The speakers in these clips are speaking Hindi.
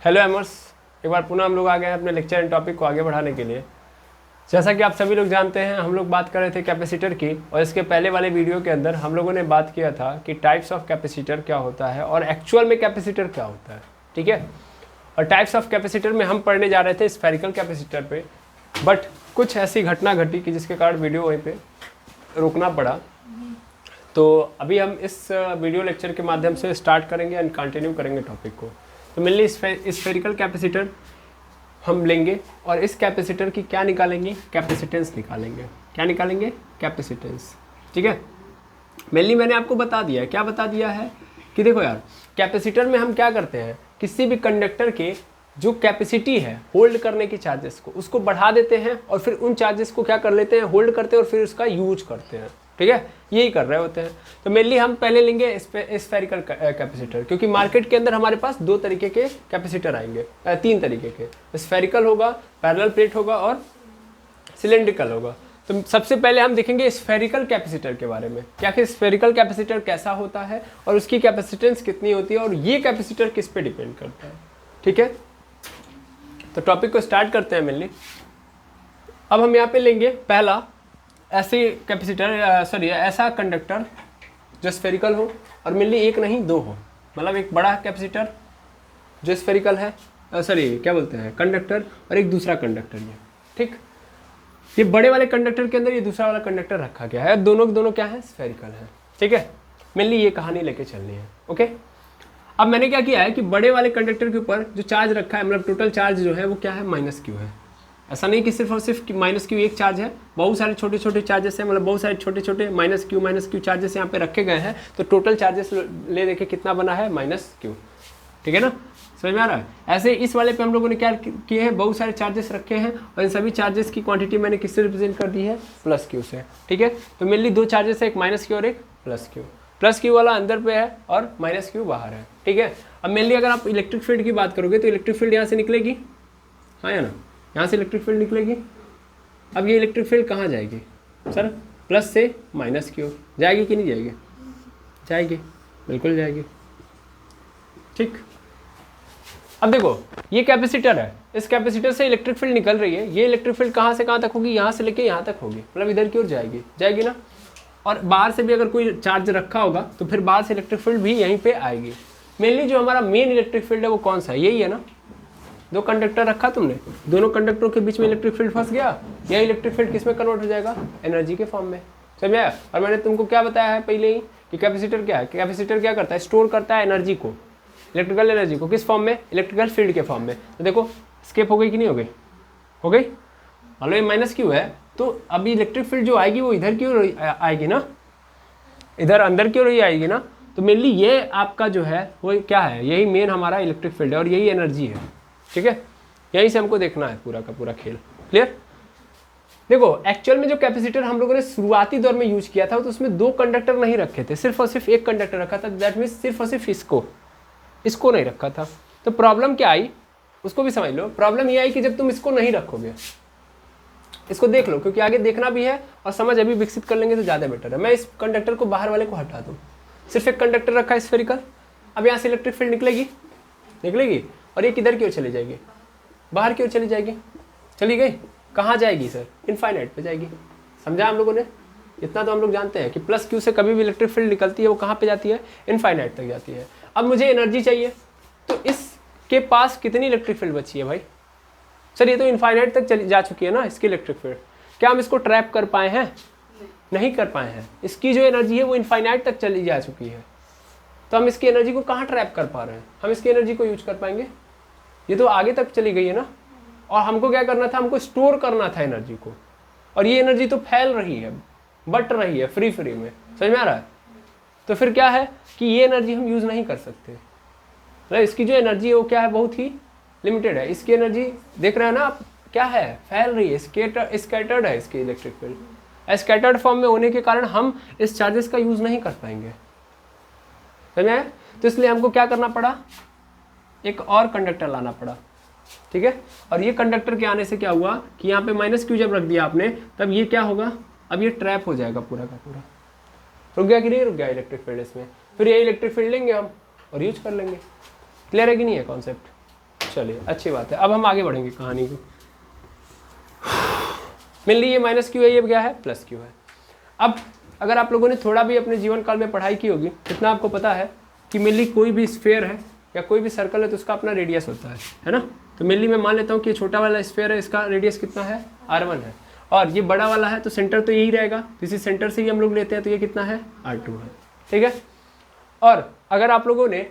हेलो एमर्स, एक बार पुनः हम लोग आ गए हैं अपने लेक्चर एंड टॉपिक को आगे बढ़ाने के लिए। जैसा कि आप सभी लोग जानते हैं, हम लोग बात कर रहे थे कैपेसिटर की, और इसके पहले वाले वीडियो के अंदर हम लोगों ने बात किया था कि टाइप्स ऑफ कैपेसिटर क्या होता है और एक्चुअल में कैपेसिटर क्या होता है। ठीक है, और टाइप्स ऑफ कैपेसिटर में हम पढ़ने जा रहे थे स्फेरिकल कैपेसिटर पे, बट कुछ ऐसी घटना घटी कि जिसके कारण वीडियो वहीं पे रोकना पड़ा। तो अभी हम इस वीडियो लेक्चर के माध्यम से स्टार्ट करेंगे एंड कंटिन्यू करेंगे टॉपिक को। तो मेनली स्फेरिकल कैपेसिटर हम लेंगे और इस कैपेसिटर की क्या निकालेंगे, कैपेसिटेंस निकालेंगे। क्या निकालेंगे? कैपेसिटेंस। ठीक है, मेनली मैंने आपको बता दिया है। क्या बता दिया है कि देखो यार, कैपेसिटर में हम क्या करते हैं, किसी भी कंडक्टर के जो कैपेसिटी है होल्ड करने की चार्जेस को, उसको बढ़ा देते हैं और फिर उन चार्जेस को क्या कर लेते हैं, होल्ड करते हैं और फिर उसका यूज करते हैं। ठीक है, यही कर रहे होते हैं। तो मेनली हम पहले लेंगे स्फेरिकल कैपेसिटर, क्योंकि मार्केट के अंदर हमारे पास दो तरीके के कैपेसिटर आएंगे, तीन तरीके के। स्फेरिकल होगा, पैरेलल प्लेट होगा और सिलेंड्रिकल होगा। तो सबसे पहले हम देखेंगे स्फेरिकल कैपेसिटर के बारे में, क्या कि स्फेरिकल कैपेसिटर कैसा होता है और उसकी कैपेसिटेंस कितनी होती है और ये कैपेसिटर किस पे डिपेंड करता है। ठीक है, तो टॉपिक को स्टार्ट करते हैं मेनली। अब हम यहाँ पे लेंगे पहला ऐसे कैपेसिटर, सॉरी ऐसा कंडक्टर जो स्फेरिकल हो और मेनली एक नहीं दो हो, मतलब एक बड़ा कैपेसिटर जो स्फेरिकल है, सॉरी क्या बोलते हैं, कंडक्टर, और एक दूसरा कंडक्टर ये। ठीक, ये बड़े वाले कंडक्टर के अंदर ये दूसरा वाला कंडक्टर रखा गया है, दोनों के दोनों क्या है, स्फेरिकल है। ठीक है, मेनली ये कहानी लेके चलनी है। ओके, अब मैंने क्या किया है कि बड़े वाले कंडक्टर के ऊपर जो चार्ज रखा है, मतलब टोटल चार्ज जो है वो क्या है, माइनस क्यू है। ऐसा नहीं कि सिर्फ और सिर्फ माइनस क्यू एक चार्ज है, बहुत सारे छोटे छोटे चार्जेस हैं, मतलब बहुत सारे छोटे छोटे माइनस क्यू चार्जेस यहाँ पे रखे गए हैं। तो टोटल चार्जेस ले देखे कितना बना है, माइनस क्यू। ठीक है ना, समझ में आ रहा है। ऐसे इस वाले पे हम लोगों ने क्या किए हैं, बहुत सारे चार्जेस रखे हैं और इन सभी चार्जेस की क्वांटिटी मैंने किससे रिप्रेजेंट कर दी है, प्लस क्यू से। ठीक है, तो मेनली दो चार्जेस है, एक माइनस क्यू और एक प्लस क्यू। प्लस क्यू वाला अंदर पे है और माइनस क्यू बाहर है। ठीक है, अब मेनली अगर आप इलेक्ट्रिक फील्ड की बात करोगे तो इलेक्ट्रिक फील्ड यहाँ से निकलेगी, हाँ या ना, यहाँ से इलेक्ट्रिक फील्ड निकलेगी। अब ये इलेक्ट्रिक फील्ड कहाँ जाएगी सर, प्लस से माइनस की ओर जाएगी कि नहीं जाएगी, जाएगी, बिल्कुल जाएगी। ठीक, अब देखो ये कैपेसिटर है, इस कैपेसिटर से इलेक्ट्रिक फील्ड निकल रही है, ये इलेक्ट्रिक फील्ड कहाँ से कहाँ तक होगी, यहाँ से लेके यहाँ तक होगी, मतलब इधर की ओर जाएगी, जाएगी ना। और बाहर से भी अगर कोई चार्ज रखा होगा तो फिर बाहर से इलेक्ट्रिक फील्ड भी यहीं पे आएगी। मेनली जो हमारा मेन इलेक्ट्रिक फील्ड है वो कौन सा है, यही है ना। दो कंडक्टर रखा तुमने, दोनों कंडक्टरों के बीच में इलेक्ट्रिक फील्ड फंस गया, यह इलेक्ट्रिक फील्ड किस में कन्वर्ट हो जाएगा, एनर्जी के फॉर्म में। समझ आया। और मैंने तुमको क्या बताया है पहले ही कि कैपेसिटर क्या है, कैपेसिटर क्या करता है, स्टोर करता है एनर्जी को, इलेक्ट्रिकल एनर्जी को, किस फॉर्म में, इलेक्ट्रिकल फील्ड के फॉर्म में। तो देखो स्केप हो गई कि नहीं हो गई, हो गई। मान लो ये माइनस क्यू है, तो अभी इलेक्ट्रिक फील्ड जो आएगी वो इधर की ओर आएगी ना, इधर अंदर की ओर ही आएगी ना। तो मेनली ये आपका जो है वो क्या है, यही मेन हमारा इलेक्ट्रिक फील्ड है और यही एनर्जी है। ठीक है, यहीं से हमको देखना है पूरा का पूरा खेल। क्लियर। देखो एक्चुअल में जो कैपेसिटर हम लोगों ने शुरुआती दौर में यूज किया था तो उसमें दो कंडक्टर नहीं रखे थे, सिर्फ और सिर्फ एक कंडक्टर रखा था। दैट मीन्स सिर्फ और सिर्फ इसको नहीं रखा था। तो प्रॉब्लम क्या आई, उसको भी समझ लो। प्रॉब्लम ये आई कि जब तुम इसको नहीं रखोगे, इसको देख लो, क्योंकि आगे देखना भी है और समझ अभी विकसित कर लेंगे तो ज़्यादा बेटर है। मैं इस कंडक्टर को बाहर वाले को हटा दूँ, सिर्फ एक कंडक्टर रखा है स्फेरिकल। अब यहाँ से इलेक्ट्रिक फील्ड निकलेगी, निकलेगी और ये किधर की ओर चली जाएगी, बाहर की ओर चली जाएगी। चली गई, कहाँ जाएगी सर, इनफाइनाइट पे जाएगी। समझा हम लोगों ने, इतना तो हम लोग जानते हैं कि प्लस क्यू से कभी भी इलेक्ट्रिक फील्ड निकलती है वो कहाँ पे जाती है, इनफाइनाइट तक जाती है। अब मुझे एनर्जी चाहिए, तो इसके पास कितनी इलेक्ट्रिक फील्ड बची है भाई, सर ये तो इनफाइनाइट तक चली जा चुकी है ना इसकी इलेक्ट्रिक फील्ड। क्या हम इसको ट्रैप कर पाए हैं, नहीं कर पाए हैं। इसकी जो एनर्जी है वो इनफाइनाइट तक चली जा चुकी है, तो हम इसकी एनर्जी को कहाँ ट्रैप कर पा रहे हैं, हम इसकी एनर्जी को यूज कर पाएंगे, ये तो आगे तक चली गई है ना। और हमको क्या करना था, हमको स्टोर करना था एनर्जी को, और ये एनर्जी तो फैल रही है, बट रही है फ्री में। समझ में आ रहा है। तो फिर क्या है कि ये एनर्जी हम यूज नहीं कर सकते, मतलब इसकी जो एनर्जी है वो क्या है, बहुत ही लिमिटेड है। इसकी एनर्जी देख रहे हैं ना आप, क्या है, फैल रही है, स्कैटर्ड है इसकी इलेक्ट्रिक फील्ड। स्कैटर्ड फॉर्म में होने के कारण हम इस चार्जेस का यूज नहीं कर पाएंगे। समझ में? तो इसलिए हमको क्या करना पड़ा, एक और कंडक्टर लाना पड़ा। ठीक है, और ये कंडक्टर के आने से क्या हुआ कि यहाँ पे माइनस क्यू जब रख दिया आपने, तब ये क्या होगा, अब ये ट्रैप हो जाएगा पूरा का पूरा। रुक गया कि नहीं रुक गया इलेक्ट्रिक फील्ड इसमें, फिर ये इलेक्ट्रिक फील्ड लेंगे हम और यूज कर लेंगे। क्लियर है कि नहीं है कॉन्सेप्ट। चलिए अच्छी बात है। अब हम आगे बढ़ेंगे कहानी को। मेनली ये माइनस क्यू है, ये क्या है प्लस क्यू है। अब अगर आप लोगों ने थोड़ा भी अपने जीवन काल में पढ़ाई की होगी, इतना आपको पता है कि मेनली कोई भी स्फीयर है या कोई भी सर्कल है तो उसका अपना रेडियस होता है ना। तो मेनली मैं मान लेता हूँ कि ये छोटा वाला स्फीयर है, इसका रेडियस कितना है r1 है, और ये बड़ा वाला है तो सेंटर तो यही रहेगा, तो इसी सेंटर से ही हम लोग लेते हैं, तो ये कितना है r2 है, ठीक है। और अगर आप लोगों ने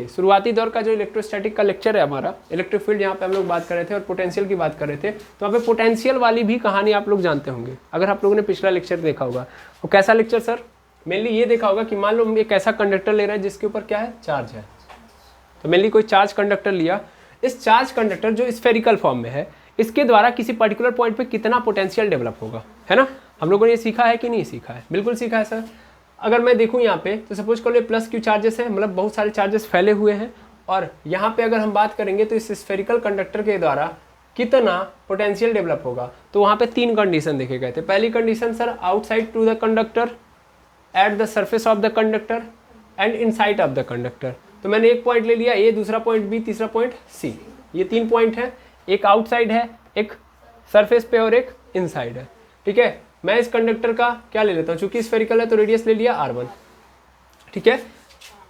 शुरुआती दौर का जो इलेक्ट्रोस्टैटिक का लेक्चर है हमारा, इलेक्ट्रिक फील्ड यहाँ पे हम लोग बात कर रहे थे और पोटेंशियल की बात कर रहे थे, तो वहाँ पे पोटेंशियल वाली भी कहानी आप लोग जानते होंगे अगर आप लोगों ने पिछला लेक्चर देखा होगा। वो कैसा लेक्चर सर? मेनली ये देखा होगा कि मान लो हम एक ऐसा कंडक्टर ले रहे हैं जिसके ऊपर क्या है चार्ज है, तो मेनली कोई चार्ज कंडक्टर लिया, इस चार्ज कंडक्टर जो स्फेरिकल फॉर्म में है इसके द्वारा किसी पर्टिकुलर पॉइंट पे कितना पोटेंशियल डेवलप होगा, है ना। हम लोगों ने ये सीखा है कि नहीं सीखा है? बिल्कुल सीखा है सर। अगर मैं देखूं यहाँ पे तो सपोज कर लो प्लस क्यू चार्जेस है, मतलब बहुत सारे चार्जेस फैले हुए हैं, और यहाँ पे अगर हम बात करेंगे तो इस स्फेरिकल कंडक्टर के द्वारा कितना पोटेंशियल डेवलप होगा, तो वहाँ पे 3 कंडीशन देखे गए थे। पहली condition sir outside to the conductor, at the surface of the conductor and inside of the conductor. तो मैंने एक पॉइंट ले लिया ए, दूसरा पॉइंट बी, तीसरा पॉइंट सी, ये 3 पॉइंट है, एक आउटसाइड है, एक सरफेस पे और एक इनसाइड है, ठीक है। मैं इस कंडक्टर का क्या ले लेता हूँ, चूंकि स्फेरिकल है तो रेडियस ले लिया r1, ठीक है,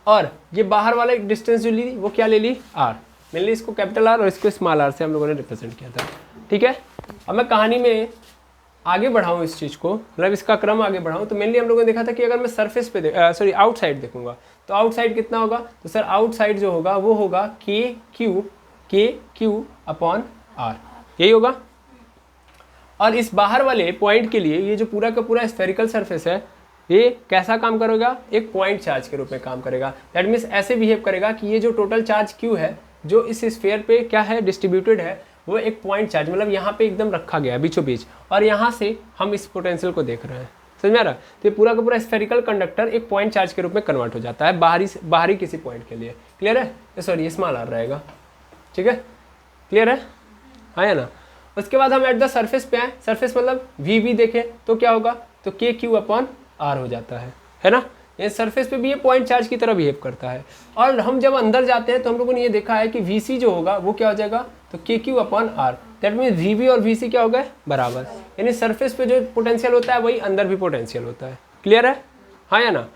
और ये बाहर वाला एक डिस्टेंस जो ली वो क्या ले ली r, मेनली इसको कैपिटल R और इसको स्मॉल r से हम लोगों ने रिप्रेजेंट किया था, ठीक है। अब मैं कहानी में आगे बढ़ाऊँ इस चीज़ को, मतलब इसका क्रम आगे बढ़ाऊँ, तो मेनली हम लोगों ने देखा था कि अगर मैं सरफेस पे आउटसाइड देखूंगा तो आउटसाइड कितना होगा, तो सर आउटसाइड जो होगा वो होगा के क्यू अपॉन r, यही होगा। और इस बाहर वाले पॉइंट के लिए ये जो पूरा का पूरा स्फेरिकल सरफेस है ये कैसा काम करेगा, एक पॉइंट चार्ज के रूप में काम करेगा। दैट मीन्स ऐसे बिहेव करेगा कि ये जो टोटल चार्ज Q है जो इस स्फीयर पे क्या है डिस्ट्रीब्यूटेड है, वो एक पॉइंट चार्ज मतलब यहाँ पे एकदम रखा गया है बीचों बीच, और यहाँ से हम इस पोटेंशियल को देख रहे हैं, समझ में आ रहा। तो ये पूरा का पूरा स्फेरिकल कंडक्टर एक पॉइंट चार्ज के रूप में कन्वर्ट हो जाता है बाहरी किसी पॉइंट के लिए। क्लियर है? सॉरी स्मॉल r रहेगा, ठीक है, क्लियर है, हाँ या ना। उसके बाद हम एट द सरफेस पे आए, सरफेस मतलब वी देखें तो क्या होगा, तो के क्यू अपॉन आर हो जाता है ना। ये सरफेस पे भी ये पॉइंट चार्ज की तरह बिहेव करता है। और हम जब अंदर जाते हैं तो हम लोगों ने ये देखा है कि वी सी जो होगा वो क्या हो जाएगा, तो K Q upon R, that means V B और वी सी क्या हो गए बराबर, यानी सरफेस पे जो पोटेंशियल होता है वही अंदर भी पोटेंशियल होता है। क्लियर है, हाँ या ना।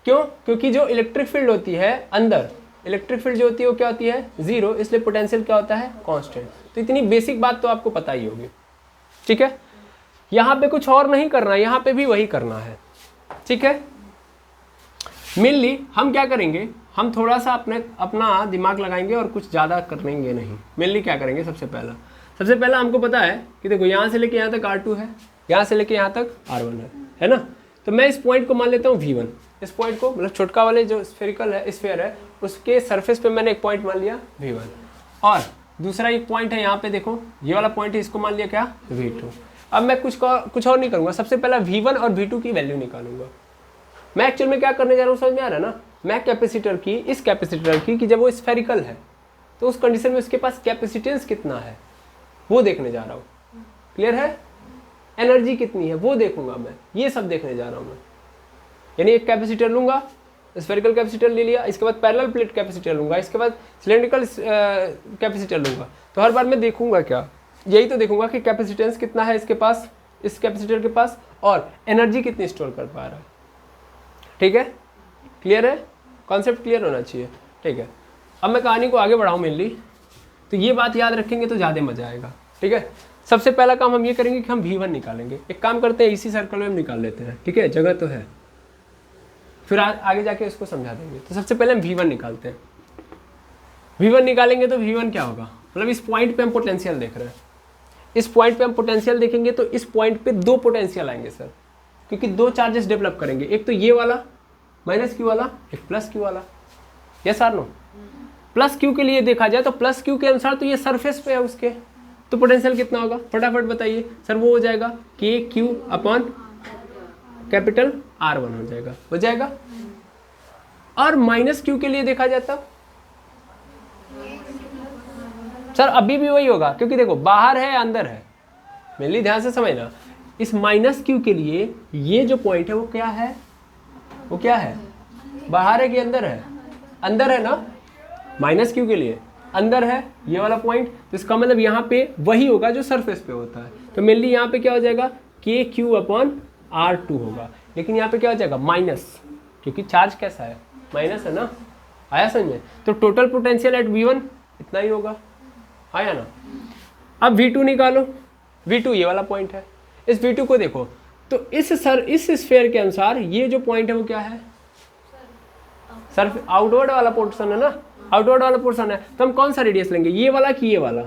क्यों? क्योंकि जो इलेक्ट्रिक फील्ड होती है अंदर, इलेक्ट्रिक फील्ड जो होती है वो क्या होती है 0, इसलिए पोटेंशियल क्या होता है कांस्टेंट। तो इतनी बेसिक बात तो आपको पता ही होगी, ठीक है। यहाँ पे कुछ और नहीं करना है, यहाँ पे भी वही करना है, ठीक है। मेनली हम क्या करेंगे, हम थोड़ा सा अपना दिमाग लगाएंगे और कुछ ज़्यादा करेंगे नहीं। मेनली क्या करेंगे, सबसे पहला हमको पता है कि देखो यहाँ से लेके यहाँ तक R2 है, यहाँ से लेके यहाँ तक R1 है ना। तो मैं इस पॉइंट को मान लेता हूँ V1, इस पॉइंट को मतलब छोटका वाले जो स्फेयर है उसके सरफेस पे मैंने एक पॉइंट मान लिया V1, और दूसरा एक पॉइंट है यहाँ पे देखो ये वाला पॉइंट है, इसको मान लिया क्या V2। अब मैं कुछ और नहीं करूँगा, सबसे पहला V1 और V2 की वैल्यू निकालूंगा। मैं एक्चुअल में क्या करने जा रहा हूँ समझ में आ रहा है ना, मैं कैपेसिटर की इस कैपेसिटर की कि जब वो स्फेरिकल है तो उस कंडीशन में उसके पास कैपेसिटेंस कितना है वो देखने जा रहा हूँ। क्लियर है? एनर्जी कितनी है वो देखूंगा मैं, ये सब देखने जा रहा हूँ मैं। यानी एक कैपेसिटर लूंगा, स्फेरिकल कैपेसिटर ले लिया, इसके बाद पैरेलल प्लेट कैपेसिटर लूंगा, इसके बाद सिलेंड्रिकल कैपेसिटर लूंगा। तो हर बार मैं देखूंगा क्या, यही तो देखूंगा कि कैपेसिटेंस कितना है इसके पास, इस कैपेसिटर के पास, और एनर्जी कितनी स्टोर कर पा रहा है। ठीक है, क्लियर है, कॉन्सेप्ट क्लियर होना चाहिए। ठीक है, अब मैं कहानी को आगे बढ़ाऊँ मेनली, तो ये बात याद रखेंगे तो ज़्यादा मजा आएगा। ठीक है, सबसे पहला काम हम ये करेंगे कि हम V1 निकालेंगे। एक काम करते हैं, इसी सर्कल में हम निकाल लेते हैं। ठीक है, जगह तो है, फिर आगे जाके इसको समझा देंगे। तो सबसे पहले हम V1 निकालते हैं। V1 निकालेंगे तो V1 क्या होगा, मतलब इस पॉइंट पे हम पोटेंशियल देख रहे हैं, इस पॉइंट पे हम पोटेंशियल देखेंगे तो इस पॉइंट पे दो पोटेंशियल आएंगे सर, क्योंकि दो चार्जेस डेवलप करेंगे, एक तो ये वाला माइनस क्यू वाला, एक प्लस क्यू वाला। यस और नो? प्लस क्यू के लिए देखा जाए तो प्लस क्यू के अनुसार तो ये सरफेस पे है उसके, तो पोटेंशियल कितना होगा फटाफट बताइए सर। वो हो जाएगा के क्यू अपॉन कैपिटल R1 हो जाएगा, हो जाएगा। और माइनस क्यू के लिए देखा जाता सर अभी भी वही होगा, क्योंकि देखो बाहर है अंदर है, मेनली ध्यान से समझना। इस माइनस क्यू के लिए ये जो पॉइंट है वो क्या है, वो क्या है, बाहर है कि अंदर है, अंदर है ना। माइनस क्यू के लिए अंदर है ये वाला पॉइंट, तो इसका मतलब यहाँ पे वही होगा जो सरफेस पे होता है। तो मेनली यहाँ पे क्या हो जाएगा के क्यू अपॉन R2 होगा, लेकिन यहाँ पे क्या हो जाएगा माइनस, क्योंकि चार्ज कैसा है माइनस है ना, आया समझ में। तो टोटल पोटेंशियल एट V1 इतना ही होगा, आया ना। अब V2 निकालो, V2 ये वाला पॉइंट है, इस V2 को देखो तो इस स्फेयर के अनुसार ये जो पॉइंट है वो क्या है, सर आउटवर्ड वाला पोर्शन है ना, आउटवर्ड वाला पोर्शन है। तो हम कौन सा रेडियस लेंगे, ये वाला कि ये वाला,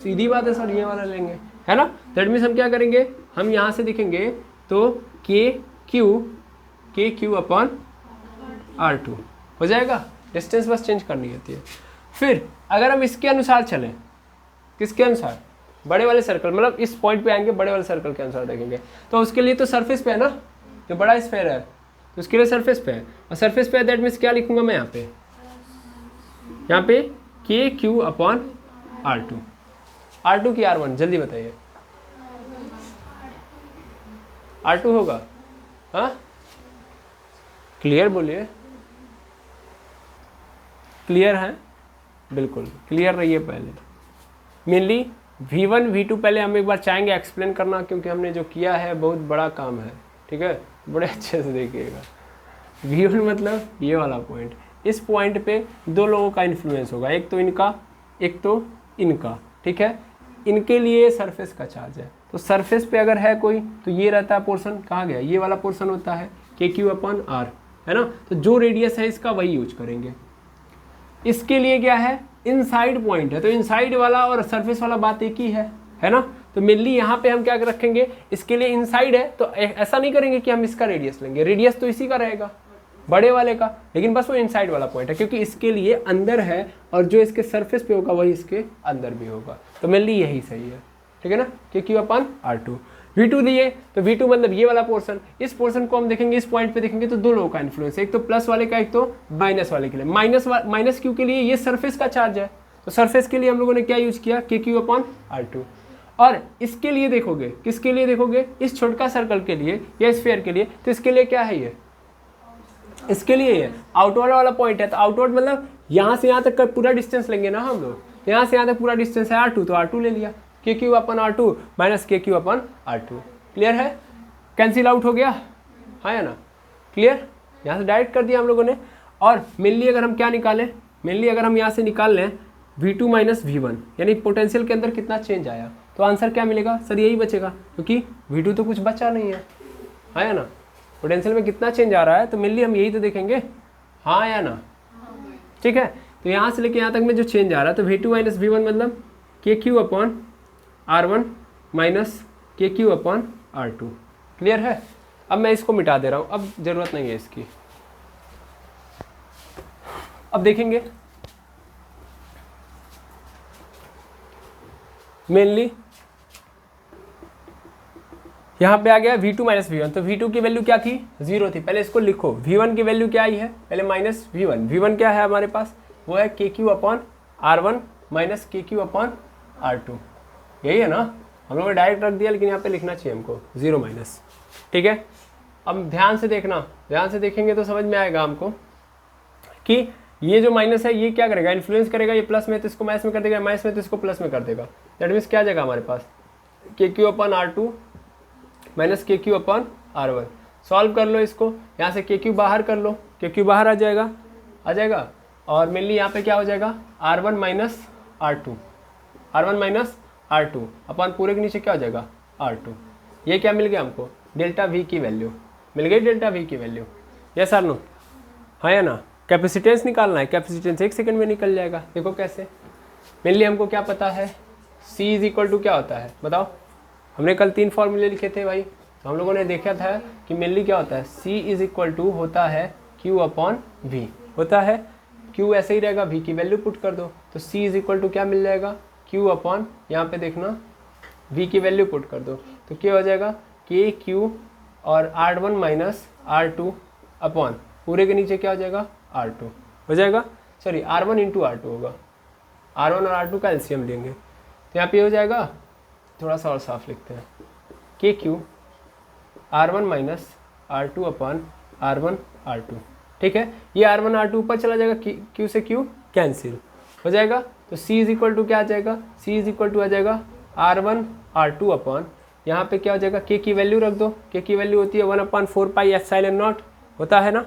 सीधी बात है सर ये वाला लेंगे, है ना। दैट मीन्स हम क्या करेंगे, हम यहाँ से देखेंगे तो के क्यू अपॉन R2 हो जाएगा, डिस्टेंस बस चेंज करनी होती है। फिर अगर हम इसके अनुसार चलें, किसके अनुसार, बड़े वाले सर्कल, मतलब इस पॉइंट पे आएंगे बड़े वाले सर्कल के अनुसार देखेंगे, तो उसके लिए तो सरफेस पे है ना, जो बड़ा स्फेयर है तो उसके लिए सरफेस पे है, और सरफेस पे दैट मीन्स क्या लिखूंगा मैं यहाँ पे के क्यू अपॉन R2 की R1 जल्दी बताइए, R2 होगा, हाँ क्लियर बोलिए, क्लियर है, बिल्कुल क्लियर रहिए। पहले मेनली V1 V2 पहले हम एक बार चाहेंगे एक्सप्लेन करना, क्योंकि हमने जो किया है बहुत बड़ा काम है, ठीक है, बड़े अच्छे से देखिएगा। V1 मतलब ये वाला पॉइंट, इस पॉइंट पे दो लोगों का इन्फ्लुएंस होगा, एक तो इनका एक तो इनका, ठीक है। इनके लिए सरफेस का चार्ज है, तो सरफेस पे अगर है कोई तो ये रहता है पोर्शन, कहाँ गया, ये वाला पोर्शन होता है के क्यू अपॉन R, है ना। तो जो रेडियस है इसका वही यूज करेंगे। इसके लिए क्या है, इनसाइड पॉइंट है, तो इनसाइड वाला और सरफेस वाला बात एक ही है ना। तो मेनली यहाँ पे हम क्या रखेंगे, इसके लिए इनसाइड है तो ऐसा नहीं करेंगे कि हम इसका रेडियस लेंगे, रेडियस तो इसी का रहेगा बड़े वाले का, लेकिन बस वो इनसाइड वाला पॉइंट है क्योंकि इसके लिए अंदर है और जो इसके सरफेस पे होगा वही इसके अंदर भी होगा, तो मेनली यही सही है, ठीक है ना, के क्यू अपॉन R2। V2 लिए तो V2 मतलब ये वाला पोर्शन, इस पोर्शन को हम देखेंगे, इस पॉइंट पे देखेंगे तो दो लोगों का इन्फ्लुएंस है, एक तो प्लस वाले का एक तो माइनस वाले के लिए। माइनस क्यू के लिए ये सरफेस का चार्ज है, तो सरफेस के लिए हम लोगों ने क्या यूज किया, के क्यू अपॉन R2। और इसके लिए देखोगे, किसके लिए देखोगे, इस छोटका सर्कल के लिए या स्फीयर के लिए, तो इसके लिए क्या है, ये इसके लिए ये आउटवर्ड वाला पॉइंट है, तो आउटवर्ड मतलब यहाँ से यहाँ तक का पूरा डिस्टेंस लेंगे ना हम लोग, यहाँ से यहाँ तक पूरा डिस्टेंस है R2, तो R2 ले लिया, के क्यू अपन R2 माइनस के क्यू अपन R2, क्लियर है, कैंसिल आउट हो गया, हाँ या ना, क्लियर, यहाँ से डायरेक्ट कर दिया हम लोगों ने। और मेनली अगर हम क्या निकालें, मेनली अगर हम यहाँ से निकाल लें V2 माइनस V1 यानी पोटेंशियल के अंदर कितना चेंज आया, तो आंसर क्या मिलेगा सर, यही बचेगा, क्योंकि V2 तो कुछ बचा नहीं है, हाँ या ना, पोटेंशियल में कितना चेंज आ रहा है, तो मेनली हम यही तो देखेंगे, हाँ या ना, ठीक है। तो यहाँ से लेके यहाँ तक में जो चेंज आ रहा है, तो V2 माइनस V1 मतलब के क्यू अपॉन R1 माइनस के क्यू अपॉन R2, क्लियर है। अब मैं इसको मिटा दे रहा हूँ, अब ज़रूरत नहीं है इसकी। अब देखेंगे मेनली यहाँ पे आ गया V2 माइनस V1, तो V2 की वैल्यू क्या थी, 0 थी, पहले इसको लिखो। V1 की वैल्यू क्या आई है, पहले माइनस V1, V1 क्या है हमारे पास, वो है के क्यू अपॉन R1 माइनस के क्यू अपॉन R2, यही है ना, हम लोगों ने डायरेक्ट रख दिया, लेकिन यहाँ पे लिखना चाहिए हमको 0 माइनस, ठीक है। अब ध्यान से देखना, ध्यान से देखेंगे तो समझ में आएगा हमको कि ये जो माइनस है ये क्या करेगा, इन्फ्लुएंस करेगा, ये प्लस में तो इसको माइनस में कर देगा, माइनस में तो इसको प्लस में कर देगा। दैट मीन्स क्या जाएगा हमारे पास, के क्यू अपॉन R2 माइनस के क्यू अपॉन R1। सॉल्व कर लो इसको, यहाँ से के क्यू बाहर कर लो, के क्यू बाहर आ जाएगा, और मेनली यहाँ पे क्या हो जाएगा, R1 माइनस R2 अपन पूरे के नीचे क्या हो जाएगा R2। ये क्या मिल गया हमको, डेल्टा V की वैल्यू मिल गई, डेल्टा V की वैल्यू, यस और नो, हाँ या ना। कैपेसिटेंस निकालना है, कैपेसिटेंस 1 सेकंड में निकल जाएगा, देखो कैसे। मेनली हमको क्या पता है, C इज इक्वल टू क्या होता है बताओ, हमने कल 3 फॉर्मूले लिखे थे भाई, तो हम लोगों ने देखा था कि मेनली क्या होता है, C इज इक्वल टू होता है Q अपॉन V, होता है Q ऐसे ही रहेगा, V की वैल्यू पुट कर दो, तो C इज इक्वल टू क्या मिल जाएगा, Q अपॉन यहाँ पे देखना V की वैल्यू पुट कर दो, तो क्या हो जाएगा के क्यू और R1 माइनस R2 अपॉन पूरे के नीचे क्या हो जाएगा R2 हो जाएगा, सॉरी R1 इंटू R2 होगा, R1 और R2 का एलसीएम लेंगे, तो यहाँ पे हो जाएगा, थोड़ा सा और साफ लिखते हैं, के Q R1 minus R2 upon R1 R2, ठीक है। ये R1 R2 ऊपर चला जाएगा, Q से Q कैंसिल हो जाएगा, तो c इज इक्वल टू क्या आ जाएगा, c इज इक्वल टू आ जाएगा R1 R2 अपॉन, यहाँ पे क्या हो जाएगा, k की वैल्यू रख दो, k की वैल्यू होती है 1/4 पाई एप्सिलॉन नॉट, होता है ना,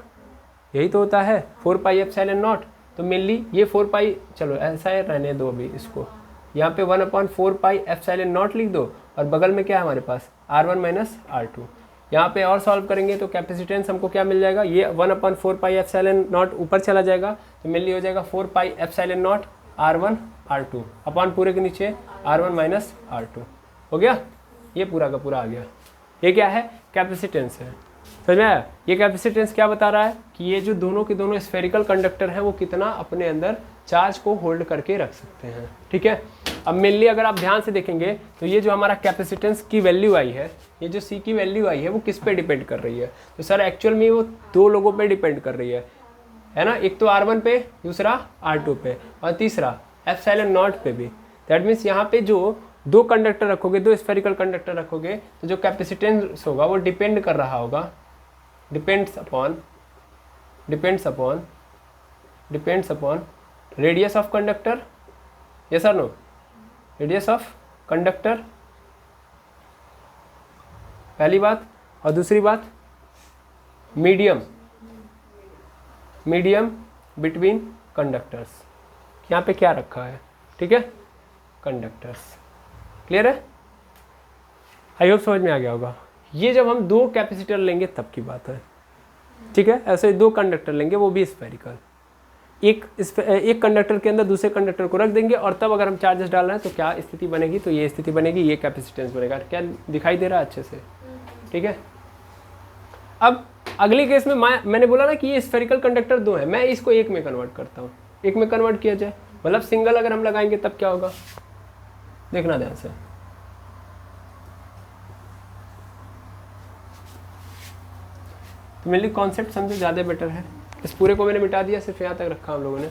यही तो होता है 4 पाई एप्सिलॉन नॉट। तो मेनली ये 4 पाई, चलो ऐसा है रहने दो अभी इसको, यहाँ पे 1/4 पाई एप्सिलॉन नॉट लिख दो और बगल में क्या है हमारे पास R1 माइनस R2। यहाँ पे और सॉल्व करेंगे तो कैपेसिटेंस हमको क्या मिल जाएगा, ये 1/4 पाई एप्सिलॉन नॉट ऊपर चला जाएगा तो मेनली हो जाएगा 4 pi epsilon naught R1 R2 upon पूरे के नीचे R1 माइनस R2। हो गया, ये पूरा का पूरा आ गया। ये क्या है, कैपेसिटेंस है, समझ में आया। ये कैपेसिटेंस क्या बता रहा है कि ये जो दोनों के दोनों स्फेरिकल कंडक्टर हैं वो कितना अपने अंदर चार्ज को होल्ड करके रख सकते हैं, ठीक है। अब मेनली अगर आप ध्यान से देखेंगे तो ये जो हमारा कैपेसिटेंस की वैल्यू आई है, ये जो C की वैल्यू आई है वो किस पे डिपेंड कर रही है, तो सर एक्चुअल में वो दो लोगों पे डिपेंड कर रही है ना, एक तो R1 पे, दूसरा R2 पे, और तीसरा एप्सिलॉन नॉट पे भी। दैट मीन्स यहाँ पे जो दो कंडक्टर रखोगे, दो स्फेरिकल कंडक्टर रखोगे, तो जो कैपेसिटेंस होगा वो डिपेंड कर रहा होगा, depends upon radius of conductor, yes और नो, रेडियस ऑफ कंडक्टर पहली बात, और दूसरी बात मीडियम बिटवीन कंडक्टर्स, यहाँ पे क्या रखा है, ठीक है, कंडक्टर्स। क्लियर है, आई होप समझ में आ गया होगा। ये जब हम दो कैपेसिटर लेंगे तब की बात है, ठीक है। ऐसे दो कंडक्टर लेंगे वो भी स्फेरिकल, एक कंडक्टर के अंदर दूसरे कंडक्टर को रख देंगे और तब अगर हम चार्जेस डाल रहे हैं तो क्या स्थिति बनेगी, तो ये स्थिति बनेगी, ये कैपेसिटेंस बनेगा। क्या दिखाई दे रहा है अच्छे से, ठीक है। अब अगले केस में मैंने बोला ना कि ये स्फेरिकल कंडक्टर दो है, मैं इसको एक में कन्वर्ट करता हूँ, एक में कन्वर्ट किया जाए, मतलब सिंगल अगर हम लगाएंगे तब क्या होगा, देखना ध्यान से। तो मेरे लिए कॉन्सेप्ट समझो ज़्यादा बेटर है। इस पूरे को मैंने मिटा दिया, सिर्फ यहाँ तक रखा हम लोगों ने।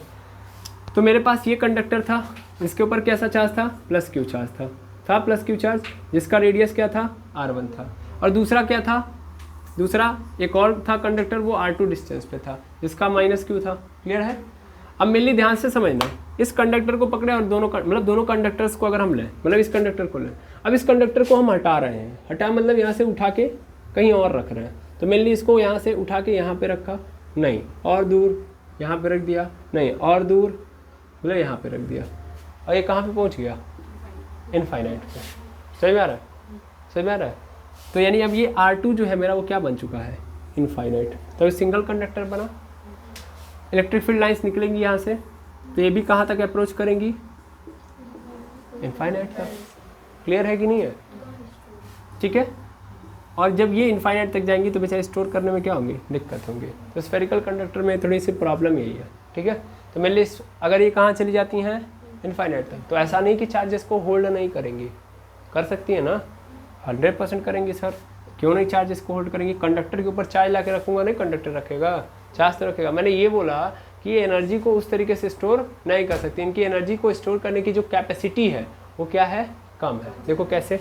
तो मेरे पास ये कंडक्टर था, इसके ऊपर कैसा चार्ज था, प्लस क्यू चार्ज था प्लस क्यू चार्ज, जिसका रेडियस क्या था, R1 था। और दूसरा क्या था, दूसरा एक और था कंडक्टर, वो R2 डिस्टेंस पे था, जिसका माइनस क्यू था। क्लियर है। अब मेनली ध्यान से समझना, इस कंडक्टर को पकड़े और दोनों कंडक्टर्स को अगर हम लें, मतलब इस कंडक्टर को लें, अब इस कंडक्टर को हम हटा रहे हैं, हटा मतलब यहाँ से उठा के कहीं और रख रहे हैं, तो मेनली इसको यहाँ से उठा के यहाँ पे रखा, नहीं, और दूर यहाँ पे रख दिया, नहीं, और दूर मतलब यहाँ पे रख दिया, और ये कहाँ पे पहुँच गया, इनफाइनाइट पे। समझ में आ रहा है, समझ में आ रहा है। तो यानी अब ये R2 जो है मेरा वो क्या बन चुका है, इनफाइनाइट। तो ये सिंगल कंडक्टर बना, इलेक्ट्रिक फील्ड लाइंस निकलेंगी यहाँ से, तो ये भी कहाँ तक अप्रोच करेंगी, इनफाइनाइट तक। क्लियर है कि नहीं है, ठीक है। और जब ये इनफाइनाइट तक जाएंगी तो बेचारे स्टोर करने में क्या होंगी, दिक्कत होंगी। तो स्फेरिकल कंडक्टर में थोड़ी सी प्रॉब्लम यही है, ठीक है। तो मेनली अगर ये कहाँ चली जाती हैं, इनफाइनाइट तक, तो ऐसा नहीं कि चार्जेस को होल्ड नहीं करेंगी, कर सकती है ना, 100% करेंगी सर, क्यों नहीं चार्जेस को होल्ड करेंगी। कंडक्टर के ऊपर चार्ज ला के रखूँगा, नहीं कंडक्टर रखेगा, चार्ज तो रखेगा। मैंने ये बोला कि ये एनर्जी को उस तरीके से स्टोर नहीं कर सकती, इनकी एनर्जी को स्टोर करने की जो कैपेसिटी है वो क्या है, कम है। देखो कैसे,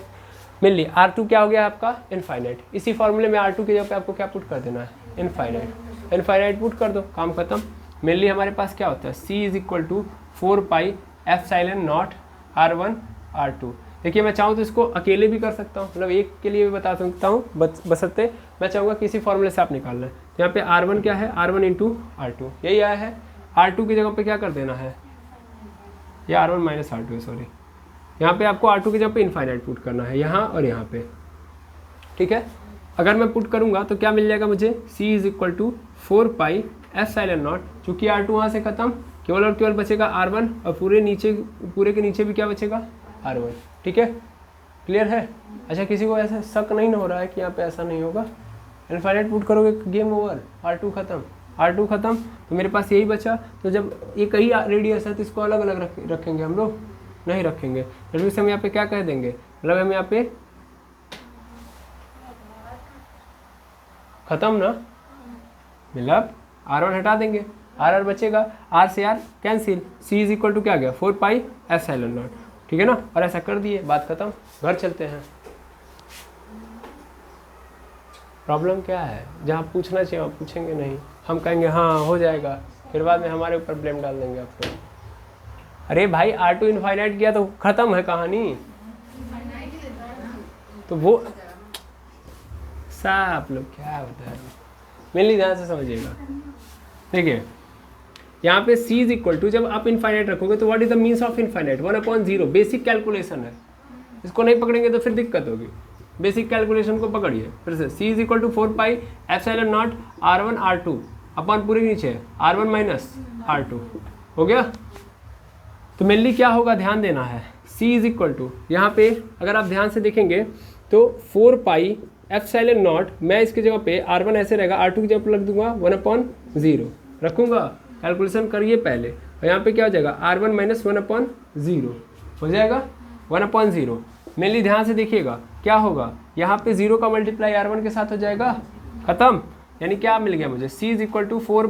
मेनली R2 क्या हो गया आपका, इनफाइनाइट। इसी फॉर्मूले में R2 की जगह पे आपको क्या पुट कर देना है, इनफाइनाइट। इनफाइनाइट पुट कर दो, काम खत्म। मेनली हमारे पास क्या होता है, C is equal to 4 pi epsilon naught R1 R2। देखिए मैं चाहूँ तो इसको अकेले भी कर सकता हूँ, मतलब एक के लिए भी बता सकता हूँ, बशर्ते मैं चाहूँगा कि इसी फॉर्मूले से आप निकाल लें। तो यहाँ पे R1 क्या है, R1 इंटू R2, यही आया है। R2 की जगह पे क्या कर देना है, ये R1 माइनस R2 है, सॉरी, यहाँ पे आपको R2 की जगह पे इनफाइनाइट पुट करना है, यहाँ और यहाँ पे, ठीक है। अगर मैं पुट करूँगा तो क्या मिल जाएगा मुझे, C is equal to 4 pi epsilon naught, चूँकि R2 वहाँ से खत्म, केवल और केवल बचेगा R1, और पूरे के नीचे भी क्या बचेगा, R1, ठीक है। क्लियर है। अच्छा, किसी को ऐसा शक नहीं हो रहा है कि यहाँ पे ऐसा नहीं होगा, इनफाइनाइट पुट करोगे गेम ओवर, R2 खत्म, तो मेरे पास यही बचा। तो जब एक ही रेडियस है तो इसको अलग अलग रखेंगे हम लोग, नहीं रखेंगे। फिर हम यहाँ पे क्या कह देंगे, मतलब हम यहाँ पे खत्म ना, मतलब R1 हटा देंगे, R बचेगा, R से R cancel, C is equal to क्या गया, 4 पाई एप्सिलॉन नॉट, ठीक है ना। और ऐसा कर दिए, बात खत्म, घर चलते हैं। प्रॉब्लम क्या है, जहाँ पूछना चाहिए वहाँ पूछेंगे नहीं, हम कहेंगे हाँ हो जाएगा, फिर बाद में हमारे ऊपर ब्लेम डाल देंगे आप लोग। अरे भाई R2 इनफाइनाइट किया तो खत्म है कहानी। तो वो आप लोग क्या होता है, मेनली ध्यान से समझिएगा। देखिए यहाँ पे c इज इक्वल टू, जब आप इनफाइनाइट रखोगे तो what is the means of infinite, 1/0। Basic calculation है, इसको नहीं पकड़ेंगे तो फिर दिक्कत होगी। बेसिक कैलकुलेशन को पकड़िए फिर से। c is equal to 4 epsilon naught R1 R2 upon पूरे नीचे R1 माइनस R2 हो गया। तो मेनली क्या होगा ध्यान देना है, c इज इक्वल टू, यहाँ पे अगर आप ध्यान से देखेंगे तो 4 एप्सिलॉन नॉट, मैं इसकी जगह पे R1 ऐसे रहेगा, R2 की जगह पे लग दूंगा 1/0 रखूंगा। कैलकुलेशन करिए पहले, और यहाँ पे क्या हो जाएगा R1 माइनस 1/0 हो जाएगा 1/0। मेनली ध्यान से देखिएगा क्या होगा, यहाँ पे 0 का मल्टीप्लाई R1 के साथ हो जाएगा, खत्म। यानी क्या मिल गया मुझे, c is equal to 4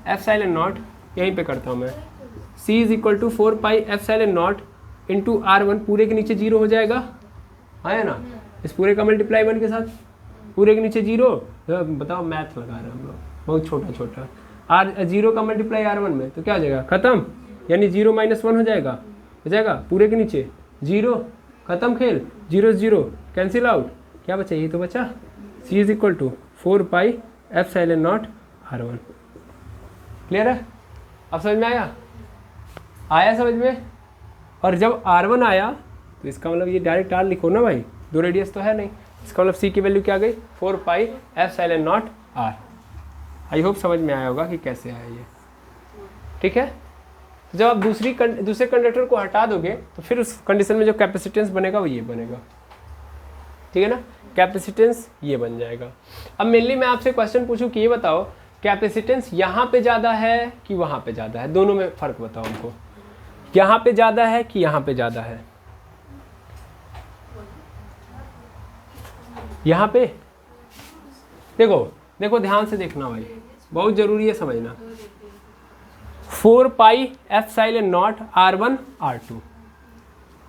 epsilon naught, यहीं पे करता हूँ मैं, c is equal to 4 epsilon naught into R1, पूरे के नीचे 0 हो जाएगा, है ना। इस पूरे का मल्टीप्लाई 1 के साथ, पूरे के नीचे 0, बताओ मैथ लगा रहे हैं हम लोग बहुत छोटा छोटा। R0 का मल्टीप्लाई R1 में तो क्या हो जाएगा खत्म, यानी 0 माइनस 1 हो जाएगा पूरे के नीचे 0, खत्म खेल, 0 0 कैंसिल आउट, क्या बचा, ये तो बचा। c is equal to 4 epsilon naught R1। Clear है, अब समझ में आया समझ में। और जब R1 आया तो इसका मतलब ये डायरेक्ट R लिखो ना भाई, 2 रेडियस तो है नहीं, इसका मतलब c की वैल्यू क्या गई 4 epsilon not R। I hope समझ में आया होगा कि कैसे आया ये, ठीक है। तो जब आप दूसरे कंडक्टर को हटा दोगे तो फिर उस कंडीशन में जो कैपेसिटेंस बनेगा वो ये बनेगा, ठीक है ना, कैपेसिटेंस ये बन जाएगा। अब मेनली मैं आपसे क्वेश्चन पूछूं कि ये बताओ कैपेसिटेंस यहाँ पे ज़्यादा है कि वहाँ पे ज़्यादा है, दोनों में फ़र्क बताओ हमको, यहाँ पे ज़्यादा है कि यहाँ पे ज़्यादा है। यहाँ पे देखो ध्यान से देखना भाई, बहुत ज़रूरी है समझना। 4 एप्सिलॉन नॉट R1 R2,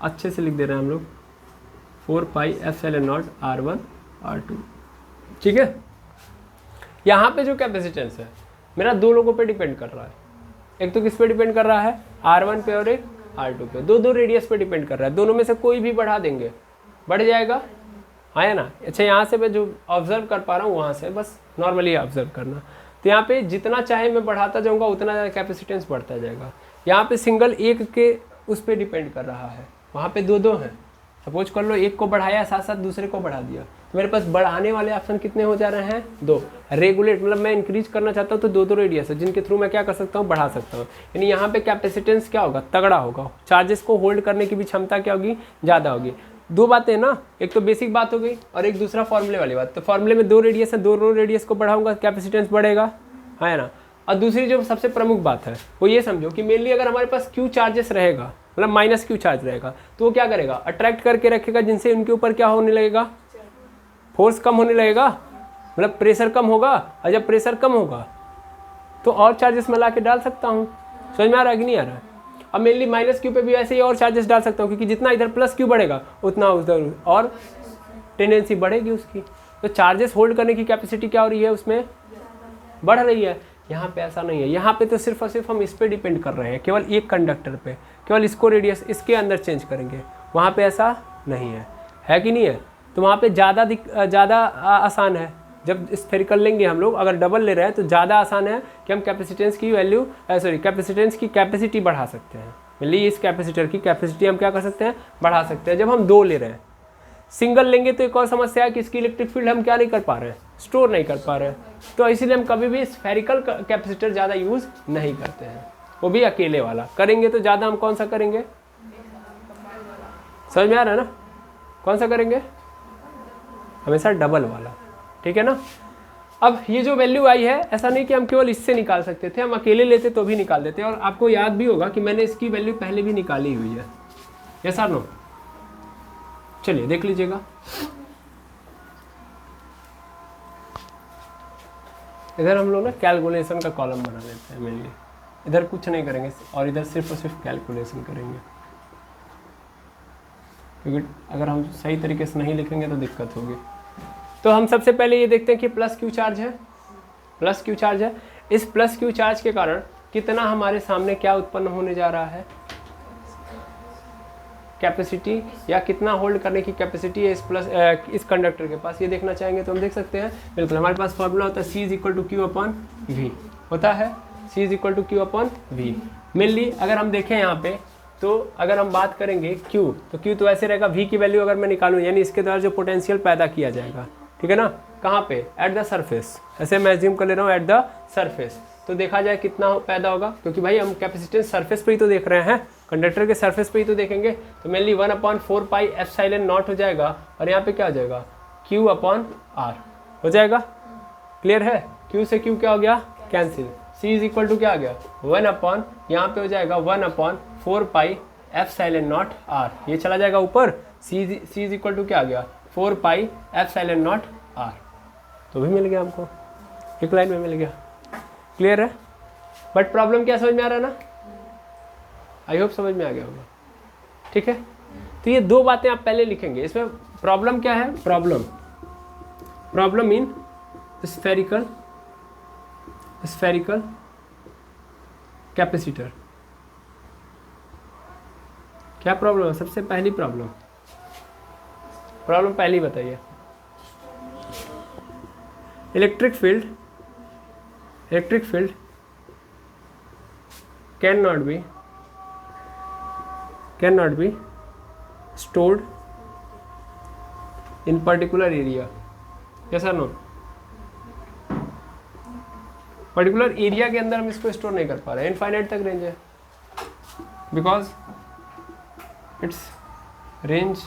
अच्छे से लिख दे रहे हैं हम लोग, 4 एप्सिलॉन नॉट R1 R2, ठीक है। यहाँ पे जो कैपेसिटेंस है मेरा 2 लोगों पे डिपेंड कर रहा है, एक तो किस पे डिपेंड कर रहा है R1 पे और एक R2 पे, दो रेडियस पे डिपेंड कर रहा है। दोनों में से कोई भी बढ़ा देंगे बढ़ जाएगा, है ना। अच्छा यहाँ से मैं जो ऑब्जर्व कर पा रहा हूँ वहाँ से बस नॉर्मली ऑब्जर्व करना, तो यहाँ पे जितना चाहे मैं बढ़ाता जाऊँगा उतना ज़्यादा कैपेसिटेंस बढ़ता जाएगा। यहाँ पे सिंगल एक के उस पर डिपेंड कर रहा है, वहाँ पे 2 हैं। सपोज कर लो एक को बढ़ाया साथ साथ दूसरे को बढ़ा दिया, तो मेरे पास बढ़ाने वाले ऑप्शन कितने हो जा रहे हैं 2। रेगुलेट मतलब मैं इंक्रीज करना चाहता हूँ तो 2 रेडियस है जिनके थ्रू मैं क्या कर सकता हूँ बढ़ा सकता हूँ। यानी यहाँ पे कैपेसिटेंस क्या होगा तगड़ा होगा, चार्जेस को होल्ड करने की भी क्षमता क्या होगी ज़्यादा होगी। 2 बातें ना, एक तो बेसिक बात हो गई और एक दूसरा फॉर्मूले वाली बात। तो फॉर्मूले में 2 रेडियस है, 2 रेडियस को बढ़ाऊंगा कैपेसिटेंस बढ़ेगा, है ना। और दूसरी जो सबसे प्रमुख बात है वो ये समझो कि मेनली अगर हमारे पास क्यू चार्जेस रहेगा मतलब माइनस क्यू चार्ज रहेगा तो वो क्या करेगा अट्रैक्ट करके रखेगा, जिनसे उनके ऊपर क्या होने लगेगा फोर्स कम होने लगेगा, मतलब प्रेशर कम होगा। और जब प्रेशर कम होगा तो और चार्जेस मैं ला के डाल सकता हूँ, समझ में आ रहा है कि नहीं आ रहा है। अब मेनली माइनस क्यू पे भी ऐसे ही और चार्जेस डाल सकता हूँ, क्योंकि जितना इधर प्लस क्यू बढ़ेगा उतना उधर और टेंडेंसी बढ़ेगी उसकी। तो चार्जेस होल्ड करने की कैपेसिटी क्या हो रही है उसमें बढ़ रही है। यहाँ पे ऐसा नहीं है, यहाँ पे तो सिर्फ और सिर्फ हम इस पे डिपेंड कर रहे हैं, केवल एक कंडक्टर पे, केवल इसको रेडियस इसके अंदर चेंज करेंगे। वहाँ पे ऐसा नहीं है कि नहीं है। तो वहाँ पे ज़्यादा आसान है, जब स्फेरिकल लेंगे हम लोग अगर डबल ले रहे हैं तो ज़्यादा आसान है कि हम कैपेसिटेंस की वैल्यू कैपेसिटेंस की कैपेसिटी बढ़ा सकते हैं। मतलब इस कैपेसिटर की कैपेसिटी हम क्या कर सकते हैं बढ़ा सकते हैं जब हम 2 ले रहे हैं। सिंगल लेंगे तो एक और समस्या है कि इसकी इलेक्ट्रिक फील्ड हम क्या नहीं कर पा रहे हैं स्टोर नहीं कर पा रहे हैं, तो इसीलिए हम कभी भी स्फेरिकल कैपेसिटर ज़्यादा यूज़ नहीं करते हैं, वो भी अकेले वाला। करेंगे तो ज़्यादा हम कौन सा करेंगे, समझ में आ रहा है ना, कौन सा करेंगे हमेशा डबल वाला, ठीक है ना। अब ये जो वैल्यू आई है ऐसा नहीं कि हम केवल इससे निकाल सकते थे, हम अकेले लेते तो भी निकाल देते। और आपको याद भी होगा कि मैंने इसकी वैल्यू पहले भी निकाली हुई है, यस और नो। चलिए देख लीजिएगा, इधर हम लोग ना कैलकुलेशन का कॉलम बना लेते हैं मेनली, इधर कुछ नहीं करेंगे और इधर सिर्फ और सिर्फ कैलकुलेशन करेंगे, क्योंकि अगर हम सही तरीके से नहीं लिखेंगे तो दिक्कत होगी। तो हम सबसे पहले ये देखते हैं कि प्लस क्यू चार्ज है, प्लस क्यू चार्ज है। इस प्लस क्यू चार्ज के कारण कितना हमारे सामने क्या उत्पन्न होने जा रहा है, कैपेसिटी या कितना होल्ड करने की कैपेसिटी है इस कंडक्टर के पास, ये देखना चाहेंगे तो हम देख सकते हैं। बिल्कुल, हमारे पास फॉर्मूला होता है C is equal to Q upon V, होता है C is equal to Q upon V. Mainly अगर हम देखें यहाँ पे, तो अगर हम बात करेंगे Q, तो Q तो ऐसे रहेगा, V की वैल्यू अगर मैं निकालूँ यानी इसके द्वारा जो पोटेंशियल पैदा किया जाएगा, ठीक है ना, कहाँ पे, एट द सरफेस, ऐसे मैं एज्यूम कर ले रहा हूँ एट द सरफेस, तो देखा जाए कितना पैदा होगा, क्योंकि भाई हम कैपेसिटेंस सरफेस पे ही तो देख रहे हैं, कंडक्टर के सरफेस पे ही तो देखेंगे, तो मेनली 1/4 पाई एप्सिलॉन नॉट हो जाएगा, और यहाँ पे क्या हो जाएगा, Q अपॉन R हो जाएगा। क्लियर है, Q से Q क्या हो गया, cancel, C is equal to क्या आ गया, 1 अपॉन, यहाँ पे हो जाएगा 1/4 पाई एप्सिलॉन नॉट R, ये चला जाएगा ऊपर, C इज इक्वल टू क्या आ गया, 4 पाई एप्सिलॉन नॉट R, तो भी मिल गया हमको, एक लाइन में मिल गया। क्लियर है, बट प्रॉब्लम क्या समझ में आ रहा है ना, आई होप समझ में आ गया होगा। ठीक है, तो ये दो बातें आप पहले लिखेंगे, इसमें प्रॉब्लम क्या है, प्रॉब्लम इन स्फेरिकल कैपेसिटर, क्या प्रॉब्लम है, सबसे पहली प्रॉब्लम पहली बताइए, electric field cannot be stored in particular area, yes or no, particular area के अंदर हम इसको स्टोर नहीं कर पा रहे हैं, इनफाइनाइट तक रेंज है, because its range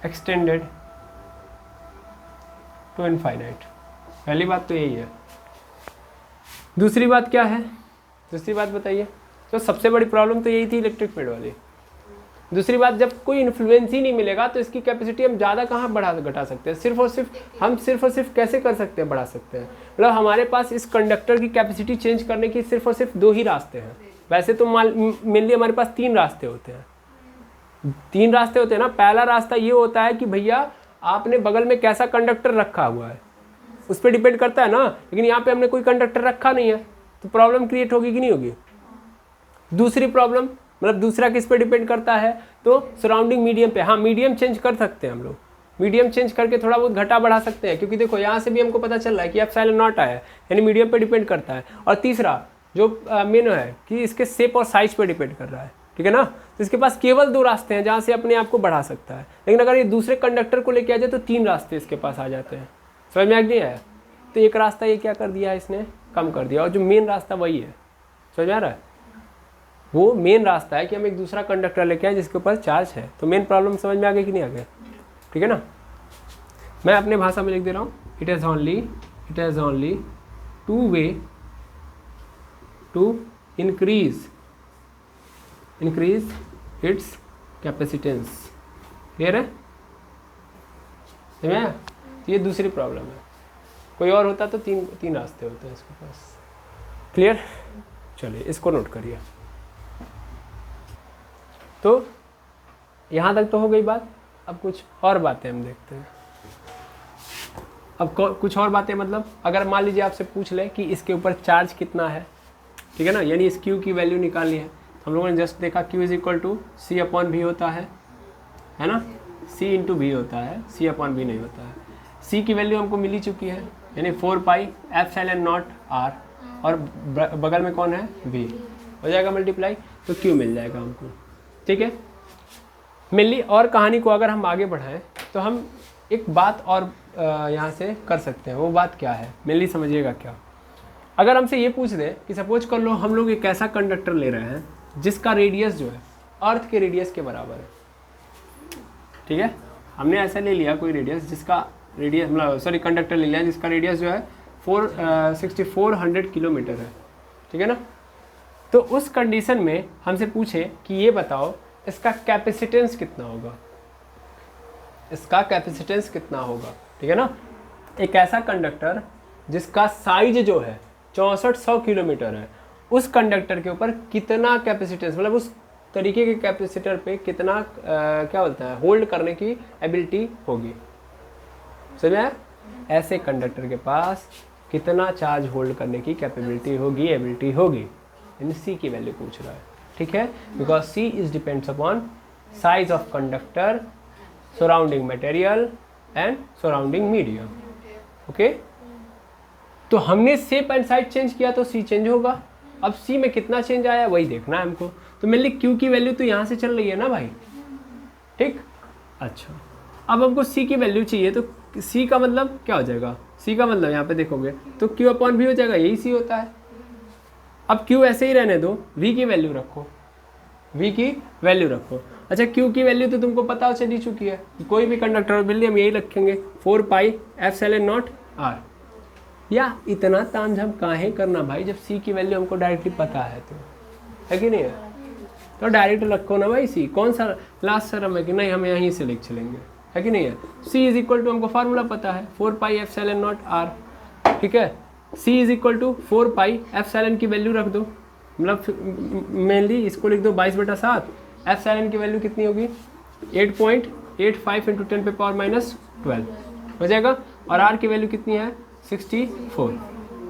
extended to infinite. पहली बात तो यही है। दूसरी बात क्या है, दूसरी बात बताइए, तो सबसे बड़ी प्रॉब्लम तो यही थी इलेक्ट्रिक फील्ड वाली। दूसरी बात, जब कोई इन्फ्लुएंस ही नहीं मिलेगा तो इसकी कैपेसिटी हम ज़्यादा कहाँ बढ़ा घटा सकते हैं, सिर्फ और सिर्फ कैसे कर सकते हैं, बढ़ा सकते हैं, मतलब हमारे पास इस कंडक्टर की कैपेसिटी चेंज करने की सिर्फ और सिर्फ दो ही रास्ते हैं। वैसे तो मेनली हमारे पास तीन रास्ते होते हैं, ना। पहला रास्ता ये होता है कि भैया आपने बगल में कैसा कंडक्टर रखा हुआ है उस पर डिपेंड करता है ना, लेकिन यहाँ पे हमने कोई कंडक्टर रखा नहीं है तो प्रॉब्लम क्रिएट होगी कि नहीं होगी। दूसरी प्रॉब्लम, मतलब दूसरा किस पे डिपेंड करता है, तो सराउंडिंग मीडियम पे। हाँ, मीडियम चेंज कर सकते हैं हम लोग, मीडियम चेंज करके थोड़ा बहुत घटा बढ़ा सकते हैं, क्योंकि देखो यहाँ से भी हमको पता चल रहा है कि एप्सिलॉन नॉट आया है, यानी मीडियम पे डिपेंड करता है। और तीसरा जो मेन है कि इसके शेप और साइज पे डिपेंड कर रहा है, ठीक है ना। तो इसके पास केवल दो रास्ते हैं जहाँ से अपने आप को बढ़ा सकता है, लेकिन अगर ये दूसरे कंडक्टर को लेके आ जाए तो तीन रास्ते इसके पास आ जाते हैं। समझ में आ गया है, तो एक रास्ता ये क्या कर दिया है, इसने कम कर दिया, और जो मेन रास्ता वही है। समझ में आ रहा है, वो मेन रास्ता है कि हम एक दूसरा कंडक्टर लेके आए जिसके ऊपर चार्ज है। तो मेन प्रॉब्लम समझ में आ गई कि नहीं आ गया, ठीक है ना। मैं अपने भाषा में लिख दे रहा हूँ, it has only two way to increase its capacitance. Clear है, समझ में? ये दूसरी प्रॉब्लम है, कोई और होता तो तीन रास्ते होते हैं इसके पास। क्लियर, चलिए इसको नोट करिए। तो यहाँ तक तो हो गई बात। अब कुछ और बातें हम देखते हैं। अब कुछ और बातें, मतलब अगर मान लीजिए आपसे पूछ ले कि इसके ऊपर चार्ज कितना है, ठीक है ना, यानी इस Q की वैल्यू निकालनी है। हम लोगों ने जस्ट देखा Q is equal to C upon V होता है ना, C इंटू V होता है, C अपॉन V नहीं होता है। C की वैल्यू हमको मिल ही चुकी है, यानी 4 पाई एप्सिलॉन नॉट R, और बगल में कौन है, V, हो जाएगा मल्टीप्लाई, तो Q मिल जाएगा हमको। ठीक है, मेनली और कहानी को अगर हम आगे बढ़ाएं तो हम एक बात और यहाँ से कर सकते हैं। वो बात क्या है, मेनली समझिएगा क्या। अगर हमसे ये पूछ दें कि सपोज कर लो हम लोग एक ऐसा कंडक्टर ले रहे हैं जिसका रेडियस जो है अर्थ के रेडियस के बराबर है, ठीक है। हमने ऐसा ले लिया कोई रेडियस जिसका रेडियस, मतलब कंडक्टर ले लिया जिसका रेडियस जो है 6400 किलोमीटर है, ठीक है ना। तो उस कंडीशन में हमसे पूछे कि ये बताओ इसका कैपेसिटेंस कितना होगा, ठीक है ना। एक ऐसा कंडक्टर जिसका साइज जो है 6400 किलोमीटर है, उस कंडक्टर के ऊपर कितना कैपेसिटेंस, मतलब उस तरीके के कैपेसिटर पे कितना क्या बोलता है, होल्ड करने की एबिलिटी होगी। समझ में? ऐसे कंडक्टर के पास कितना चार्ज होल्ड करने की कैपेबिलिटी होगी, एबिलिटी होगी, यानी C की वैल्यू पूछ रहा है, ठीक है, because C is depends upon size of conductor, surrounding material and surrounding medium. Okay, तो हमने शेप एंड साइज चेंज किया तो सी चेंज होगा। अब सी में कितना चेंज आया वही देखना है हमको। तो मेरे क्यू की वैल्यू तो यहाँ से चल रही है ना भाई, ठीक। अच्छा, अब हमको सी की वैल्यू चाहिए, तो सी का मतलब क्या हो जाएगा, सी का मतलब यहाँ पे देखोगे तो क्यू अपॉन भी हो जाएगा, यही सी होता है। अब क्यू ऐसे ही रहने दो, वी की वैल्यू रखो, वी की वैल्यू रखो। अच्छा, क्यू की वैल्यू तो तुमको पता चली चुकी है, कोई भी कंडक्टर बिल्ली हम यही रखेंगे 4 पाई एप्सिलॉन नॉट आर। या इतना तामझाम काहे करना भाई, जब सी की वैल्यू हमको डायरेक्टली पता है, तो है कि नहीं है, तो डायरेक्ट रखो ना भाई सी। कौन सा लास्ट शर्म है कि नहीं हम यहीं से लिख चलेंगे, है कि नहीं है। सी इज इक्वल टू हमको फार्मूला पता है 4 पाई एप्सिलॉन नॉट आर, ठीक है। C is equal to 4 pi epsilon की वैल्यू रख दो, मतलब मेनली इसको लिख दो 22/7। एप्सिलॉन की वैल्यू कितनी होगी 8.85 इंटू 10 पे पावर माइनस 12 हो जाएगा। और आर की वैल्यू कितनी है 64।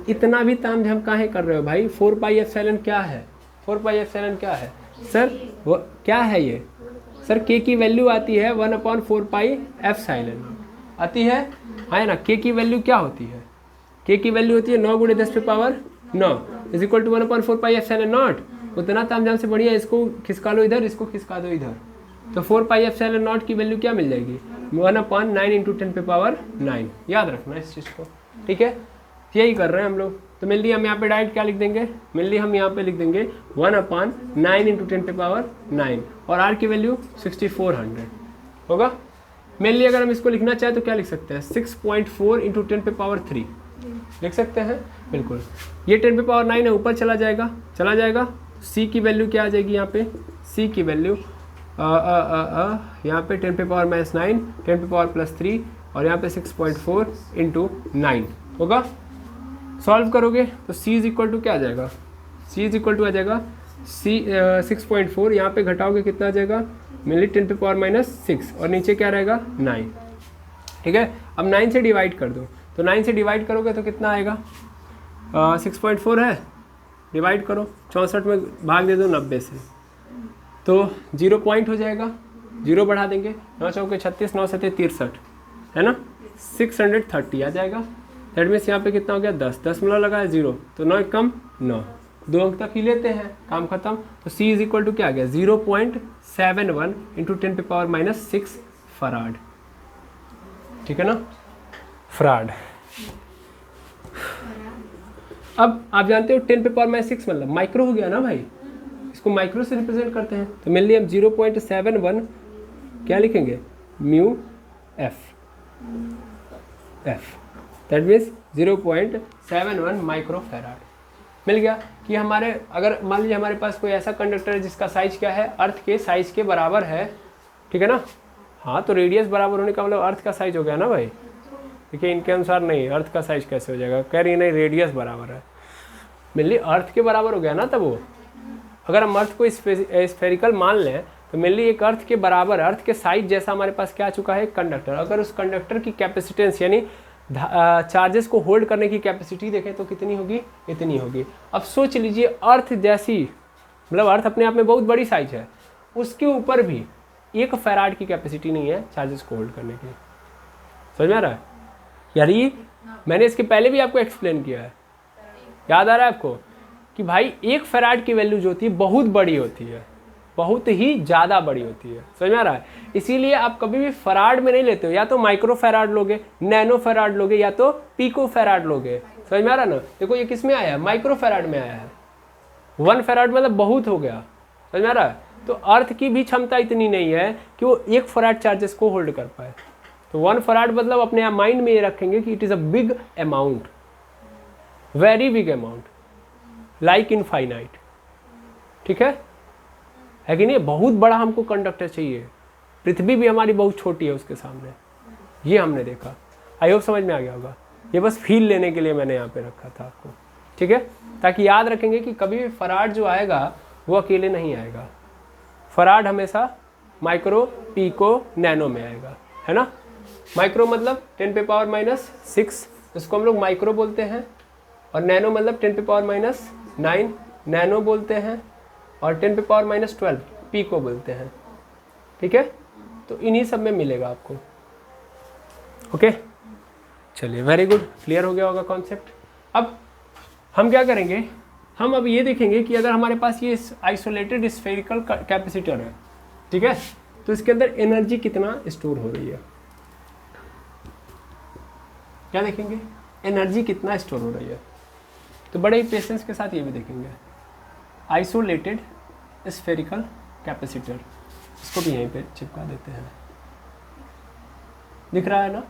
इतना भी तामझाम काहे कर रहे हो भाई, 4 पाई एप्सिलॉन क्या है, 4 पाई एप्सिलॉन क्या है सर, वो क्या है ये सर, के की वैल्यू आती है 1/4 पाई एप्सिलॉन आती है ना। के की वैल्यू क्या होती है, के की वैल्यू होती है 9 × 10 पे power 9 is equal to 1/4 pi epsilon naught. उतना तामझाम से बढ़िया इसको खिसका लो इधर, इसको खिसका दो इधर, तो 4 पाई एप्सिलॉन नॉट की वैल्यू क्या मिल जाएगी 1/9 इंटू 10 पे पावर 9। याद रखना इस चीज़ को, ठीक है। यही कर रहे हैं हम लोग। तो मेनली हम यहाँ पे डायरेक्ट क्या लिख देंगे, मेनली हम यहाँ पे लिख देंगे 1/9 इंटू 10 पे पावर 9 और आर की वैल्यू 6400 होगा। मेनली अगर हम इसको लिखना चाहें तो क्या लिख सकते हैं 6.4 इंटू 10 पे पावर 3 लिख सकते हैं, बिल्कुल। ये 10 पे पावर 9 है, ऊपर चला जाएगा। सी की वैल्यू क्या आ जाएगी यहाँ पे, सी की वैल्यू यहाँ पे 10 पे पावर -9 10 पे पावर +3 और यहाँ पे 6.4 इंटू 9 होगा। सॉल्व करोगे तो c इज इक्वल टू क्या आ जाएगा, c इज इक्वल टू आ जाएगा 6.4, यहाँ पे घटाओगे कितना आ जाएगा मेनली 10 पे पावर -6 और नीचे क्या रहेगा 9, ठीक है। अब 9 से डिवाइड कर दो, तो 9 से डिवाइड करोगे तो कितना आएगा 6.4 है, डिवाइड करो 64 में भाग दे दो 90 से, तो 0 पॉइंट हो जाएगा, 0 बढ़ा देंगे 9 चौके 36 9 7 63 है ना, 630 आ जाएगा। दैट मीन्स यहाँ पे कितना हो गया 10 मिला लगा है 0, तो 9 कम 9, 2 अंक तक ही लेते हैं, काम खत्म। तो c इज इक्वल टू क्या आ गया 0.71 इंटू 10 पे पावर -6 फराड, ठीक है ना, फराड। अब आप जानते हो 10 पे पावर -6 मतलब माइक्रो हो गया ना भाई, इसको माइक्रो से रिप्रेजेंट करते हैं। तो मेनली हम 0.71 क्या लिखेंगे mu F that means 0.71 micro farad मिल गया। कि हमारे अगर मान लीजिए हमारे पास कोई ऐसा कंडक्टर है जिसका साइज क्या है अर्थ के साइज के बराबर है, ठीक है ना। हाँ, तो रेडियस बराबर होने का मतलब अर्थ का साइज हो गया ना भाई। देखिए इनके अनुसार नहीं, अर्थ का साइज कैसे हो जाएगा, कह रही नहीं रेडियस बराबर है, मेनली अर्थ के बराबर हो गया ना। तब वो अगर हम अर्थ को स्फेरिकल मान लें तो मेनली एक अर्थ के बराबर, अर्थ के साइज जैसा हमारे पास क्या आ चुका है कंडक्टर। अगर उस कंडक्टर की कैपेसिटेंस यानी चार्जेस को होल्ड करने की कैपेसिटी देखें तो कितनी होगी, इतनी होगी। अब सोच लीजिए अर्थ जैसी, मतलब अर्थ अपने आप में बहुत बड़ी साइज है, उसके ऊपर भी 1 फैराड की कैपेसिटी नहीं है चार्जेस को होल्ड करने की। समझ में आ रहा है यानी, मैंने इसके पहले भी आपको एक्सप्लेन किया है, याद आ रहा है आपको कि भाई 1 फैराड की वैल्यू जो होती है बहुत बड़ी होती है, बहुत ही ज़्यादा बड़ी होती है। समझ में आ रहा है। इसीलिए आप कभी भी फराड में नहीं लेते हो, या तो माइक्रो फैराड लोगे, नैनो फैराड लोगे, या तो पीको फैराड लोगे। समझ में आ रहा है ना। देखो ये किस में आया है, माइक्रो फैराड में आया है। 1 फैराड मतलब बहुत हो गया, समझ में आ रहा है। तो अर्थ की भी क्षमता इतनी नहीं है कि वो 1 फैराड चार्जेस को होल्ड कर पाए। तो 1 फैराड मतलब अपने आप माइंड में ये रखेंगे कि it is a big amount, very big amount, like infinite, ठीक है कि नहीं। बहुत बड़ा हमको कंडक्टर चाहिए, पृथ्वी भी हमारी बहुत छोटी है उसके सामने, ये हमने देखा। आई होप समझ में आ गया होगा। ये बस फील लेने के लिए मैंने यहाँ पे रखा था आपको, ठीक है, ताकि याद रखेंगे कि कभी भी फराड जो आएगा वो अकेले नहीं आएगा। फराड हमेशा माइक्रो, पीको, नैनो में आएगा, है ना। माइक्रो मतलब 10 पे पावर -6, इसको हम लोग माइक्रो बोलते हैं, और नैनो मतलब 10 पे पावर -9 नैनो बोलते हैं, और 10⁻⁻12 पीको बोलते हैं, ठीक है। तो इन्हीं सब में मिलेगा आपको, ओके। चलिए वेरी गुड, क्लियर हो गया होगा कॉन्सेप्ट। अब हम क्या करेंगे, हम अब ये देखेंगे कि अगर हमारे पास ये आइसोलेटेड स्फेरिकल कैपेसिटर है, ठीक है, तो इसके अंदर एनर्जी कितना स्टोर हो रही है, क्या देखेंगे, एनर्जी कितना स्टोर हो रही है। तो बड़े ही पेशेंस के साथ ये भी देखेंगे। आइसोलेटेड स्फेरिकल कैपेसिटर, इसको भी यहीं पे चिपका देते हैं, दिख रहा है ना।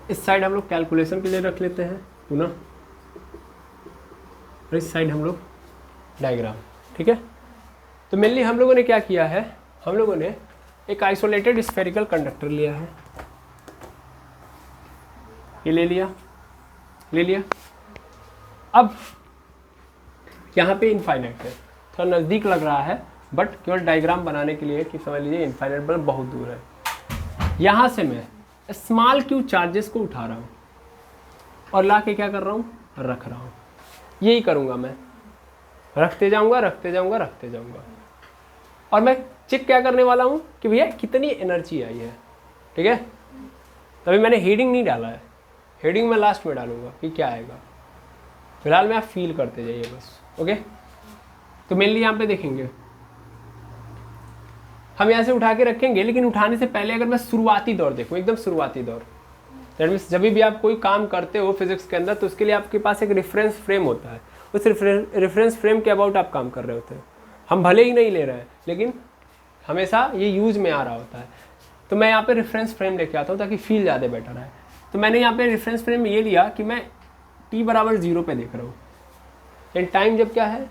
इस साइड हम लोग कैलकुलेशन के लिए रख लेते हैं पुनः, और इस साइड हम लोग डायग्राम, ठीक है। तो मेनली हम लोगों ने क्या किया है, हम लोगों ने एक आइसोलेटेड स्फेरिकल कंडक्टर लिया है, ये ले लिया। अब यहाँ पे इनफाइनाइट है, थोड़ा नज़दीक लग रहा है, बट केवल डायग्राम बनाने के लिए कि समझ लीजिए इनफाइनाइट पर बहुत दूर है। यहाँ से मैं स्मॉल क्यू चार्जेस को उठा रहा हूँ और ला के क्या कर रहा हूँ, रख रहा हूँ। यही करूँगा मैं, रखते जाऊँगा और मैं चेक क्या करने वाला हूँ कि भैया कितनी एनर्जी आई है, ठीक है। तभी मैंने हेडिंग नहीं डाला है, हेडिंग मैं लास्ट में डालूंगा कि क्या आएगा। फिलहाल में आप फील करते जाइए बस, ओके। तो मेनली यहाँ पे देखेंगे, हम यहाँ से उठा के रखेंगे, लेकिन उठाने से पहले अगर मैं शुरुआती दौर देखूँ, एकदम शुरुआती दौर, दैट मीन्स जब भी आप कोई काम करते हो फिजिक्स के अंदर, तो उसके लिए आपके पास एक रेफरेंस फ्रेम होता है। उस रेफरेंस फ्रेम के अबाउट आप काम कर रहे होते हैं। हम भले ही नहीं ले रहे हैं, लेकिन हमेशा ये यूज में आ रहा होता है। तो मैं यहाँ पे रेफरेंस फ्रेम लेके आता हूँ ताकि फील ज़्यादा बेटर है। तो मैंने यहाँ पे रेफरेंस फ्रेम ये लिया कि मैं t बराबर 0 पे देख रहा हूँ, एंड टाइम जब क्या है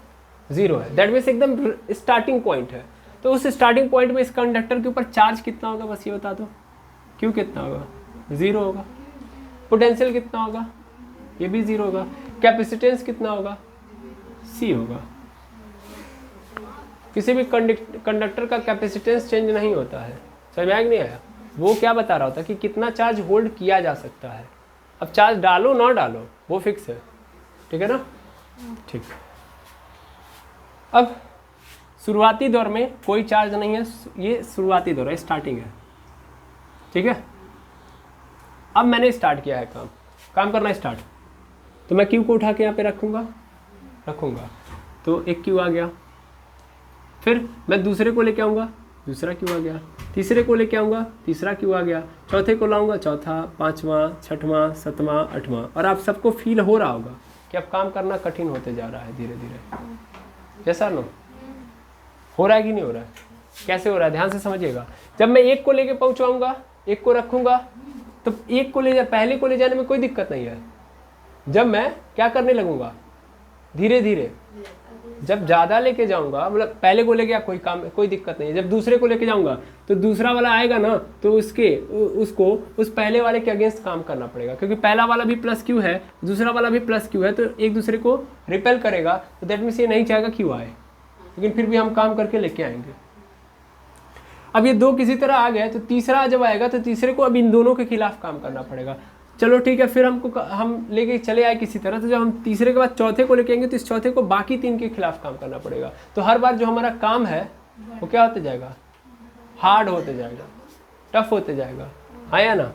0 है, दैट मीन्स एकदम स्टार्टिंग पॉइंट है। तो उस स्टार्टिंग पॉइंट में इस कंडक्टर के ऊपर चार्ज कितना होगा, बस ये बता दो। क्यू कितना होगा, 0 होगा। पोटेंशियल कितना होगा, ये भी 0 होगा। कैपेसिटेंस कितना होगा, C होगा। किसी भी कंडक्टर का कैपेसिटेंस चेंज नहीं होता है, समझ में आया कि नहीं आया। वो क्या बता रहा होता है कि कितना चार्ज होल्ड किया जा सकता है। अब चार्ज डालो ना डालो वो फिक्स है, ठीक है ना, ठीक। अब शुरुआती दौर में कोई चार्ज नहीं है, ये शुरुआती दौर है, स्टार्टिंग है, ठीक है। अब मैंने स्टार्ट किया है काम करना स्टार्ट। तो मैं क्यू को उठा के यहाँ पे रखूँगा, तो एक क्यू आ गया। फिर मैं दूसरे को लेके आऊँगा, दूसरा क्यू आ गया। तीसरे को लेके आऊँगा, तीसरा क्यू आ गया। चौथे को लाऊंगा, चौथा, पाँचवां, छठवां, सातवां, आठवां। और आप सबको फील हो रहा होगा कि अब काम करना कठिन होते जा रहा है धीरे धीरे। जैसा नो हो रहा है कि नहीं हो रहा है, कैसे हो रहा है, ध्यान से समझिएगा। जब मैं एक को लेके पहुँचाऊँगा, एक को रखूँगा, तो एक को पहले को ले जाने में कोई दिक्कत नहीं है। जब मैं क्या करने लगूँगा, धीरे धीरे जब ज़्यादा लेके जाऊंगा, मतलब पहले को लेके कोई दिक्कत नहीं है। जब दूसरे को लेके जाऊंगा तो दूसरा वाला आएगा ना, तो उसको उस पहले वाले के अगेंस्ट काम करना पड़ेगा, क्योंकि पहला वाला भी प्लस क्यू है, दूसरा वाला भी प्लस क्यू है, तो एक दूसरे को रिपेल करेगा। तो दैट मीन्स ये नहीं चाहेगा क्यू आए, लेकिन फिर भी हम काम करके लेके आएंगे। अब ये दो किसी तरह आ गए, तो तीसरा जब आएगा तो तीसरे को अब इन दोनों के खिलाफ काम करना पड़ेगा। चलो ठीक है, फिर हम लेके चले आए किसी तरह। तो जब हम तीसरे के बाद चौथे को लेके आएंगे, तो इस चौथे को बाकी तीन के खिलाफ काम करना पड़ेगा। तो हर बार जो हमारा काम है वो क्या होते जाएगा, हार्ड होते जाएगा, टफ होते जाएगा, हाँ या ना।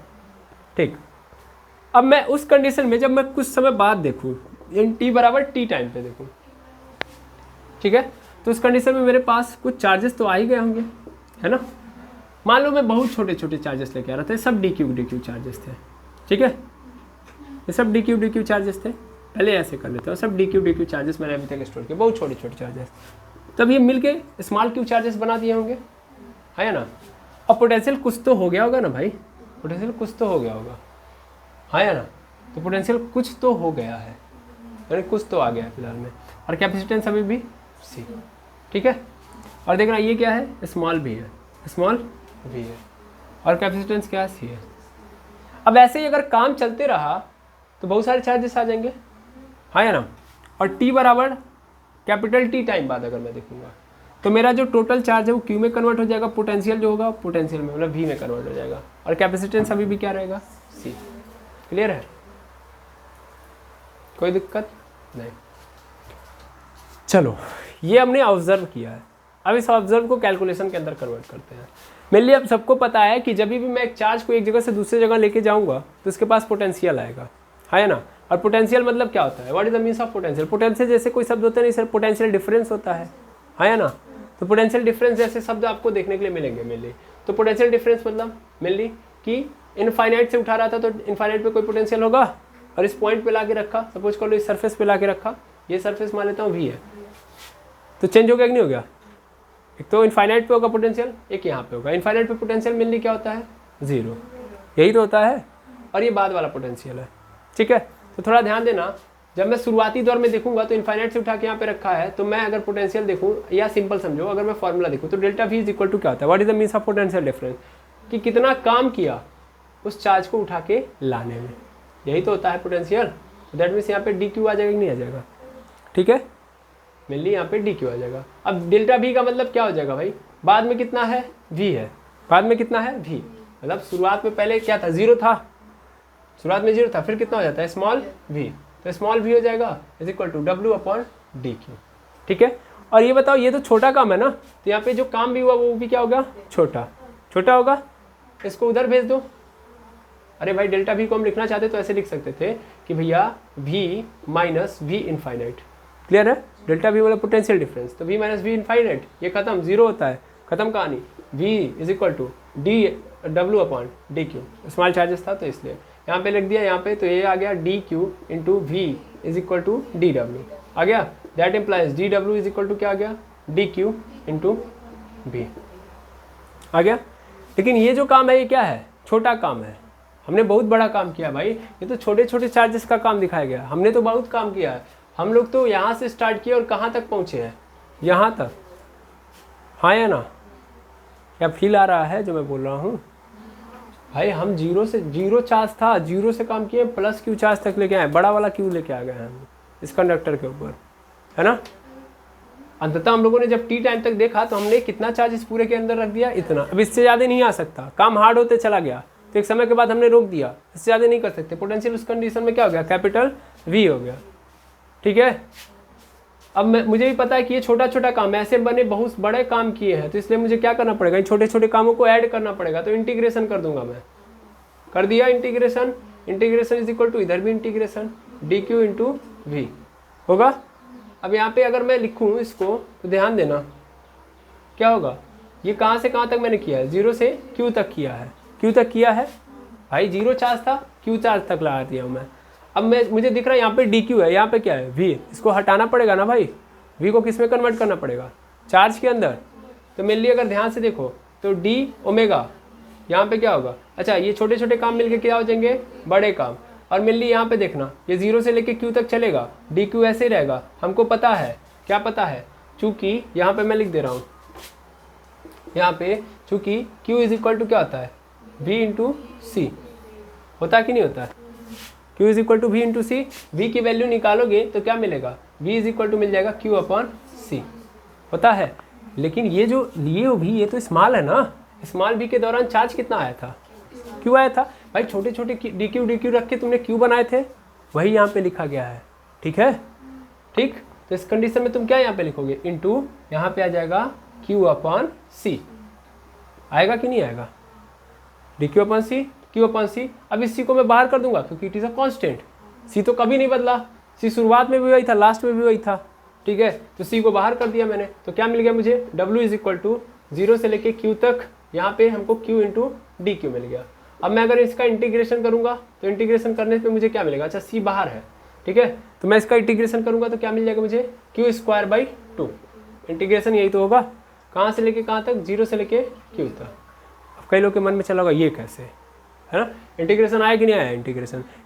ठीक, अब मैं उस कंडीशन में जब मैं कुछ समय बाद देखूँ, t बराबर t टाइम पे देखूँ, ठीक है, तो उस कंडीशन में मेरे पास कुछ चार्जेस तो आ ही गए होंगे, है ना। मान लो मैं बहुत छोटे छोटे चार्जेस लेके आ रहा था, सब डी क्यू चार्जेस थे, ठीक है, ये सब डी क्यू चार्जेस थे। पहले ऐसे कर लेते हैं, सब डी क्यू चार्जेस मैंने अभी तक स्टोर किए, बहुत छोटे छोटे चार्जेस। तब ये मिलके स्मॉल क्यू चार्जेस बना दिए होंगे, है ना। और पोटेंशियल कुछ तो हो गया होगा ना भाई, पोटेंशियल कुछ तो हो गया होगा, है ना। तो पोटेंशियल कुछ तो हो गया है, यानी कुछ तो आ गया है फिलहाल में। और कैपेसिटेंस अभी भी सी, ठीक है। और देखना ये क्या है, स्मॉल भी है, स्मॉल भी है, और कैपेसिटेंस क्या है, सी है। अब ऐसे ही अगर काम चलते रहा तो बहुत सारे चार्जेस आ जाएंगे, हाँ या ना। और टी बराबर कैपिटल टी टाइम बाद अगर मैं देखूंगा, तो मेरा जो टोटल चार्ज है वो क्यू में कन्वर्ट हो जाएगा, पोटेंशियल जो होगा पोटेंशियल में मतलब वी में कन्वर्ट हो जाएगा, और कैपेसिटेंस अभी भी क्या रहेगा, सी। क्लियर है, कोई दिक्कत नहीं। चलो ये हमने ऑब्जर्व किया है, अब इस ऑब्जर्व को कैलकुलेशन के अंदर कन्वर्ट करते हैं। मेरे लिए अब सबको पता है कि जब भी मैं एक चार्ज को एक जगह से दूसरी जगह लेके जाऊंगा तो इसके पास पोटेंशियल आएगा, है ना। और पोटेंशियल मतलब क्या होता है, what is the means of potential. Potential जैसे कोई शब्द होता है नहीं सर, पोटेंशियल डिफरेंस होता है ना। तो पोटेंशियल डिफरेंस जैसे शब्द आपको देखने के लिए मिलेंगे मेनली। तो पोटेंशियल डिफरेंस मतलब मेनली कि इनफाइनाइट से उठा रहा था तो इनफाइनाइट पे कोई पोटेंशियल होगा, और इस पॉइंट पे ला के रखा, सपोज कर लो इस सरफेस पे ला के रखा, ये सरफेस मान लेता हूँ वी है, तो चेंज हो गया कि नहीं हो गया। एक तो इनफाइनाइट पे होगा पोटेंशियल, एक यहाँ पे होगा। इनफाइनाइट पे पोटेंशियल मेनली क्या होता है, जीरो, यही तो होता है, और ये बाद वाला पोटेंशियल है, ठीक है। तो थोड़ा ध्यान देना, जब मैं शुरुआती दौर में देखूंगा तो इनफाइनाइट से उठा के यहाँ पे रखा है, तो मैं अगर पोटेंशियल देखूँ या सिंपल समझो, अगर मैं फॉर्मूला देखूँ तो delta V is equal to क्या होता है, what is the means of potential difference, कि कितना काम किया उस चार्ज को उठा के लाने में, यही तो होता है पोटेंशियल। तो दैट मीन्स यहाँ पे डी क्यू आ जाएगा कि नहीं आ जाएगा, ठीक है, मेनली यहाँ पे डी क्यू आ जाएगा। अब डेल्टा वी का मतलब क्या हो जाएगा भाई, बाद में कितना है, वी है, बाद में कितना है, वी, मतलब शुरुआत में पहले क्या था, जीरो था, शुरुआत में जीरो था, फिर कितना हो जाता है, स्मॉल वी, तो स्मॉल वी हो जाएगा is equal to W upon D Q, ठीक है। और ये बताओ, ये तो छोटा काम है ना, तो यहाँ पे जो काम भी हुआ वो भी क्या होगा, छोटा, छोटा होगा, इसको उधर भेज दो। अरे भाई डेल्टा वी को हम लिखना चाहते तो ऐसे लिख सकते थे कि भैया V minus V infinite, clear है, डेल्टा वी वाला पोटेंशियल डिफरेंस, तो वी माइनस वी इनफाइनाइट, ये खत्म, जीरो होता है, खत्म कहानी। V is equal to D W upon D Q, small charges था तो इसलिए यहाँ पे लिख दिया, यहाँ पे तो ये आ गया D Q into V is equal to D W आ गया, that implies D W is equal to क्या आ गया, डी क्यू इंटू वी आ गया। लेकिन ये जो काम है ये क्या है, छोटा काम है, हमने बहुत बड़ा काम किया भाई, ये तो छोटे छोटे चार्जेस का काम दिखाया गया, हमने तो बहुत काम किया है। हम लोग तो यहाँ से स्टार्ट किए और कहाँ तक पहुँचे हैं, यहाँ तक, हाँ या ना, क्या फील आ रहा है जो मैं बोल रहा हूँ भाई। हम जीरो चार्ज था, जीरो से काम किए, प्लस क्यू चार्ज तक लेके आए, बड़ा वाला क्यू लेके आ गए हैं हम इस कंडक्टर के ऊपर, है ना। अंततः हम लोगों ने जब टी टाइम तक देखा तो हमने कितना चार्ज इस पूरे के अंदर रख दिया, इतना, अब इससे ज़्यादा नहीं आ सकता, काम हार्ड होते चला गया, तो एक समय के बाद हमने रोक दिया, इससे ज़्यादा नहीं कर सकते। पोटेंशियल उस कंडीशन में क्या हो गया, कैपिटल वी हो गया, ठीक है। अब मुझे भी पता है कि ये छोटा छोटा काम, ऐसे बने बहुत बड़े काम किए हैं, तो इसलिए मुझे क्या करना पड़ेगा, इन छोटे छोटे कामों को ऐड करना पड़ेगा, तो इंटीग्रेशन कर दूंगा मैं, कर दिया integration, integration is equal to इधर भी integration D Q into V होगा। अब यहाँ पे अगर मैं लिखूँ इसको तो ध्यान देना क्या होगा, ये कहाँ से कहाँ तक मैंने किया है, जीरो से क्यू तक किया है, क्यू तक किया है भाई, जीरो चार्ज था क्यू चार्ज तक लगा दिया हूँ मैं। अब मुझे दिख रहा है यहाँ पे डी क्यू है, यहाँ पे क्या है, वी, इसको हटाना पड़ेगा ना भाई, वी को किस में कन्वर्ट करना पड़ेगा, चार्ज के अंदर। तो मेरे लिए अगर ध्यान से देखो तो डी ओमेगा यहाँ पे क्या होगा, अच्छा ये छोटे छोटे काम मिलके क्या हो जाएंगे, बड़े काम। और मेरे लिए यहाँ पे देखना, ये जीरो से लेके क्यू तक चलेगा, डी क्यू ऐसे ही रहेगा, हमको पता है, क्या पता है, चूँकि यहाँ पे मैं लिख दे रहा हूँ, यहाँ पे चूँकि क्यू इज इक्वल टू क्या होता है, वी इंटू सी, होता है कि नहीं होता है, Q is equal to V into C, V की वैल्यू निकालोगे तो क्या मिलेगा, V इज इक्वल टू मिल जाएगा Q अपॉन सी, होता है। लेकिन ये जो लिए हो भी, ये तो स्मॉल है ना, स्मॉल v के दौरान चार्ज कितना आया था, Q आया था भाई, छोटे छोटे डी क्यू रख के तुमने Q बनाए थे, वही यहाँ पे लिखा गया है, ठीक है, ठीक। तो इस कंडीशन में तुम क्या यहाँ पे लिखोगे, इंटू यहाँ पे आ जाएगा Q अपॉन सी, आएगा कि नहीं आएगा, डी क्यू अपॉन सी, क्यू अपॉन सी। अब इस सी को मैं बाहर कर दूंगा क्योंकि इट इज अ कांस्टेंट, सी तो कभी नहीं बदला, सी शुरुआत में भी वही था, लास्ट में भी वही था, ठीक है। तो सी को बाहर कर दिया मैंने, तो क्या मिल गया मुझे, W is equal to zero से लेके Q तक, यहाँ पे हमको Q इंटू डी क्यू मिल गया। अब मैं अगर इसका इंटीग्रेशन करूंगा तो इंटीग्रेशन करने पे मुझे क्या मिलेगा, अच्छा सी बाहर है, ठीक है, तो मैं इसका इंटीग्रेशन करूंगा तो क्या मिल जाएगा मुझे, क्यू स्क्वायर बाई 2, इंटीग्रेशन यही तो होगा, कहाँ से लेके कहाँ तक, जीरो से लेके Q तक। अब कई लोग के मन में चला होगा ये कैसे, है ना, इंटीग्रेशन आया कि नहीं आया,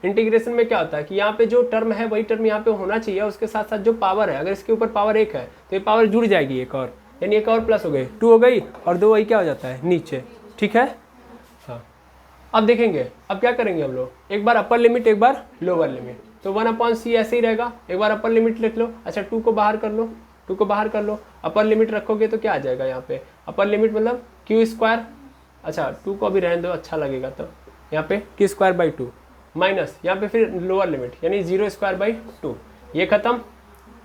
इंटीग्रेशन में क्या होता है कि यहाँ पे जो टर्म है वही टर्म यहाँ पे होना चाहिए, उसके साथ साथ जो पावर है, अगर इसके ऊपर पावर 1 है तो ये पावर जुड़ जाएगी एक और, यानी एक और प्लस हो गई, 2 हो गई, और 2 वही क्या हो जाता है नीचे, ठीक है। हाँ, अब देखेंगे, अब क्या करेंगे हम लोग, एक बार अपर लिमिट एक बार लोअर लिमिट, तो 1/c ऐसे ही रहेगा, एक बार अपर लिमिट लिख लो, अच्छा 2 को बाहर कर लो, 2 को बाहर कर लो, अपर लिमिट रखोगे तो क्या आ जाएगा यहाँ पे, अपर लिमिट मतलब क्यू स्क्वायर, अच्छा 2 को अभी रहने दो, अच्छा लगेगा, तो यहाँ पे Q स्क्वायर बाई 2 माइनस यहाँ पे फिर लोअर लिमिट यानी 0 स्क्वायर बाई 2, ये खत्म,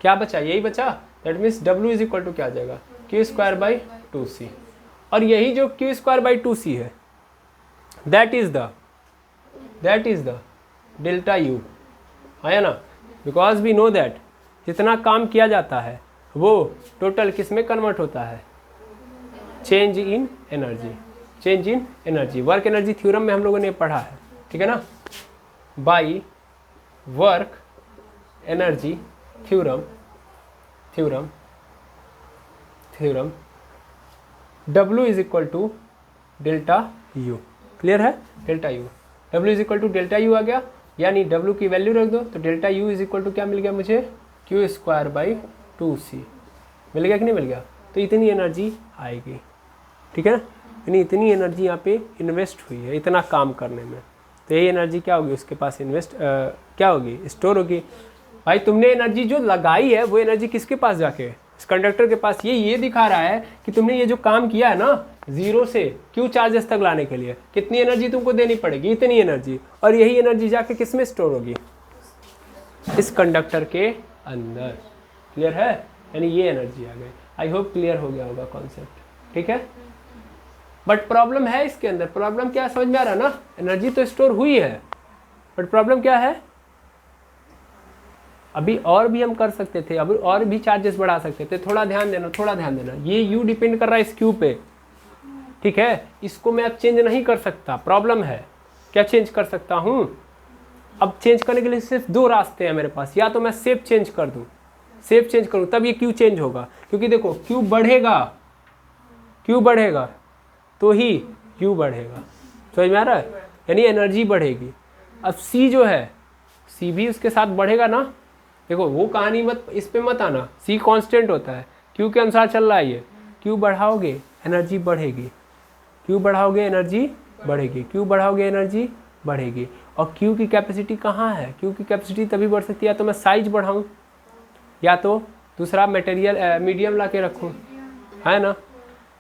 क्या बचा, यही बचा। That means W is equal to क्या आ जाएगा, क्यू स्क्वायर बाई 2c। और यही जो क्यू स्क्वायर बाई 2c है that is the delta U, है ना। बिकॉज वी नो दैट जितना काम किया जाता है वो टोटल किस में कन्वर्ट होता है, change in energy. Work energy theorem में हम लोगों ने पढ़ा है, ठीक है ना, by work energy theorem W is equal to delta U. Clear है, delta U, W is equal to delta U आ गया, यानी W की वैल्यू रख दो तो delta U is equal to क्या मिल गया मुझे, क्यू स्क्वायर बाई 2c। मिल गया कि नहीं मिल गया। तो इतनी एनर्जी आएगी, ठीक है ना, यानी इतनी एनर्जी यहाँ पे इन्वेस्ट हुई है इतना काम करने में। तो यही एनर्जी क्या होगी उसके पास क्या होगी, स्टोर होगी। भाई तुमने एनर्जी जो लगाई है वो एनर्जी किसके पास जाके, इस कंडक्टर के पास। ये दिखा रहा है कि तुमने ये जो काम किया है ना जीरो से क्यू चार्जेस तक लाने के लिए कितनी एनर्जी तुमको देनी पड़ेगी, इतनी एनर्जी। और यही एनर्जी जाके किस में स्टोर होगी, इस कंडक्टर के अंदर। क्लियर है, यानी ये एनर्जी आ गई। आई होप क्लियर हो गया होगा कॉन्सेप्ट, ठीक है। बट प्रॉब्लम है इसके अंदर, प्रॉब्लम क्या है समझ में आ रहा है ना, एनर्जी तो स्टोर हुई है बट प्रॉब्लम क्या है, अभी और भी हम कर सकते थे, अभी और भी चार्जेस बढ़ा सकते थे। थोड़ा ध्यान देना, ये यू डिपेंड कर रहा है इस क्यू पे, ठीक है। इसको मैं अब चेंज नहीं कर सकता, प्रॉब्लम है। क्या चेंज कर सकता हूँ, अब चेंज करने के लिए सिर्फ दो रास्ते हैं मेरे पास, या तो मैं शेप चेंज कर दूँ, शेप चेंज करूँ तब ये क्यू चेंज होगा, क्योंकि देखो क्यू बढ़ेगा तो ही यू बढ़ेगा, समझ में आ रहा है, यानी एनर्जी बढ़ेगी। अब सी जो है, सी भी उसके साथ बढ़ेगा ना। देखो वो कहानी मत, इस पे मत आना, सी कांस्टेंट होता है, क्यू के अनुसार चल रहा है ये। क्यू बढ़ाओगे एनर्जी बढ़ेगी, क्यू बढ़ाओगे एनर्जी बढ़ेगी, क्यू बढ़ाओगे एनर्जी बढ़ेगी। और क्यू की कैपेसिटी कहाँ है, क्यू की कैपेसिटी तभी बढ़ सकती है या तो मैं साइज बढ़ाऊँ या तो दूसरा मटेरियल मीडियम ला के रखूँ, है ना।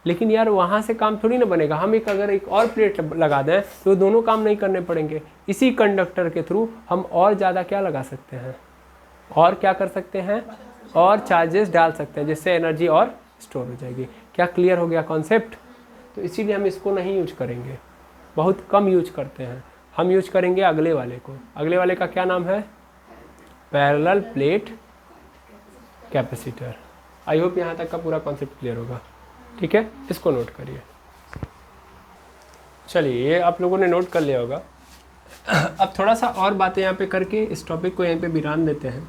लेकिन यार वहाँ से काम थोड़ी ना बनेगा, हम अगर एक और प्लेट लगा दें तो दोनों काम नहीं करने पड़ेंगे। इसी कंडक्टर के थ्रू हम और ज़्यादा क्या लगा सकते हैं, और क्या कर सकते हैं, और चार्जेस डाल सकते हैं, जिससे एनर्जी और स्टोर हो जाएगी। क्या क्लियर हो गया कॉन्सेप्ट। तो इसीलिए हम इसको नहीं यूज करेंगे, बहुत कम यूज करते हैं। हम यूज करेंगे अगले वाले को। अगले वाले का क्या नाम है, parallel plate capacitor. I hope यहाँ तक का पूरा कॉन्सेप्ट क्लियर होगा, ठीक है। इसको नोट करिए। चलिए ये आप लोगों ने नोट कर लिया होगा। अब थोड़ा सा और बातें यहाँ पे करके इस टॉपिक को यहीं पे विराम देते हैं,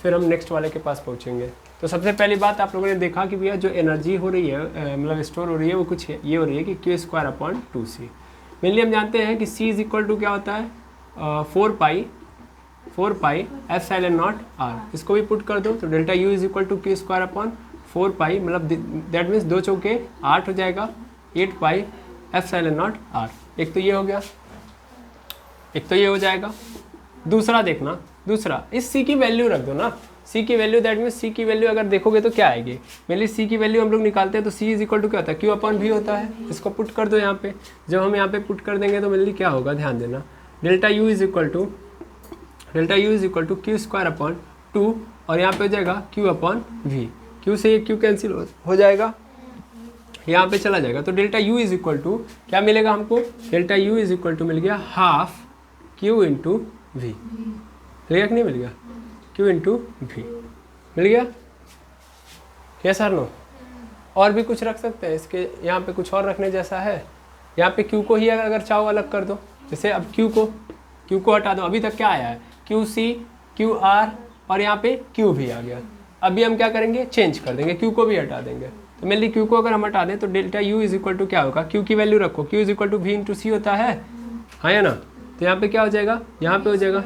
फिर हम नेक्स्ट वाले के पास पहुँचेंगे। तो सबसे पहली बात आप लोगों ने देखा कि भैया जो एनर्जी हो रही है, मतलब स्टोर हो रही है, वो कुछ ये हो रही है कि Q square upon 2c। Mainly हम जानते हैं कि c इज इक्वल टू क्या होता है, 4 पाई एप्सिलॉन नॉट r। इसको भी पुट कर दो तो delta u is equal to Q square upon 4 pi, मतलब दैट मीन्स 2 चौके 8 हो जाएगा, 8 पाई एप्सिलॉन नॉट r। एक तो ये हो गया, एक तो ये हो जाएगा। दूसरा देखना, दूसरा इस c की वैल्यू रख दो ना, c की वैल्यू, दैट मीन्स c की वैल्यू अगर देखोगे तो क्या आएगी, मेनली c की वैल्यू हम लोग निकालते हैं तो c इज इक्वल टू क्या होता है, q अपॉन v होता है। इसको पुट कर दो यहाँ पे। जब हम यहाँ पे पुट कर देंगे तो मेनली क्या होगा, ध्यान देना, delta u is equal to Q square upon 2, और यहाँ पे हो जाएगा q अपॉन v। q से ये q कैंसिल हो जाएगा, यहाँ पे चला जाएगा। तो delta u is equal to क्या मिलेगा हमको, delta u is equal to मिल गया हाफ q इंटू v। मिल गया कि नहीं मिल गया, q इंटू v मिल गया। क्या सर नो, और भी कुछ रख सकते हैं इसके, यहाँ पे कुछ और रखने जैसा है। यहाँ पे q को ही अगर चाहो अलग कर दो, जैसे अब q को हटा दो। अभी तक क्या आया है, qc qr और यहाँ पे q भी आ गया। अभी हम क्या करेंगे, चेंज कर देंगे, q को भी हटा देंगे। तो मेनली q को अगर हम हटा दें तो delta u is equal to क्या होगा, q की वैल्यू रखो, q is equal to v into C होता है, हाँ या ना। तो यहाँ पे क्या हो जाएगा, यहाँ पे हो जाएगा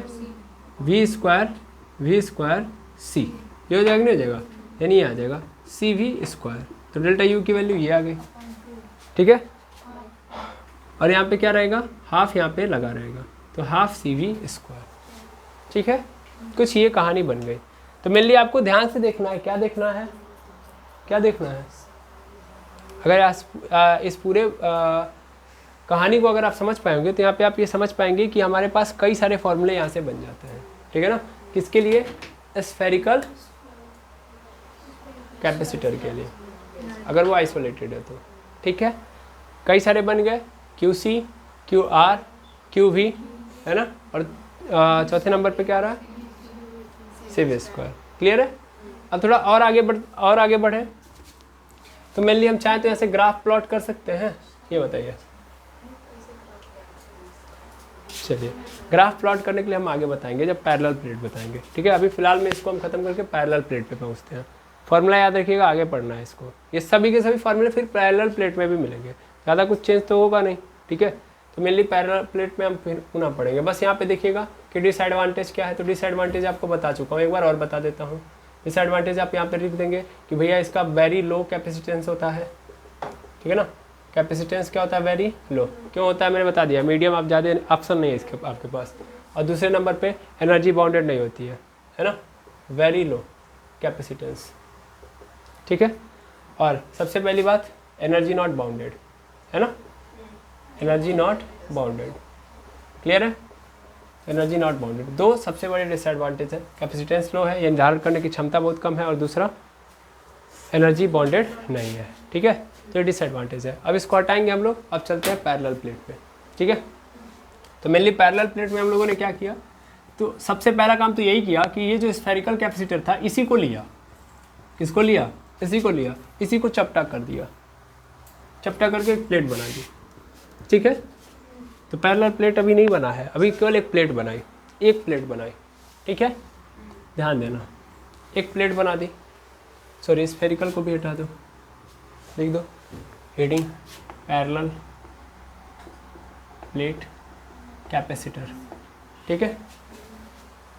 v स्क्वायर c, ये हो जाएगा नहीं हो जाएगा, यानी ये आ जाएगा cv स्क्वायर। तो डेल्टा u की वैल्यू ये आ गई, ठीक है। और यहाँ पे क्या रहेगा, हाफ यहाँ पे लगा रहेगा, तो हाफ cv स्क्वायर, ठीक है। कुछ ये कहानी बन गई। तो मेनली आपको ध्यान से देखना है, क्या देखना है, क्या देखना है। अगर इस पूरे कहानी को अगर आप समझ पाएंगे तो यहाँ पे आप ये समझ पाएंगे कि हमारे पास कई सारे फॉर्मूले यहाँ से बन जाते हैं, ठीक है ना। किसके लिए, स्फेरिकल कैपेसिटर के लिए, अगर वो आइसोलेटेड है तो। ठीक है, कई सारे बन गए, QC, QR, QV, है ना, और चौथे नंबर पे क्या रहा, CV स्क्वायर। क्लियर है। अब थोड़ा और आगे बढ़े तो मेनली हम चाहें तो ऐसे ग्राफ प्लॉट कर सकते हैं, ये बताइए। चलिए, ग्राफ प्लॉट करने के लिए हम आगे बताएंगे जब पैरेलल प्लेट बताएंगे। ठीक है, अभी फिलहाल में इसको हम खत्म करके पैरेलल प्लेट पे पहुंचते हैं। फॉर्मूला याद रखिएगा, आगे पढ़ना है इसको। ये सभी के सभी फॉर्मूले फिर पैरेलल प्लेट में भी मिलेंगे, ज़्यादा कुछ चेंज तो होगा नहीं। ठीक है, तो मेनली पैरेलल प्लेट में हम फिर पुनः पढ़ेंगे। बस यहाँ पे देखिएगा कि डिसएडवांटेज क्या है। तो डिसएडवांटेज आपको बता चुका हूँ, एक बार और बता देता हूँ। डिसएडवांटेज आप यहाँ पे लिख देंगे कि भैया इसका वेरी लो कैपेसिटेंस होता है। ठीक है ना, कैपेसिटेंस क्या होता है, वेरी लो। क्यों होता है मैंने बता दिया, मीडियम आप ज़्यादा ऑप्शन नहीं है इसके आपके पास। और दूसरे नंबर पे एनर्जी बाउंडेड नहीं होती है ना, वेरी लो कैपेसिटेंस। ठीक है, और सबसे पहली बात एनर्जी नॉट बाउंडेड, है ना, एनर्जी नॉट बाउंडेड। क्लियर है, एनर्जी नॉट बाउंडेड। दो सबसे बड़े डिसएडवांटेज है, कैपेसिटेंस लो है, ये धारण करने की क्षमता बहुत कम है, और दूसरा एनर्जी बाउंडेड नहीं है। ठीक है, तो ये डिसएडवांटेज है। अब इसको हटाएंगे हम लोग, अब चलते हैं पैरेलल प्लेट पे। ठीक है, तो मेनली पैरेलल प्लेट में हम लोगों ने क्या किया, तो सबसे पहला काम तो यही किया कि ये जो स्फेरिकल कैपेसिटर था इसी को लिया, किसको लिया, इसी को लिया, इसी को चपटा कर दिया, चपटा करके एक प्लेट बना दी। ठीक है, तो पैरेलल प्लेट अभी नहीं बना है, अभी केवल एक प्लेट बनाई, एक प्लेट बनाई। ठीक है, ध्यान देना, एक प्लेट बना दी। सॉरी, स्फेरिकल को भी हटा दो, लिख दो हेडिंग पैरेलल प्लेट कैपेसिटर। ठीक है,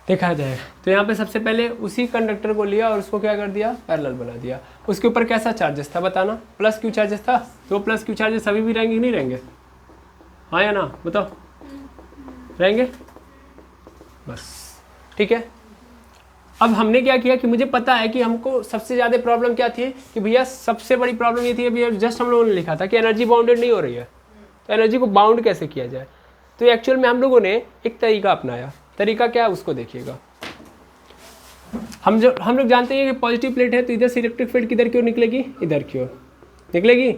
देखा जाएगा। तो यहाँ पे सबसे पहले उसी कंडक्टर को लिया और उसको क्या कर दिया, पैरेलल बना दिया। उसके ऊपर कैसा चार्जेस था बताना, प्लस क्यू चार्जेस था। तो प्लस क्यू चार्जेस अभी भी रहेंगे कि नहीं रहेंगे, हाँ या ना, बताओ, रहेंगे बस। ठीक है, अब हमने क्या किया कि मुझे पता है कि हमको सबसे ज़्यादा प्रॉब्लम क्या थी कि भैया सबसे बड़ी प्रॉब्लम ये थी, भैया जस्ट हम लोगों ने लिखा था कि एनर्जी बाउंडेड नहीं हो रही है, तो एनर्जी को बाउंड कैसे किया जाए। तो एक्चुअल में हम लोगों ने एक तरीका अपनाया। तरीका क्या है उसको देखिएगा। हम लोग जानते हैं कि पॉजिटिव प्लेट है तो इधर से इलेक्ट्रिक फील्ड किधर की ओर निकलेगी, इधर की ओर निकलेगी,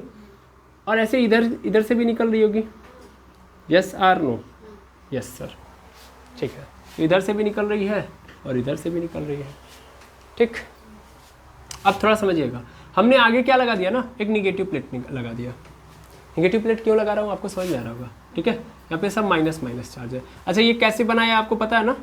और ऐसे इधर से भी निकल रही होगी। Yes or no, yes sir. ठीक है, तो इधर से भी निकल रही है और इधर से भी निकल रही है। ठीक, अब थोड़ा समझिएगा, हमने आगे क्या लगा दिया ना, एक निगेटिव प्लेट लगा दिया। निगेटिव प्लेट क्यों लगा रहा हूँ आपको समझ में आ रहा होगा। ठीक है, यहाँ पे सब माइनस माइनस चार्ज है। अच्छा, ये कैसे बनाया आपको पता है ना,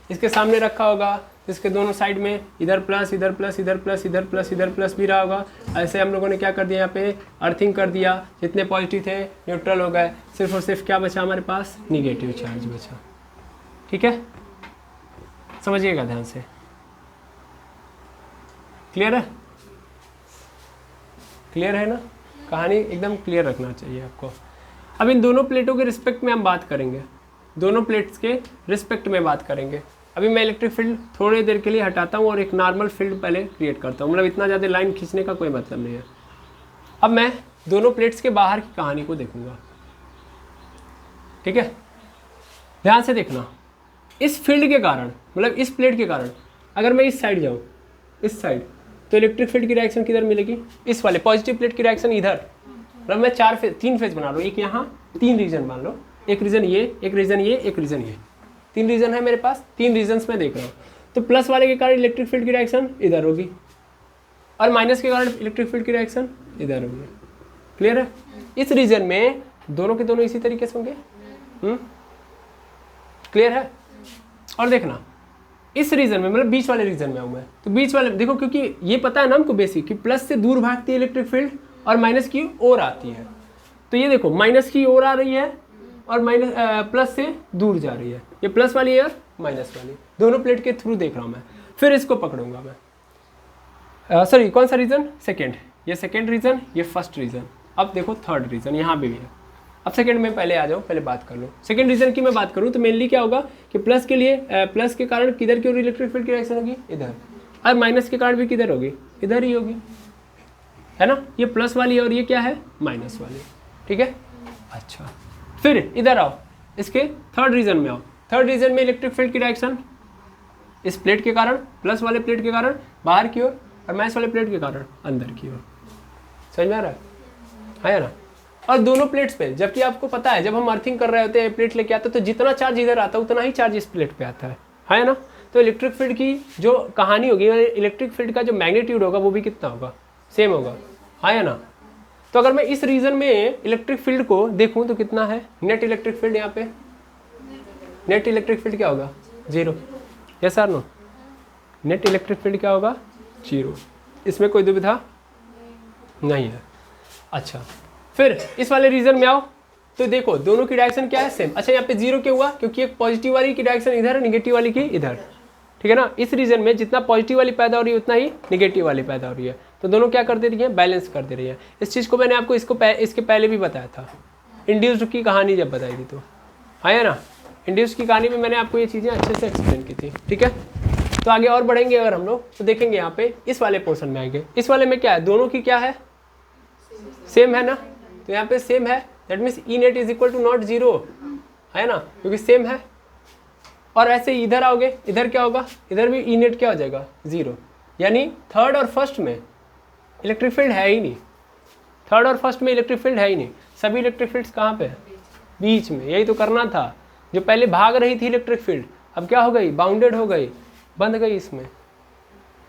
इसके सामने रखा होगा, इसके दोनों साइड में इधर प्लस इधर प्लस इधर प्लस इधर प्लस इधर प्लस भी रहा होगा। ऐसे हम लोगों ने क्या कर दिया, यहाँ पे अर्थिंग कर दिया, जितने पॉजिटिव थे न्यूट्रल हो गए, सिर्फ और सिर्फ क्या बचा हमारे पास, निगेटिव चार्ज बचा। ठीक है, समझिएगा ध्यान से। क्लियर है, क्लियर है ना, कहानी एकदम क्लियर रखना चाहिए आपको। अब इन दोनों प्लेटों के रिस्पेक्ट में हम बात करेंगे, दोनों प्लेट्स के रिस्पेक्ट में बात करेंगे। अभी मैं इलेक्ट्रिक फील्ड थोड़ी देर के लिए हटाता हूँ और एक नॉर्मल फील्ड पहले क्रिएट करता हूँ, मतलब इतना ज़्यादा लाइन खींचने का कोई मतलब नहीं है। अब मैं दोनों प्लेट्स के बाहर की कहानी को देखूंगा। ठीक है, ध्यान से देखना, इस फील्ड के कारण, मतलब इस प्लेट के कारण अगर मैं इस साइड जाऊँ, इस साइड, तो इलेक्ट्रिक फील्ड की रिएक्शन किधर मिलेगी, इस वाले पॉजिटिव प्लेट की रिएक्शन इधर। मतलब मैं 3 फेज बना लो, एक यहाँ 3 रीजन मान लो, एक रीजन ये, एक रीजन ये, एक रीजन ये, 3 रीजन है मेरे पास, 3 रीजन्स में देख रहा हूँ। तो प्लस वाले के कारण इलेक्ट्रिक फील्ड की रिएक्शन इधर होगी और माइनस के कारण इलेक्ट्रिक फील्ड की रिएक्शन इधर होगी। क्लियर है, इस रीजन में दोनों के दोनों इसी तरीके से होंगे। क्लियर है, और देखना इस रीजन में, मतलब बीच वाले रीजन में हूँ मैं, तो बीच वाले देखो, क्योंकि ये पता है ना हमको बेसिक कि प्लस से दूर भागती है इलेक्ट्रिक फील्ड और माइनस की ओर आती है। तो ये देखो माइनस की ओर आ रही है और माइनस प्लस से दूर जा रही है, ये प्लस वाली है और माइनस वाली, दोनों प्लेट के थ्रू देख रहा हूँ मैं। फिर इसको पकड़ूंगा मैं, सॉरी कौन सा रीजन, सेकेंड, ये सेकेंड रीजन, ये फर्स्ट रीजन। अब देखो थर्ड रीजन यहाँ भी है। अब सेकंड में पहले आ जाओ, पहले बात कर लो। सेकंड रीजन की मैं बात करूँ तो मेनली क्या होगा कि प्लस के लिए प्लस के कारण किधर की ओर इलेक्ट्रिक फील्ड की रिएक्शन होगी, इधर, और माइनस के कारण भी किधर होगी, इधर ही होगी, है ना। ये प्लस वाली और ये क्या है, माइनस वाली। ठीक है, अच्छा फिर इधर आओ, इसके थर्ड रीजन में आओ। थर्ड रीजन में इलेक्ट्रिक फील्ड की रिएक्शन इस प्लेट के कारण, प्लस वाले प्लेट के कारण बाहर की ओर, और माइनस वाले प्लेट के कारण अंदर की ओर। समझ में आ रहा है ना? और दोनों प्लेट्स पे, जबकि आपको पता है जब हम अर्थिंग कर रहे होते हैं, प्लेट लेके आते हैं, तो जितना चार्ज इधर आता है उतना ही चार्ज इस प्लेट पे आता है ना? तो इलेक्ट्रिक फील्ड की जो कहानी होगी, इलेक्ट्रिक फील्ड का जो मैग्नीट्यूड होगा वो भी कितना होगा, सेम होगा, है ना? तो अगर मैं इस रीजन में इलेक्ट्रिक फील्ड को देखूं तो कितना है नेट इलेक्ट्रिक फील्ड? यहाँ पे नेट इलेक्ट्रिक फील्ड क्या होगा, 0। Yes sir no? Net electric field क्या होगा, 0। इसमें कोई दुविधा नहीं है। अच्छा, फिर इस वाले रीजन में आओ तो देखो दोनों की डायरेक्शन क्या है, सेम। अच्छा, यहाँ पे 0 क्यों हुआ? क्योंकि एक पॉजिटिव वाली की डायरेक्शन इधर है, निगेटिव वाली की इधर, ठीक है ना? इस रीजन में जितना पॉजिटिव वाली पैदा हो रही है उतना ही निगेटिव वाली पैदा हो रही है, तो दोनों क्या कर दे रही है, बैलेंस कर दे रही है। इस चीज़ को मैंने आपको इसके पहले भी बताया था, इंड्यूस्ड की कहानी जब बताई थी, तो है ना? इंड्यूस्ड की कहानी में मैंने आपको ये चीज़ें अच्छे से एक्सप्लेन की थी, ठीक है? तो आगे और बढ़ेंगे अगर हम लोग तो देखेंगे यहाँ पे इस वाले पोर्शन में आएंगे। इस वाले में क्या है, दोनों की क्या है, सेम है ना? तो यहाँ पे सेम है, that means E net is equal to not 0, है ना? क्योंकि सेम है। और ऐसे इधर आओगे, इधर क्या होगा, इधर भी ई नेट क्या हो जाएगा, 0। यानी थर्ड और फर्स्ट में इलेक्ट्रिक फील्ड है ही नहीं, थर्ड और फर्स्ट में इलेक्ट्रिक फील्ड है ही नहीं। सभी इलेक्ट्रिक फील्ड्स कहाँ पे है, बीच में। यही तो करना था, जो पहले भाग रही थी इलेक्ट्रिक फील्ड अब क्या हो गई, बाउंडेड हो गई, बंध गई इसमें।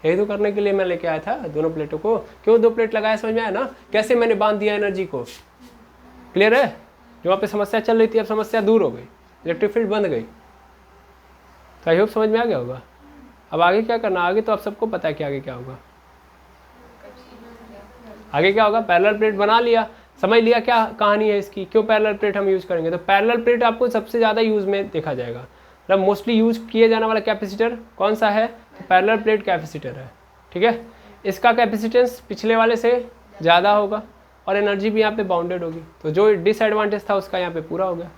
यही तो करने के लिए मैं लेके आया था दोनों प्लेटों को। क्यों 2 प्लेट लगाया, समझ में आया ना? कैसे मैंने बांध दिया एनर्जी को, क्लियर है? जो वहाँ पे समस्या चल रही थी अब समस्या दूर हो गई, इलेक्ट्रिक फील्ड बंध गई। तो आई होप समझ में आ गया होगा। अब आगे क्या करना, आगे तो आप सबको पता है कि आगे क्या होगा। आगे क्या होगा, पैरेलल प्लेट बना लिया, समझ लिया क्या कहानी है इसकी, क्यों पैरेलल प्लेट हम यूज़ करेंगे। तो पैरेलल प्लेट आपको सबसे ज़्यादा यूज़ में देखा जाएगा, मतलब मोस्टली यूज़ किए जाने वाला कैपेसिटर कौन सा है, तो पैरेलल प्लेट कैपेसिटर है, ठीक है? इसका कैपेसिटेंस पिछले वाले से ज़्यादा होगा और एनर्जी भी यहाँ पे बाउंडेड होगी, तो जो डिसएडवांटेज था उसका यहाँ पे पूरा हो गया।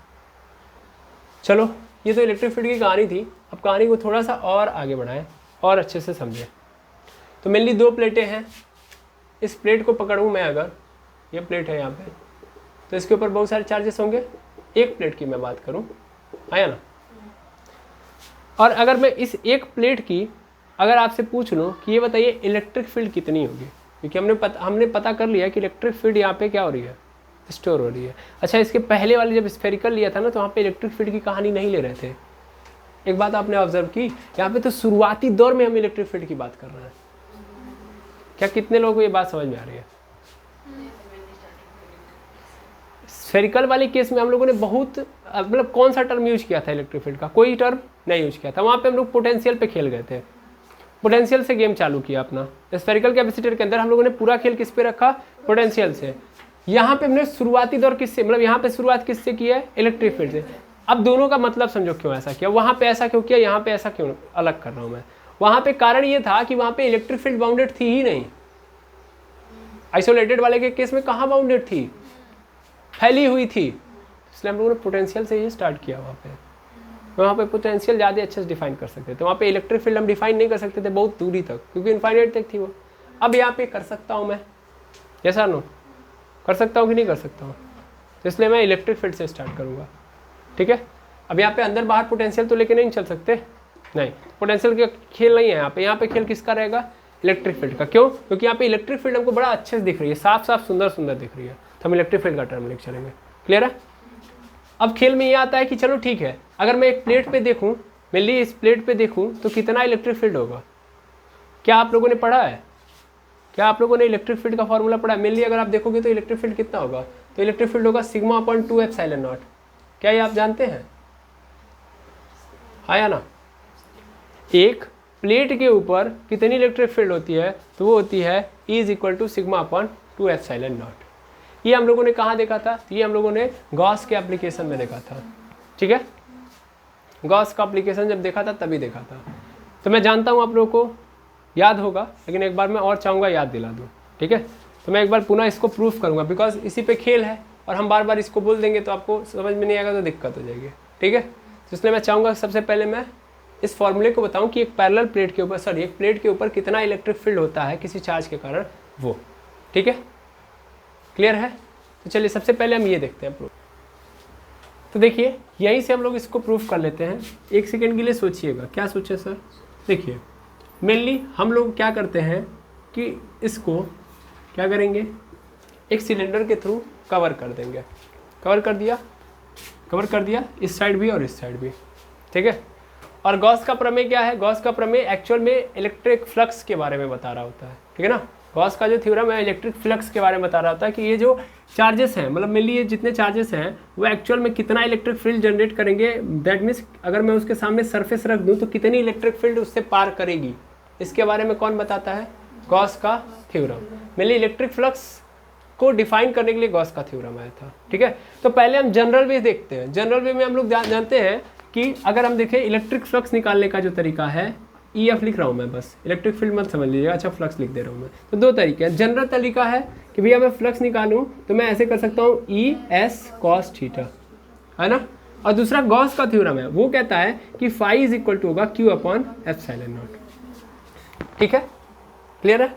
चलो, ये तो इलेक्ट्रिक फील्ड की कहानी थी। अब कहानी को थोड़ा सा और आगे बढ़ाएं और अच्छे से समझें। तो मेनली 2 प्लेटें हैं। इस प्लेट को पकड़ूँ मैं, अगर ये प्लेट है यहाँ पे, तो इसके ऊपर बहुत सारे चार्जेस होंगे। एक प्लेट की मैं बात करूँ, आया ना? और अगर मैं इस एक प्लेट की अगर आपसे पूछ लूँ कि ये बताइए इलेक्ट्रिक फील्ड कितनी होगी, क्योंकि हमने पता कर लिया कि इलेक्ट्रिक फील्ड यहाँ पे क्या हो रही है, स्टोर हो रही है। अच्छा, इसके पहले वाले जब स्फेरिकल लिया था ना, तो वहाँ पे इलेक्ट्रिक फील्ड की कहानी नहीं ले रहे थे। एक बात आपने ऑब्जर्व की, यहाँ पे तो शुरुआती दौर में हम इलेक्ट्रिक फील्ड की बात कर रहे हैं। क्या कितने लोगों को ये बात समझ में आ रही है? स्फेरिकल वाले केस में हम लोगों ने बहुत, मतलब कौन सा टर्म यूज किया था इलेक्ट्रिक फील्ड का, कोई टर्म नहीं यूज किया था। वहाँ पे हम लोग पोटेंशियल पे खेल गए थे, पोटेंशियल से गेम चालू किया अपना। स्फेरिकल कैपेसिटर के अंदर हम लोगों ने पूरा खेल किस पे रखा, पोटेंशियल से। यहाँ पे हमने शुरुआती दौर किससे, मतलब यहाँ पे शुरुआत किससे की है, इलेक्ट्रिक फील्ड से। अब दोनों का मतलब समझो क्यों ऐसा किया, वहाँ पे ऐसा क्यों किया, यहाँ पे ऐसा क्यों अलग कर रहा हूँ मैं। वहाँ पे कारण ये था कि वहाँ पे इलेक्ट्रिक फील्ड बाउंडेड थी ही नहीं। आइसोलेटेड वाले के केस में कहाँ बाउंडेड थी, फैली हुई थी, इसलिए हम लोगों ने पोटेंशियल से ही स्टार्ट किया। वहाँ पे पोटेंशियल ज़्यादा अच्छे से डिफाइन कर सकते थे। वहाँ पे इलेक्ट्रिक फील्ड हम डिफाइन नहीं कर सकते थे बहुत दूरी तक, क्योंकि इनफाइनाइट तक थी वो। अब यहाँ पे कर सकता हूँ मैं, यस और नो, कर सकता हूँ कि नहीं कर सकता हूँ, तो इसलिए मैं इलेक्ट्रिक फील्ड से स्टार्ट करूँगा, ठीक है? अब यहाँ पे अंदर बाहर पोटेंशियल तो लेके नहीं चल सकते, नहीं, पोटेंशियल का खेल नहीं है यहाँ पे खेल किसका रहेगा, इलेक्ट्रिक फील्ड का। क्यों? क्योंकि यहाँ पे इलेक्ट्रिक फील्ड हमको बड़ा अच्छे से दिख रही है, साफ साफ सुंदर सुंदर दिख रही है, तो हम इलेक्ट्रिक फील्ड का टर्म लेके चलेंगे। क्लियर है? अब खेल में ये आता है कि चलो ठीक है, अगर मैं एक प्लेट पे देखूँ, मेनली इस प्लेट पे देखूँ, तो कितना इलेक्ट्रिक फील्ड होगा। क्या आप लोगों ने पढ़ा है, क्या आप लोगों ने इलेक्ट्रिक फील्ड का फॉर्मूला पढ़ा है? मेनली अगर आप देखोगे तो इलेक्ट्रिक फील्ड कितना होगा, तो इलेक्ट्रिक फील्ड होगा सिग्मा अपॉन 2 एप्सिलॉन नॉट। क्या ये आप जानते हैं, हाँ या ना? एक प्लेट के ऊपर कितनी इलेक्ट्रिक फील्ड होती है, तो वो होती है E is equal to sigma upon 2 epsilon naught. ये हम लोगों ने कहाँ देखा था, ये हम लोगों ने गॉस के एप्लीकेशन में देखा था, ठीक है? गॉस का एप्लीकेशन जब देखा था तभी देखा था। तो मैं जानता हूँ आप लोगों को याद होगा, लेकिन एक बार मैं और चाहूँगा याद दिला दूँ, ठीक है? तो मैं एक बार पुनः इसको प्रूफ करूँगा, बिकॉज इसी पे खेल है और हम बार बार इसको बोल देंगे तो आपको समझ में नहीं आएगा, तो दिक्कत हो जाएगी, ठीक है? तो इसलिए मैं चाहूँगा सबसे पहले मैं इस फॉर्मूले को बताऊँ कि एक पैरेलल प्लेट के ऊपर, सॉरी, एक प्लेट के ऊपर कितना इलेक्ट्रिक फील्ड होता है किसी चार्ज के कारण, वो, ठीक है? क्लियर है? तो चलिए सबसे पहले हम ये देखते हैं प्रूफ। तो देखिए यहीं से हम लोग इसको प्रूफ कर लेते हैं। एक सेकेंड के लिए सोचिएगा, क्या सोचे सर? देखिए मेनली हम लोग क्या करते हैं कि इसको क्या करेंगे, एक सिलेंडर के थ्रू कवर कर देंगे। कवर कर दिया इस साइड भी और इस साइड भी, ठीक है। और गॉस का प्रमेय क्या है, गॉस का प्रमेय एक्चुअल में इलेक्ट्रिक फ्लक्स के बारे में बता रहा होता है, ठीक है ना। गॉस का जो थ्योरम है इलेक्ट्रिक फ्लक्स के बारे में बता रहा होता है कि ये जो चार्जेस हैं, मतलब मेनली ये जितने चार्जेस हैं वो एक्चुअल में कितना इलेक्ट्रिक फील्ड जनरेट करेंगे। दैट मीन्स अगर मैं उसके सामने सरफेस रख दूं तो कितनी इलेक्ट्रिक फील्ड उससे पार करेगी, इसके बारे में कौन बताता है, गॉस का थ्योरम। मेनली इलेक्ट्रिक फ्लक्स को डिफाइन करने के लिए गॉस का थ्योरम आया था, ठीक है। तो पहले हम जनरल वे देखते हैं। जनरल वे में हम लोग जानते हैं कि अगर हम देखें इलेक्ट्रिक फ्लक्स निकालने का जो तरीका है, EF लिख रहा हूँ मैं, बस इलेक्ट्रिक फील्ड मत समझ लीजिएगा, अच्छा फ्लक्स लिख दे रहा हूँ मैं। तो दो तरीके हैं। जनरल तरीका है कि भैया मैं फ्लक्स निकालूँ तो मैं ऐसे कर सकता हूँ ES cos थीटा, है ना। और दूसरा गॉस का थ्योरम है, वो कहता है कि फाई इज इक्वल टू होगा Q/ε0, ठीक है, क्लियर है।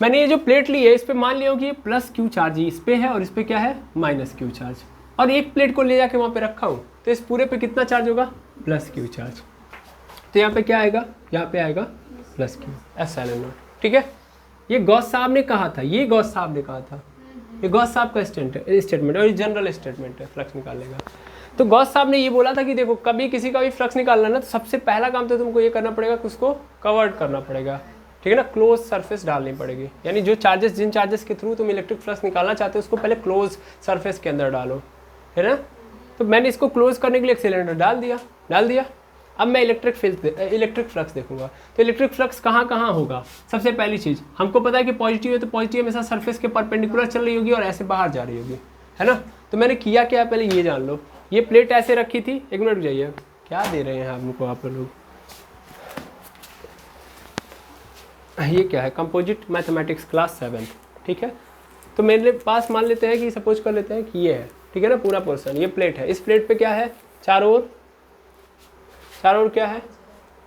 मैंने ये जो प्लेट ली है इस पे मान लिया कि ये प्लस Q चार्ज इस पे है और इस पे क्या है माइनस Q चार्ज, और एक प्लेट को ले जाके वहाँ पे रखा हूँ तो इस पूरे पे कितना चार्ज होगा, प्लस Q चार्ज। तो यहाँ पे क्या आएगा, यहाँ पे आएगा प्लस Q/ε0, ठीक है। ये गॉस साहब ने कहा था, ये गॉस साहब ने कहा था, ये गॉस साहब का स्टेटमेंट और ये जनरल स्टेटमेंट है फ्लक्स निकालने का। तो गॉस साहब ने ये बोला था कि देखो कभी किसी का भी फ्लक्स निकालना ना तो सबसे पहला काम तो तुमको ये करना पड़ेगा कि उसको कवर्ड करना पड़ेगा, ठीक है ना, क्लोज सरफेस डालनी पड़ेगी। यानी जो चार्जेस, जिन चार्जेस के थ्रू तुम इलेक्ट्रिक फ्लक्स निकालना चाहते हो उसको पहले क्लोज सरफेस के अंदर डालो, है ना। तो मैंने इसको क्लोज करने के लिए एक सिलेंडर डाल दिया। अब मैं इलेक्ट्रिक फ्लक्स देखूंगा। तो इलेक्ट्रिक फ्लक्स कहाँ कहाँ होगा, सबसे पहली चीज़ हमको पता है कि पॉजिटिव है तो पॉजिटिव हमेशा सरफेस के परपेंडिकुलर चल रही होगी और ऐसे बाहर जा रही होगी, है ना। तो मैंने किया क्या है, पहले ये जान लो, ये प्लेट ऐसे रखी थी, एक मिनट जाइए, क्या दे रहे हैं हमको आप लोग, ये क्या है, कंपोजिट मैथमेटिक्स क्लास 7, ठीक है। तो मेरे पास मान लेते हैं कि सपोज कर लेते हैं कि ये है, ठीक है ना, पूरा पोर्शन ये प्लेट है। इस प्लेट पे क्या है, चारों ओर क्या है,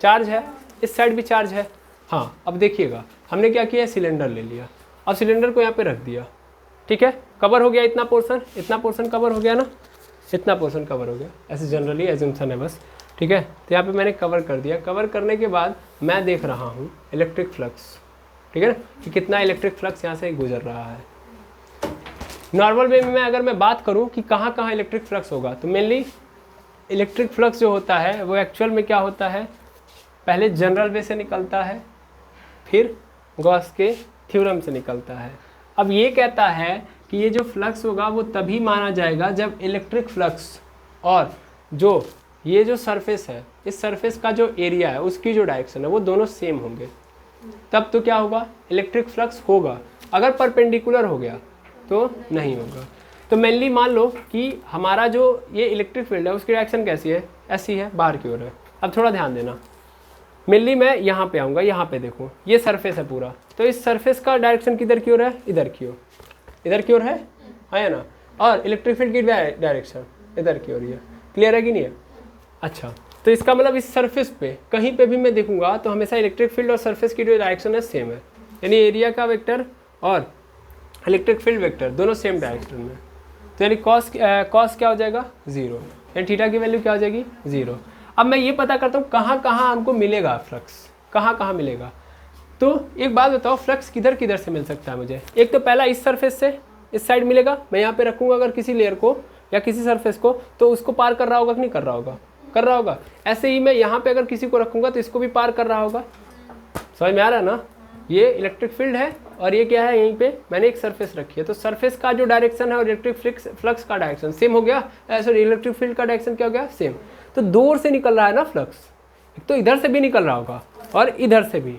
चार्ज है, इस साइड भी चार्ज है। हाँ अब देखिएगा हमने क्या किया, सिलेंडर ले लिया, अब सिलेंडर को यहाँ पे रख दिया, ठीक है, कवर हो गया इतना पोर्शन कवर हो गया ना, इतना पोर्शन कवर हो गया, ऐसे जनरली एजम्पशन है बस, ठीक है। तो यहाँ पे मैंने कवर कर दिया। कवर करने के बाद मैं देख रहा हूँ इलेक्ट्रिक फ्लक्स, ठीक है ना, कि कितना इलेक्ट्रिक फ्लक्स यहाँ से गुजर रहा है। नॉर्मल वे में अगर मैं बात करूँ कि कहाँ कहाँ इलेक्ट्रिक फ्लक्स होगा, तो मेनली इलेक्ट्रिक फ्लक्स जो होता है वो एक्चुअल में क्या होता है, पहले जनरल वे से निकलता है, फिर गॉस के थ्योरम से निकलता है। अब ये कहता है कि ये जो फ्लक्स होगा वो तभी माना जाएगा जब इलेक्ट्रिक फ्लक्स और जो ये जो सरफेस है, इस सरफेस का जो एरिया है उसकी जो डायरेक्शन है वो दोनों सेम होंगे, तब तो क्या होगा, इलेक्ट्रिक फ्लक्स होगा। अगर परपेंडिकुलर हो गया तो नहीं होगा। तो मेनली मान लो कि हमारा जो ये इलेक्ट्रिक फील्ड है उसकी डायरेक्शन कैसी है, ऐसी है, बाहर की ओर है। अब थोड़ा ध्यान देना, मेनली मैं यहाँ पे आऊँगा, यहाँ पे देखो ये सरफेस है पूरा, तो इस सरफेस का डायरेक्शन किधर की ओर है, इधर की ओर है ना, और इलेक्ट्रिक फील्ड की डायरेक्शन इधर की ओर है। क्लियर है कि नहीं है। अच्छा, तो इसका मतलब इस सरफेस पे कहीं पे भी मैं देखूंगा तो हमेशा इलेक्ट्रिक फील्ड और सरफेस की जो डायरेक्शन है सेम है, यानी एरिया का वेक्टर और इलेक्ट्रिक फील्ड वेक्टर दोनों सेम डायरेक्शन में। तो यानी कॉस क्या हो जाएगा, 0, यानी थीटा की वैल्यू क्या हो जाएगी, 0। अब मैं ये पता करता हूँ कहाँ कहाँ हमको मिलेगा फ्लक्स, कहाँ मिलेगा। तो एक बात बताओ, फ्लक्स किधर किधर से मिल सकता है मुझे। एक तो पहला इस सरफेस से इस साइड मिलेगा, मैं यहाँ पे रखूँगा अगर किसी लेयर को या किसी सरफेस को, तो उसको पार कर रहा होगा कि नहीं कर रहा होगा। ऐसे ही मैं यहाँ पे अगर किसी को रखूँगा तो इसको भी पार कर रहा होगा। समझ में आ रहा है ना। ये इलेक्ट्रिक फील्ड है और ये क्या है, यहीं पे मैंने एक सरफेस रखी है, तो सरफेस का जो डायरेक्शन है और इलेक्ट्रिक फ्लक्स का डायरेक्शन सेम हो गया। सॉरी, इलेक्ट्रिक फील्ड का डायरेक्शन क्या हो गया, सेम। तो दो ओर से निकल रहा है ना फ्लक्स, एक तो इधर से भी निकल रहा होगा और इधर से भी,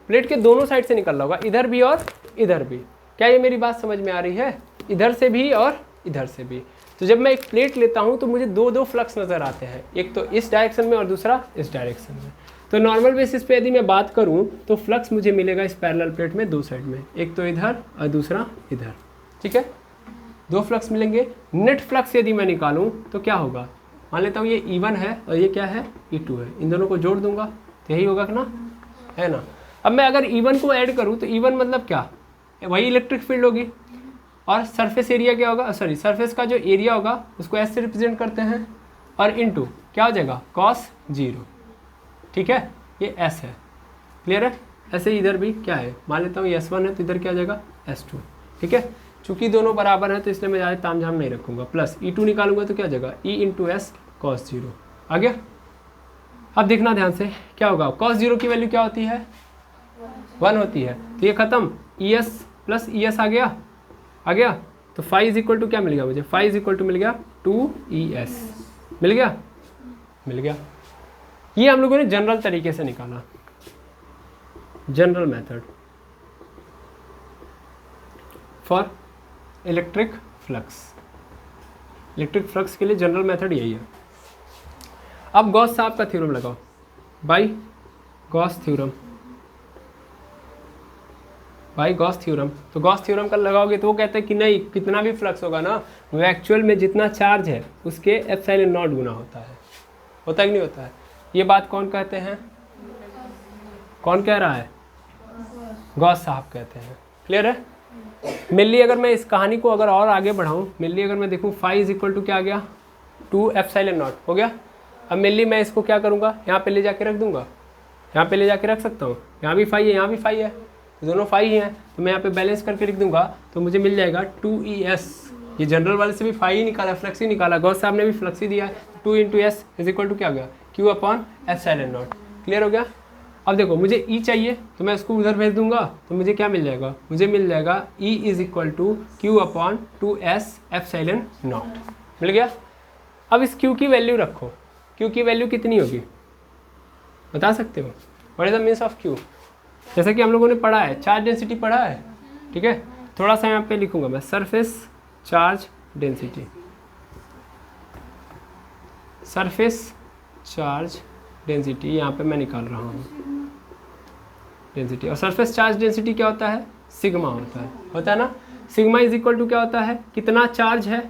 प्लेट के दोनों साइड से निकल रहा होगा, इधर भी और इधर भी। क्या ये मेरी बात समझ में आ रही है, इधर से भी और इधर से भी। तो जब मैं एक प्लेट लेता हूँ तो मुझे दो फ्लक्स नज़र आते हैं, एक तो इस डायरेक्शन में और दूसरा इस डायरेक्शन में। तो नॉर्मल बेसिस पे यदि मैं बात करूं तो फ्लक्स मुझे मिलेगा इस पैरेलल प्लेट में दो साइड में, एक तो इधर और दूसरा इधर, ठीक है, दो फ्लक्स मिलेंगे। नेट फ्लक्स यदि मैं निकालूं तो क्या होगा, मान लेता हूँ ये E1 है और ये क्या है, E2 है, इन दोनों को जोड़ दूंगा तो यही होगा ना, है ना। अब मैं अगर E1 को ऐड करूँ तो E1 मतलब क्या, वही इलेक्ट्रिक फील्ड होगी, और सरफेस एरिया क्या होगा, सॉरी सरफेस का जो एरिया होगा उसको ऐसे रिप्रेजेंट करते हैं, और इनटू क्या हो जाएगा, cos 0, ठीक है। ये S है, क्लियर है। ऐसे ही इधर भी क्या है, मान लेता हूँ ये S1 है तो इधर क्या आ जाएगा S2, ठीक है। चूंकि दोनों बराबर हैं तो इसलिए मैं ज़्यादा तामझाम नहीं रखूँगा, प्लस E2 निकालूंगा तो क्या आ जाएगा E इंटू एस कॉस 0 आ गया। अब देखना ध्यान से क्या होगा, कॉस 0 की वैल्यू क्या होती है 1 होती है, तो ये खत्म, ES प्लस ES आ गया। तो फाई इज इक्वल टू क्या मिल गया मुझे, फाई इज इक्वल टू मिल गया 2ES, मिल गया। ये हम लोगों ने जनरल तरीके से निकाला, general method for electric flux के लिए जनरल मेथड यही है। अब गॉस साहब का थ्योरम लगाओ, बाय गॉस थ्योरम, तो गॉस थ्योरम का लगाओगे तो वो कहते हैं कि नहीं, कितना भी फ्लक्स होगा ना वो एक्चुअल में जितना चार्ज है उसके एप्सिलॉन नॉट गुना होता है कि नहीं होता है। ये बात कौन कहते हैं, कौन कह रहा है, गॉस साहब कहते हैं, क्लियर है। मेनली अगर मैं इस कहानी को अगर और आगे बढ़ाऊँ, मेनली अगर मैं देखूँ फाई इज इक्वल टू क्या आ गया 2 एप्सिलॉन नॉट हो गया। अब मेनली मैं इसको क्या करूँगा, यहाँ पे ले जाके रख दूंगा, यहाँ पे ले जाके रख सकता हूँ, यहाँ भी फाई है यहाँ भी फाई है, दोनों फाई ही हैं, तो मैं यहाँ पे बैलेंस करके लिख दूंगा तो मुझे मिल जाएगा 2ES। ये जनरल वाले से भी फाई ही निकाला, फ्लक्स ही निकाला, गॉस साहब ने भी फ्लक्स ही दिया है, 2 into S is equal to क्या हो गया Q upon epsilon naught, clear हो गया। अब देखो मुझे E चाहिए तो मैं इसको उधर भेज दूंगा तो मुझे क्या मिल जाएगा, मुझे मिल जाएगा E is equal to Q upon 2S epsilon not, मिल गया। अब इस Q की वैल्यू रखो, Q की वैल्यू कितनी होगी बता सकते हो, what is the means of Q। जैसा कि हम लोगों ने पढ़ा है, चार्ज डेंसिटी पढ़ा है, ठीक है। थोड़ा सा यहाँ पे लिखूंगा मैं, सरफेस चार्ज डेंसिटी, यहाँ पे मैं निकाल रहा हूँ डेंसिटी। और सरफेस चार्ज डेंसिटी क्या होता है, सिग्मा होता है ना। सिग्मा इज इक्वल टू क्या होता है, कितना चार्ज है,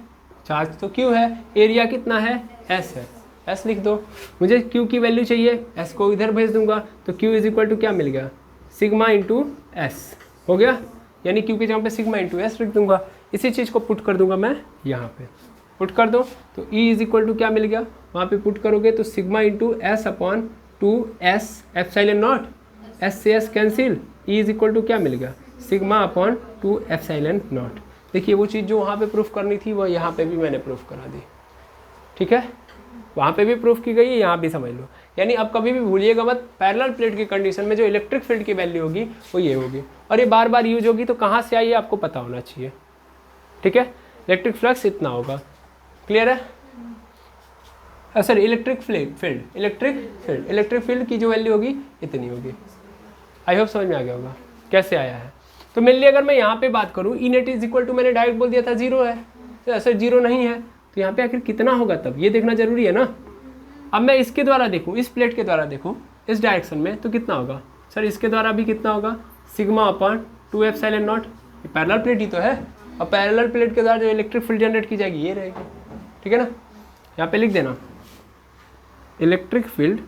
चार्ज तो Q है, एरिया कितना है S है, S लिख दो। मुझे Q की वैल्यू चाहिए, S को इधर भेज दूंगा तो Q इज इक्वल टू क्या मिल गया, सिग्मा इंटू एस हो गया, यानी Q की जगह पे सिग्मा इंटू एस लिख दूंगा। इसी चीज़ को पुट कर दूंगा मैं यहाँ पे, पुट कर दो तो E इज इक्वल टू क्या मिल गया, वहाँ पे पुट करोगे तो sigma into S upon 2S epsilon naught, S से S cancel, E is equal to क्या मिल गया, सिग्मा अपॉन 2 एप्सिलॉन नॉट। देखिए वो चीज़ जो वहाँ पे प्रूफ करनी थी वो यहाँ पे भी मैंने प्रूफ करा दी, ठीक है। वहाँ पे भी प्रूफ की गई है, यहाँ भी समझ लो। यानी अब कभी भी भूलिएगा मत, पैरेलल प्लेट की कंडीशन में जो इलेक्ट्रिक फील्ड की वैल्यू होगी वो ये होगी, और ये बार बार यूज होगी, तो कहाँ से आई है आपको पता होना चाहिए, ठीक है। इलेक्ट्रिक फ्लक्स इतना होगा, क्लियर है। सर इलेक्ट्रिक फील्ड की जो वैल्यू होगी इतनी होगी। आई होप समझ में आ गया होगा कैसे आया है। तो मेनली अगर मैं यहाँ पे बात करूँ, ई नेट इज इक्वल टू, मैंने डायरेक्ट बोल दिया था 0 है, तो सर 0 नहीं है तो यहाँ पे आखिर कितना होगा तब ये देखना जरूरी है ना। अब मैं इसके द्वारा देखूँ, इस प्लेट के द्वारा देखूँ इस डायरेक्शन में तो कितना होगा, सर इसके द्वारा भी कितना होगा, सिग्मा अपॉन 2 एप्सिलॉन नॉट। ये पैरेलल प्लेट ही तो है, और पैरेलल प्लेट के द्वारा जो इलेक्ट्रिक फील्ड जनरेट की जाएगी ये रहेगी, ठीक है ना। यहाँ पे लिख देना electric field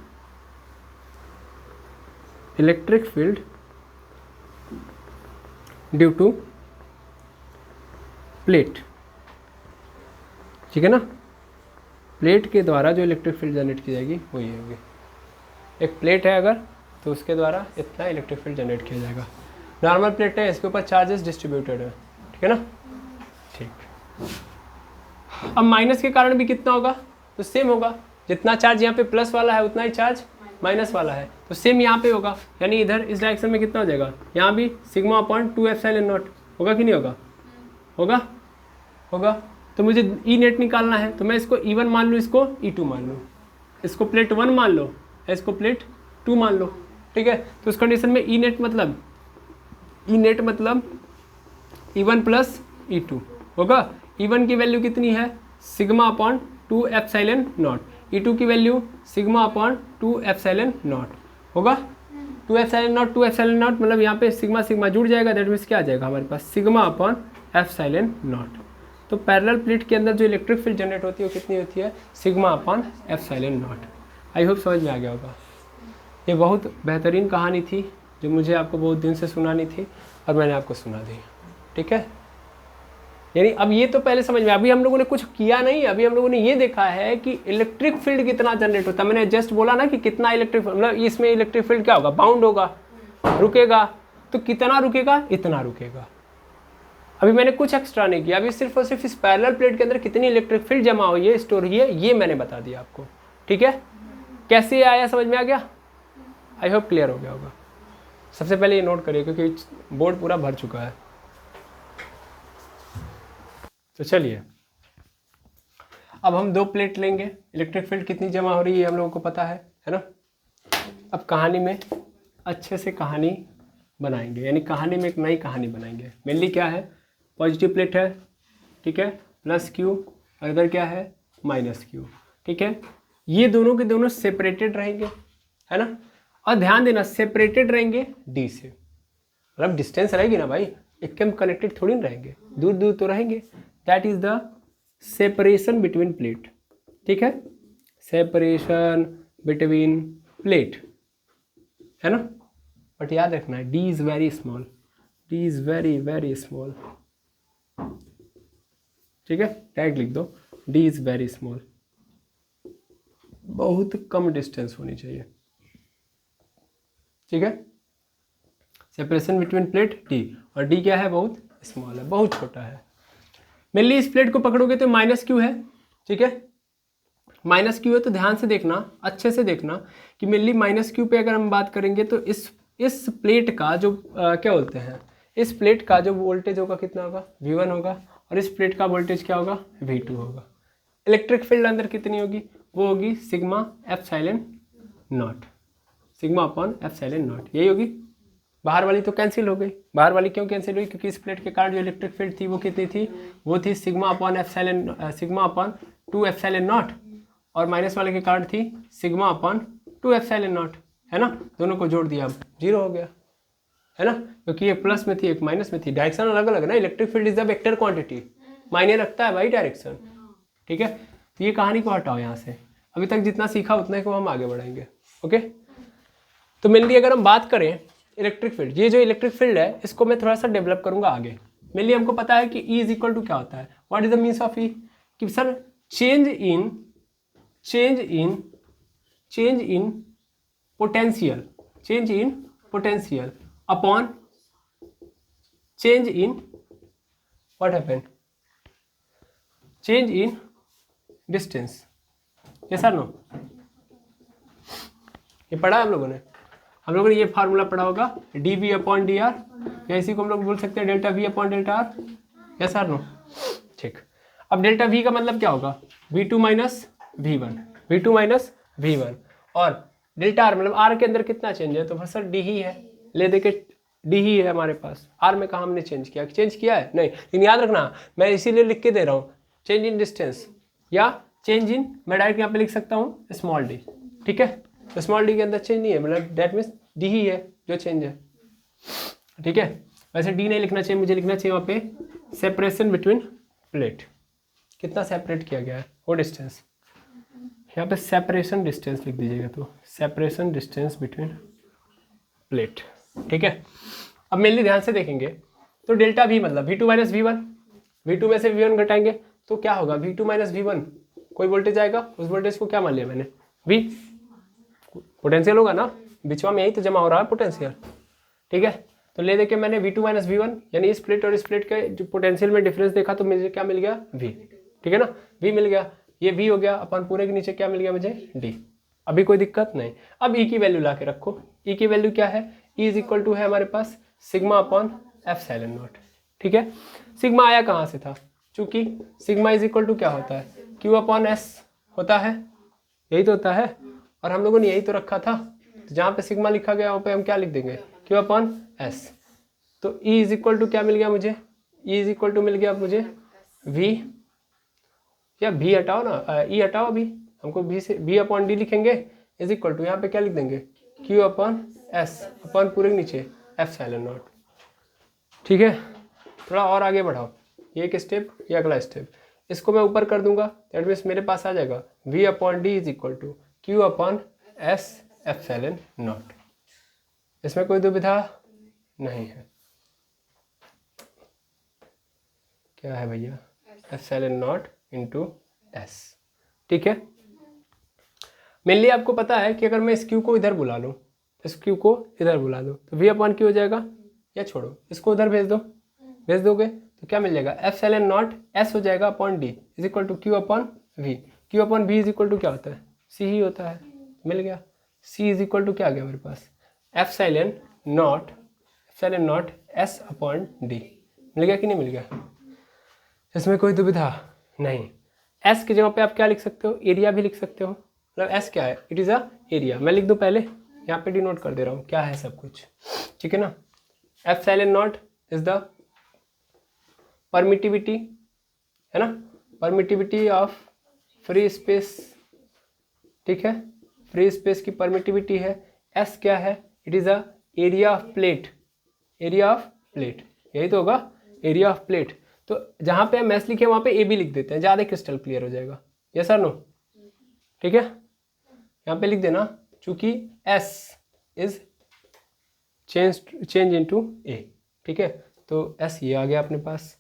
due to plate, ठीक है ना। प्लेट के द्वारा जो इलेक्ट्रिक फील्ड जनरेट की जाएगी वो ये होगी। एक प्लेट है अगर तो उसके द्वारा इतना इलेक्ट्रिक फील्ड जनरेट किया जाएगा। नॉर्मल प्लेट है, इसके ऊपर चार्जेस डिस्ट्रीब्यूटेड है, ठीक है ना। ठीक, अब माइनस के कारण भी कितना होगा, तो सेम होगा, जितना चार्ज यहाँ पे प्लस वाला है उतना ही चार्ज माइनस वाला है, तो सेम यहाँ पे होगा। यानी इधर इस डायरेक्शन में कितना हो जाएगा, यहाँ भी सिग्मा अपॉन 2 एप्सिलॉन नॉट होगा कि नहीं होगा, होगा। तो मुझे ई नेट निकालना है, तो मैं इसको E1 मान लूँ, इसको E2 मान लूँ, इसको प्लेट 1 मान लो, इसको प्लेट 2 मान लो, ठीक है। तो उस कंडीशन में ई नेट मतलब E1 प्लस E2 होगा। E1 की वैल्यू कितनी है, sigma upon 2 epsilon not, E2 की value sigma upon 2 epsilon not होगा। 2 एप्सिलॉन नॉट मतलब यहाँ पे सिग्मा सिग्मा जुड़ जाएगा, दैट मीन्स क्या आ जाएगा हमारे पास, सिग्मा अपॉन एप्सिलॉन नॉट। तो पैरेलल प्लेट के अंदर जो इलेक्ट्रिक फील्ड जनरेट होती है वो कितनी होती है, sigma upon epsilon not. I hope समझ में आ गया होगा। ये बहुत बेहतरीन कहानी थी जो मुझे आपको बहुत दिन से सुनानी थी और मैंने आपको सुना दी, ठीक है। यानी अब ये तो पहले समझ में, अभी हम लोगों ने कुछ किया नहीं, अभी हम लोगों ने ये देखा है कि इलेक्ट्रिक फील्ड कितना जनरेट होता है। मैंने जस्ट बोला ना कि कितना इलेक्ट्रिक, मतलब इसमें इलेक्ट्रिक फील्ड क्या होगा, बाउंड होगा, रुकेगा। तो कितना रुकेगा, इतना रुकेगा। अभी मैंने कुछ एक्स्ट्रा नहीं किया, अभी सिर्फ और सिर्फ इस पैरेलल प्लेट के अंदर कितनी इलेक्ट्रिक फील्ड जमा हुई है, स्टोर हुई है, ये मैंने बता दिया आपको। ठीक है, कैसे आया, समझ में आ गया? आई होप क्लियर हो गया होगा। सबसे पहले ये नोट करिए क्योंकि बोर्ड पूरा भर चुका है। तो चलिए अब हम 2 प्लेट लेंगे, इलेक्ट्रिक फील्ड कितनी जमा हो रही है हम लोगों को पता है ना। अब कहानी में अच्छे से कहानी बनाएंगे, यानी कहानी में एक नई कहानी बनाएंगे। मेनली क्या है, पॉजिटिव प्लेट है, ठीक है, प्लस क्यू, और इधर क्या है, माइनस क्यू। ठीक है, ये दोनों के दोनों सेपरेटेड रहेंगे, है ना। और ध्यान देना, सेपरेटेड रहेंगे डी से, मतलब डिस्टेंस रहेगी ना भाई, एकदम कनेक्टेड थोड़ी ना रहेंगे, दूर दूर तो रहेंगे। That is the separation between plate. ठीक है, सेपरेशन बिटवीन प्लेट, है ना। बट याद रखना है, D is very small, D is very very small. ठीक है, टैग लिख दो, डी इज वेरी स्मॉल, बहुत कम डिस्टेंस होनी चाहिए। ठीक है, सेपरेशन बिटवीन प्लेट डी, और डी क्या है, बहुत स्मॉल है, बहुत छोटा है। मेनली इस प्लेट को पकड़ोगे तो माइनस क्यू है। ठीक है, माइनस क्यू है, तो ध्यान से देखना, अच्छे से देखना कि मेनली माइनस क्यू पे अगर हम बात करेंगे तो इस प्लेट का जो क्या बोलते हैं, इस प्लेट का जो वोल्टेज होगा कितना होगा, V1 होगा, और इस प्लेट का वोल्टेज क्या होगा, V2 होगा। इलेक्ट्रिक फील्ड अंदर कितनी होगी, वो होगी sigma epsilon not, sigma upon epsilon not, यही होगी। बाहर वाली तो कैंसिल हो गई, बाहर वाली क्यों कैंसिल हुई, क्योंकि इस प्लेट के कारण जो इलेक्ट्रिक फील्ड थी वो कितनी थी, वो थी sigma upon epsilon, sigma upon 2 epsilon not, और माइनस वाले के कारण थी सिग्मा अपॉन 2 एप्सिलॉन नॉट, है ना। दोनों को जोड़ दिया, अब 0 हो गया, है ना, क्योंकि एक प्लस में थी एक माइनस में थी, डायरेक्शन अलग अलग है ना। Electric field is the vector quantity, मायने रखता है भाई डायरेक्शन। ठीक है, तो ये कहानी को हटाओ यहाँ से, अभी तक जितना सीखा उतने को हम आगे बढ़ाएंगे। ओके, तो मेनली अगर हम बात करें इलेक्ट्रिक फील्ड, ये जो इलेक्ट्रिक फील्ड है इसको मैं थोड़ा सा डेवलप करूंगा आगे। मेनली हमको पता है कि E इज इक्वल टू क्या होता है, what is the means of E, कि sir change in potential, change in potential upon change in what happened, change in distance. ये सर नो, ये पढ़ा है हम लोगों ने, हम लोगों ने ये फार्मूला पढ़ा होगा, D V upon D R, या इसी को हम लोग बोल सकते हैं delta V upon delta R. Yes sir no, ठीक। अब डेल्टा वी का मतलब क्या होगा, V2 minus V1, V2 minus V1, और डेल्टा आर मतलब आर के अंदर कितना चेंज है, तो फिर सर डी ही है, ले दे के डी ही है हमारे पास, आर में कहाँ हमने चेंज किया, चेंज किया है नहीं, लेकिन याद रखना मैं इसीलिए लिख के दे रहा हूँ, चेंज इन डिस्टेंस या चेंज इन, मैं डायरेक्ट यहाँ पे लिख सकता हूँ स्मॉल डी। ठीक है, तो स्मॉल डी के अंदर चेंज नहीं है, मतलब दैट मीन्स डी ही है जो चेंज है। ठीक है, वैसे डी नहीं लिखना चाहिए, मुझे लिखना चाहिए वहाँ पे सेपरेशन बिटवीन प्लेट, कितना सेपरेट किया गया है वो डिस्टेंस, यहाँ पे सेपरेशन डिस्टेंस लिख दीजिएगा, तो सेपरेशन डिस्टेंस बिटवीन प्लेट। ठीक है, अब मेनली ध्यान से देखेंगे तो डेल्टा वी मतलब V2 माइनस V1, V2 में से V1 घटाएंगे तो क्या होगा, V2 माइनस V1, कोई वोल्टेज आएगा, उस वोल्टेज को क्या मान लिया मैंने, V, पोटेंशियल होगा ना, बिचवा में यही तो जमा हो रहा है पोटेंशियल। ठीक है, तो ले देके मैंने V2 माइनस V1, यानी इस प्लेट और इस प्लेट के जो पोटेंशियल में डिफरेंस देखा तो मुझे क्या मिल गया, V। ठीक है ना, V मिल गया, ये V हो गया, अपन पूरे के नीचे क्या मिल गया मुझे, D। अभी कोई दिक्कत नहीं। अब E की वैल्यू ला के रखो, E की वैल्यू क्या है, E इज इक्वल टू है हमारे पास सिग्मा अपॉन एप्सिलॉन नॉट। ठीक है, सिग्मा आया कहाँ से था, चूंकि सिग्मा इज इक्वल टू क्या होता है, Q अपॉन S होता है, यही तो होता है, और हम लोगों ने यही तो रखा था, तो जहाँ पे सिग्मा लिखा गया वहाँ पे हम क्या लिख देंगे, Q अपॉन S। तो E इज इक्वल टू क्या मिल गया मुझे, E इज इक्वल टू मिल गया मुझे V, या V हटाओ ना, E हटाओ, अभी हमको V से V अपॉन D लिखेंगे, इज इक्वल टू यहाँ पे क्या लिख देंगे, Q अपॉन S अपॉन पूरे के नीचे एप्सिलॉन नॉट। ठीक है, थोड़ा और आगे बढ़ाओ, ये एक स्टेप, ये अगला स्टेप, इसको मैं ऊपर कर दूंगा, दैट मीन्स मेरे पास आ जाएगा V upon D is equal to Q upon S epsilon naught. इसमें कोई दुविधा नहीं है, क्या है भैया, एप्सिलॉन नॉट इंटू एस। ठीक है, मेनली आपको पता है कि अगर मैं इस क्यू को इधर बुला लूँ, इस क्यू को इधर बुला दूँ तो वी अपॉन क्यू हो जाएगा, या छोड़ो इसको उधर भेज दो, भेज दोगे तो क्या मिल जाएगा, एप्सिलॉन नॉट एस हो जाएगा upon D is equal to Q upon V. Q upon V is equal to क्या होता है, सी ही होता है, मिल गया। सी इज इक्वल टू क्या आ गया मेरे पास, epsilon not S upon D. मिल गया कि नहीं मिल गया, इसमें कोई दुविधा नहीं। एस की जगह पे आप क्या लिख सकते हो, एरिया भी लिख सकते हो। मतलब एस क्या है, इट इज़ अ एरिया। मैं लिख दूँ पहले, यहाँ पे डिनोट कर दे रहा हूँ क्या है सब कुछ, ठीक है ना। Epsilon not is the permittivity, है ना, परमिटिविटी ऑफ फ्री स्पेस, ठीक है, फ्री स्पेस की परमिटिविटी है। एस क्या है, it is a area of plate, area of plate, यही तो होगा, एरिया ऑफ प्लेट। तो जहाँ पे हम एस लिखे वहाँ पे ए भी लिख देते हैं, ज़्यादा क्रिस्टल क्लियर हो जाएगा। यस और नो, ठीक है, यहाँ पे लिख देना, चूंकि एस इज चेंज इनटू ए, ठीक है। तो एस ये आ गया अपने पास।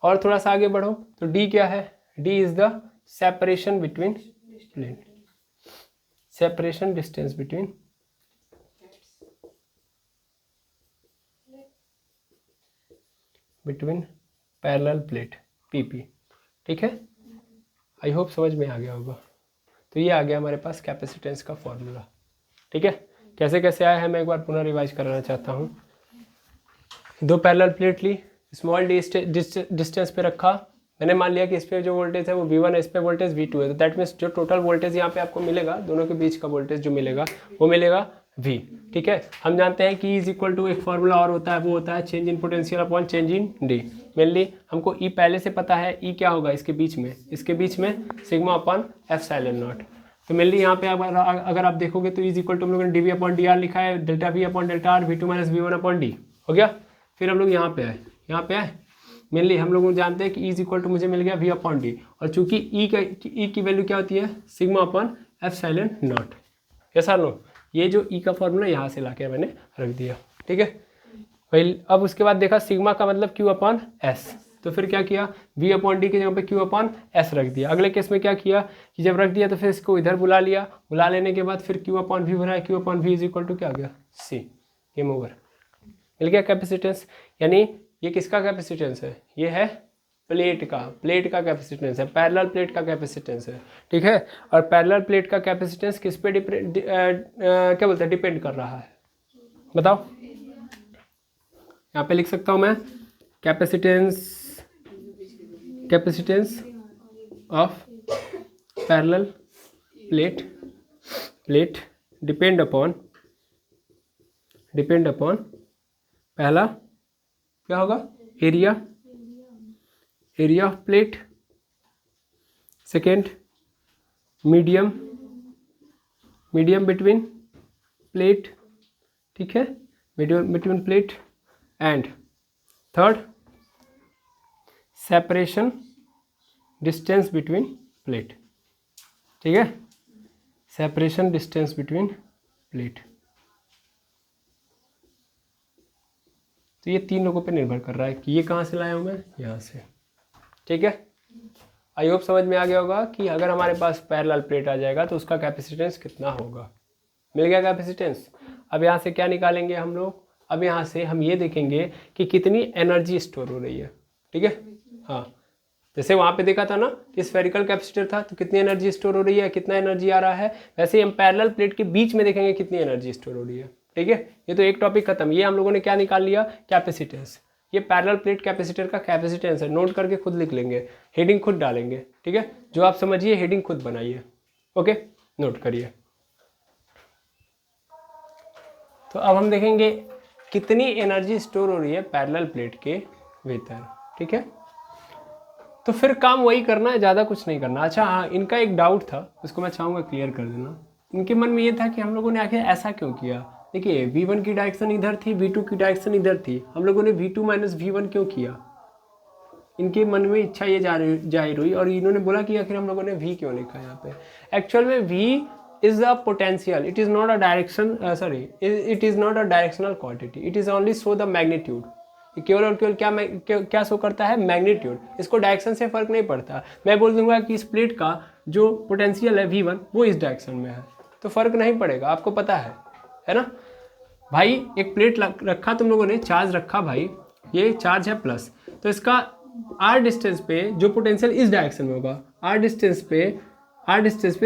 और थोड़ा सा आगे बढ़ो तो डी क्या है, D is the separation between plate, separation distance between parallel plate PP, ठीक है। आई होप समझ में आ गया होगा। तो ये आ गया हमारे पास कैपेसिटेंस का फॉर्मूला, ठीक है। कैसे कैसे आया है मैं एक बार पुनः रिवाइज कराना चाहता हूँ। दो पैरेलल प्लेट ली, स्मॉल डिस्टेंस पे रखा, मैंने मान लिया कि इस पे जो वोल्टेज है वो V1 है, इस पे वोल्टेज V2 है, तो दैट मीन्स जो टोटल वोल्टेज यहाँ पे आपको मिलेगा, दोनों के बीच का वोल्टेज जो मिलेगा वो मिलेगा V, ठीक है। हम जानते हैं कि E इज इक्वल टू एक फॉर्मूला और होता है, वो होता है change in potential upon change in D. Mainly हमको E पहले से पता है, E क्या होगा इसके बीच में सिग्मा अपॉन एप्सिलॉन नॉट। तो मेनली यहाँ पे अगर आप देखोगे तो E इज इक्वल टू हम लोगों ने D V upon D R लिखा है, delta V upon delta R, V2 minus V1 upon D हो गया। फिर हम लोग यहाँ पे आए, मेनली हम लोग जानते हैं कि E इज इक्वल टू मुझे मिल गया V अपॉन डी, और चूंकि E की वैल्यू क्या होती है, sigma upon epsilon not. Yes और नो, ये जो E का फॉर्मूला यहाँ से लाके मैंने रख दिया, ठीक है भाई। अब उसके बाद देखा सिग्मा का मतलब Q अपॉन S, तो फिर क्या किया, V अपॉन डी की जगह पे Q अपॉन S रख दिया। अगले केस में क्या किया कि जब रख दिया तो फिर इसको इधर बुला लिया, बुला लेने के बाद फिर Q अपॉन V बनाया, Q upon V is equal to क्या आ गया, C, गेम ओवर, मिल गया कैपेसिटेंस। यानी ये किसका कैपेसिटेंस है, ये है प्लेट का कैपेसिटेंस है, पैरेलल प्लेट का कैपेसिटेंस है, ठीक है। और पैरेलल प्लेट का कैपेसिटेंस किस पे क्या बोलते हैं, डिपेंड कर रहा है, बताओ। यहाँ पे लिख सकता हूँ मैं, capacitance of parallel plate depend upon पहला क्या होगा, area of plate, second medium between plate, ठीक है, medium between plate, and third separation distance between plate, ठीक है, सेपरेशन डिस्टेंस बिटवीन प्लेट। तो ये तीन लोगों पे निर्भर कर रहा है कि ये कहाँ से लाया हूँ मैं, यहाँ से, ठीक है। आई होप समझ में आ गया होगा कि अगर हमारे पास पैरेलल प्लेट आ जाएगा तो उसका कैपेसिटेंस कितना होगा। मिल गया कैपेसिटेंस। अब यहाँ से क्या निकालेंगे हम लोग, अब यहाँ से हम ये देखेंगे कि कितनी एनर्जी स्टोर हो रही है, ठीक है। हाँ, जैसे वहाँ पे देखा था ना कि स्फेरिकल कैपेसिटर था तो कितनी एनर्जी स्टोर हो रही है, कितना एनर्जी आ रहा है, वैसे ही हम पैरेलल प्लेट के बीच में देखेंगे कितनी एनर्जी स्टोर हो रही है, ठीक है। ये तो एक टॉपिक खत्म। ये हम लोगों ने क्या निकाल लिया, कैपेसिटेंस। ये पैरेलल प्लेट कैपेसिटर का कैपेसिटेंस है, नोट करके खुद लिख लेंगे, हेडिंग खुद डालेंगे, ठीक है। जो आप समझिए हेडिंग खुद बनाइए, ओके, नोट करिए। तो अब हम देखेंगे कितनी एनर्जी स्टोर हो रही है पैरेलल प्लेट के भीतर, ठीक है। तो फिर काम वही करना है, ज़्यादा कुछ नहीं करना। अच्छा हाँ, इनका एक डाउट था, उसको मैं चाहूँगा क्लियर कर देना। इनके मन में ये था कि हम लोगों ने आखिर ऐसा क्यों किया। देखिए V1 की डायरेक्शन इधर थी, V2 की डायरेक्शन इधर थी, हम लोगों ने V2 माइनस V1 क्यों किया। इनके मन में इच्छा ये जाहिर हुई और इन्होंने बोला कि आखिर हम लोगों ने V क्यों लिखा यहाँ पे। एक्चुअल में V is a potential, it is not a direction, it is not a directional quantity, it is only show the magnitude, केवल और केवल क्या शो करता है, मैग्नीट्यूड। इसको डायरेक्शन से फर्क नहीं पड़ता। मैं बोल दूंगा कि इस प्लेट का जो पोटेंशियल है V1 वो इस डायरेक्शन में है, तो फर्क नहीं पड़ेगा, आपको पता है ना भाई। एक प्लेट रखा तुम लोगों ने, चार्ज रखा भाई, ये चार्ज है प्लस, तो इसका r डिस्टेंस पे जो पोटेंशियल इस डायरेक्शन में होगा, r डिस्टेंस पे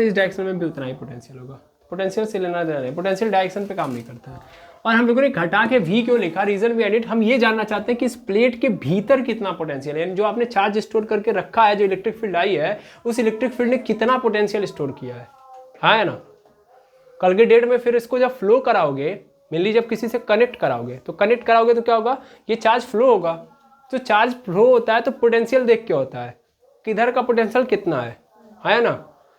इस डायरेक्शन में भी उतना ही पोटेंशियल होगा। पोटेंशियल से लेना देना नहीं, पोटेंशियल डायरेक्शन पे काम नहीं करता है। और हम लोगों ने घटा के v क्यों लिखा, रीजन बिहाइंड इट, हम ये जानना चाहते हैं कि इस प्लेट के भीतर कितना पोटेंशियल है, जो आपने चार्ज स्टोर करके रखा है, जो इलेक्ट्रिक फील्ड आई है, उस इलेक्ट्रिक फील्ड ने कितना पोटेंशियल स्टोर किया है। हाँ है ना। कल के डेट में फिर इसको जब फ्लो कराओगे, मेनली जब किसी से कनेक्ट कराओगे तो क्या होगा, ये चार्ज फ्लो होगा। तो चार्ज फ्लो होता है तो पोटेंशियल देख के होता है, किधर का पोटेंशियल कितना है ना।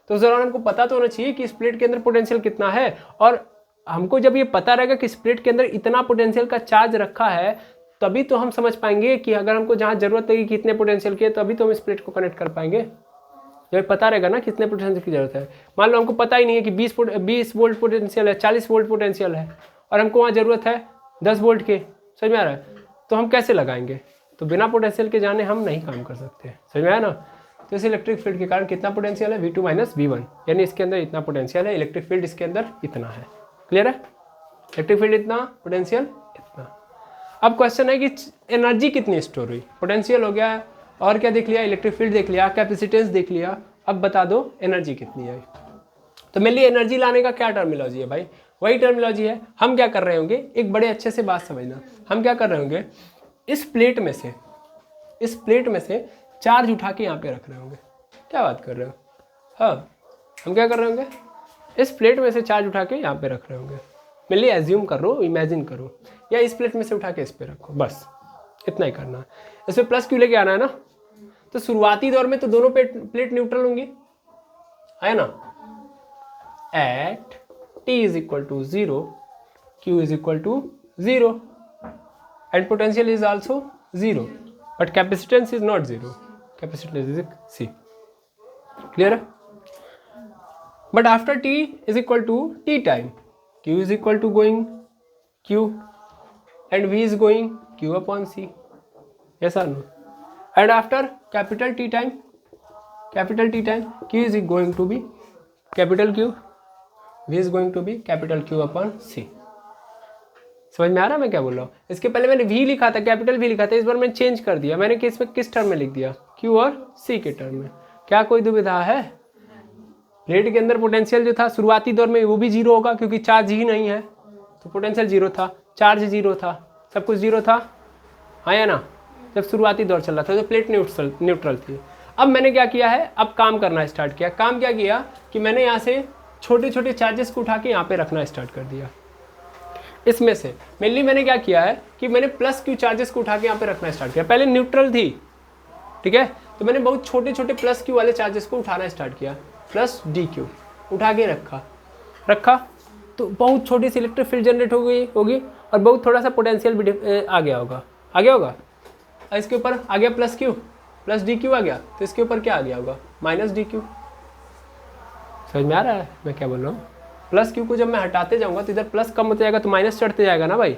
तो उस दौरान हमको पता तो होना चाहिए कि इस प्लेट के अंदर पोटेंशियल कितना है, और हमको जब ये पता रहेगा कि इस प्लेट के अंदर इतना पोटेंशियल का चार्ज रखा है, तभी तो हम समझ पाएंगे कि अगर हमको जहाँ जरूरत है कि कितने पोटेंशियल की है, तभी तो हम इस प्लेट को कनेक्ट कर पाएंगे। जब पता रहेगा ना कितने पोटेंशियल की जरूरत है। मान लो हमको पता ही नहीं है कि 20 वोल्ट पोटेंशियल है, 40 वोल्ट पोटेंशियल है, और हमको वहाँ जरूरत है 10 वोल्ट के, समझ में आ रहा है, तो हम कैसे लगाएंगे। तो बिना पोटेंशियल के जाने हम नहीं काम कर सकते, समझ में आया ना। तो इस इलेक्ट्रिक फील्ड के कारण कितना पोटेंशियल है, V2 माइनस V1, यानी इसके अंदर इतना पोटेंशियल है, इलेक्ट्रिक फील्ड इसके अंदर इतना है। क्लियर है, इलेक्ट्रिक फील्ड इतना, पोटेंशियल इतना। अब क्वेश्चन है कि एनर्जी कितनी स्टोर हुई, पोटेंशियल हो गया, और क्या देख लिया, इलेक्ट्रिक फील्ड देख लिया, कैपेसिटेंस देख लिया, अब बता दो एनर्जी कितनी है। तो मेरे लिए एनर्जी लाने का क्या टर्मिनोलॉजी है भाई, वही टर्मिनोलॉजी है। हम क्या कर रहे होंगे, एक बड़े अच्छे से बात समझना, हम क्या कर रहे होंगे, इस प्लेट में से चार्ज उठा के यहाँ पे रख रहे होंगे। क्या बात कर रहे हो, हाँ, हम क्या कर रहे होंगे, इस प्लेट में से चार्ज उठा के यहाँ पे रख रहे होंगे। मेरे लिए एज्यूम करो, इमेजिन करो, या इस प्लेट में से उठा के इस पे रखो, बस इतना ही करना है। इसमें प्लस क्यू लेके आना है ना। तो शुरुआती दौर में तो दोनों प्लेट न्यूट्रल होंगी, है ना। At t is equal to 0, q is equal to 0, and potential is also 0, but capacitance is not 0, capacitance is C. Clear है? But after t is equal to t time, q is equal to going q, and v is going q upon c. Yes or no? And after capital T time, q is going to be capital Q, v is going to be capital Q upon c. समझ में आ रहा है मैं क्या बोल रहा हूँ। इसके पहले मैंने v लिखा था, कैपिटल V लिखा था, इस बार मैंने चेंज कर दिया। मैंने किस टर्म में लिख दिया, q और c के टर्म में। क्या कोई दुविधा है। प्लेट के अंदर पोटेंशियल जो था शुरुआती दौर में वो भी 0 होगा, क्योंकि चार्ज ही नहीं है, तो पोटेंशियल 0 था, चार्ज 0 था, सब कुछ 0 था, हाँ या ना। जब शुरुआती दौर चल रहा था तो प्लेट न्यूट्रल थी। अब मैंने क्या किया है, अब काम करना स्टार्ट किया। काम क्या किया कि मैंने यहाँ से छोटे छोटे चार्जेस को उठा के यहाँ पे रखना स्टार्ट कर दिया। इसमें से मेनली मैंने क्या किया है कि मैंने प्लस क्यू चार्जेस को उठा के यहाँ पे रखना स्टार्ट किया। पहले न्यूट्रल थी, ठीक है, तो मैंने बहुत छोटे छोटे प्लस क्यू वाले चार्जेस को उठाना स्टार्ट किया। प्लस डी क्यू उठा के रखा तो बहुत छोटी सी इलेक्ट्रिक फील्ड जनरेट होगी और बहुत थोड़ा सा पोटेंशियल भी आ गया होगा। और इसके ऊपर आ गया plus Q, plus D Q आ गया, तो इसके ऊपर क्या आ गया होगा, माइनस डी क्यू। समझ में आ रहा है मैं क्या बोल रहा हूँ। प्लस क्यू को जब मैं हटाते जाऊंगा तो इधर प्लस कम होते जाएगा तो माइनस चढ़ते जाएगा ना भाई।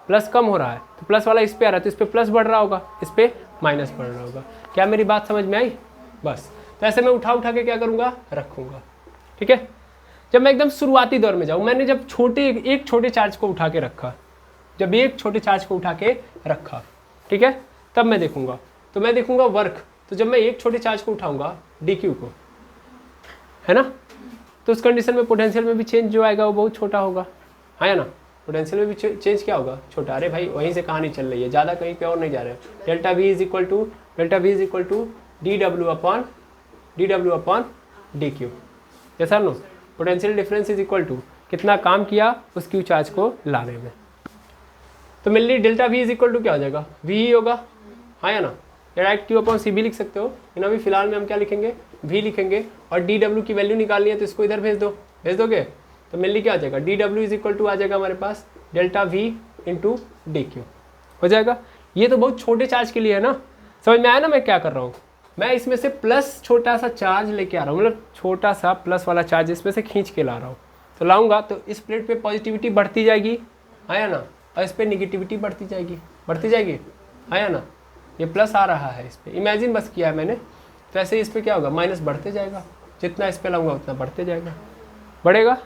प्लस कम हो रहा है तो प्लस वाला इस पे आ रहा है तो इस पे प्लस बढ़ रहा होगा, इस पे माइनस बढ़ रहा होगा। क्या मेरी बात समझ में आई। बस तो ऐसे मैं उठा के क्या करूँगा, रखूँगा। ठीक है, जब मैं एकदम शुरुआती दौर में जाऊँ, मैंने जब एक छोटे चार्ज को उठा के रखा, ठीक है, तब मैं देखूंगा, तो मैं देखूंगा वर्क। तो जब मैं एक छोटे चार्ज को उठाऊंगा डी क्यू को, है ना, तो उस कंडीशन में पोटेंशियल में भी चेंज जो आएगा वो बहुत छोटा होगा, है ना। पोटेंशियल में भी चेंज क्या होगा, छोटा। अरे भाई वहीं से कहानी चल रही है, ज़्यादा कहीं पे और नहीं जा रहे हैं। Delta V is equal to D W upon D Q. जैसा नो, potential difference is equal to कितना काम किया उस क्यू चार्ज को लाने में। तो मेरे लिए delta V is equal to क्या हो जाएगा, वी ही होगा, हाँ या ना। डायरेक्ट क्यू अपॉन सी भी लिख सकते हो, लेकिन अभी फिलहाल में हम क्या लिखेंगे, वी लिखेंगे। और डी डब्ल्यू की वैल्यू निकालनी है तो इसको इधर भेज दोगे। तो मेरे लिए क्या हो जाएगा, D W is equal to आ जाएगा हमारे पास delta V into D Q हो जाएगा। ये तो बहुत छोटे चार्ज के लिए है ना, समझ में आया ना मैं क्या कर रहा हूँ। मैं इसमें से प्लस छोटा सा चार्ज लेके आ रहा हूँ, मतलब छोटा सा प्लस वाला चार्ज इसमें से खींच के ला रहा हूँ। तो लाऊंगा तो इस प्लेट पे पॉजिटिविटी बढ़ती जाएगी, हाँ या ना, और इस पर निगेटिविटी बढ़ती जाएगी। है या ना, ये प्लस आ रहा है इस पर, इमेजिन बस किया है मैंने। तो ऐसे इस पर क्या होगा, माइनस बढ़ते जाएगा, जितना इस पर लाऊंगा उतना बढ़ते जाएगा, बढ़ेगा,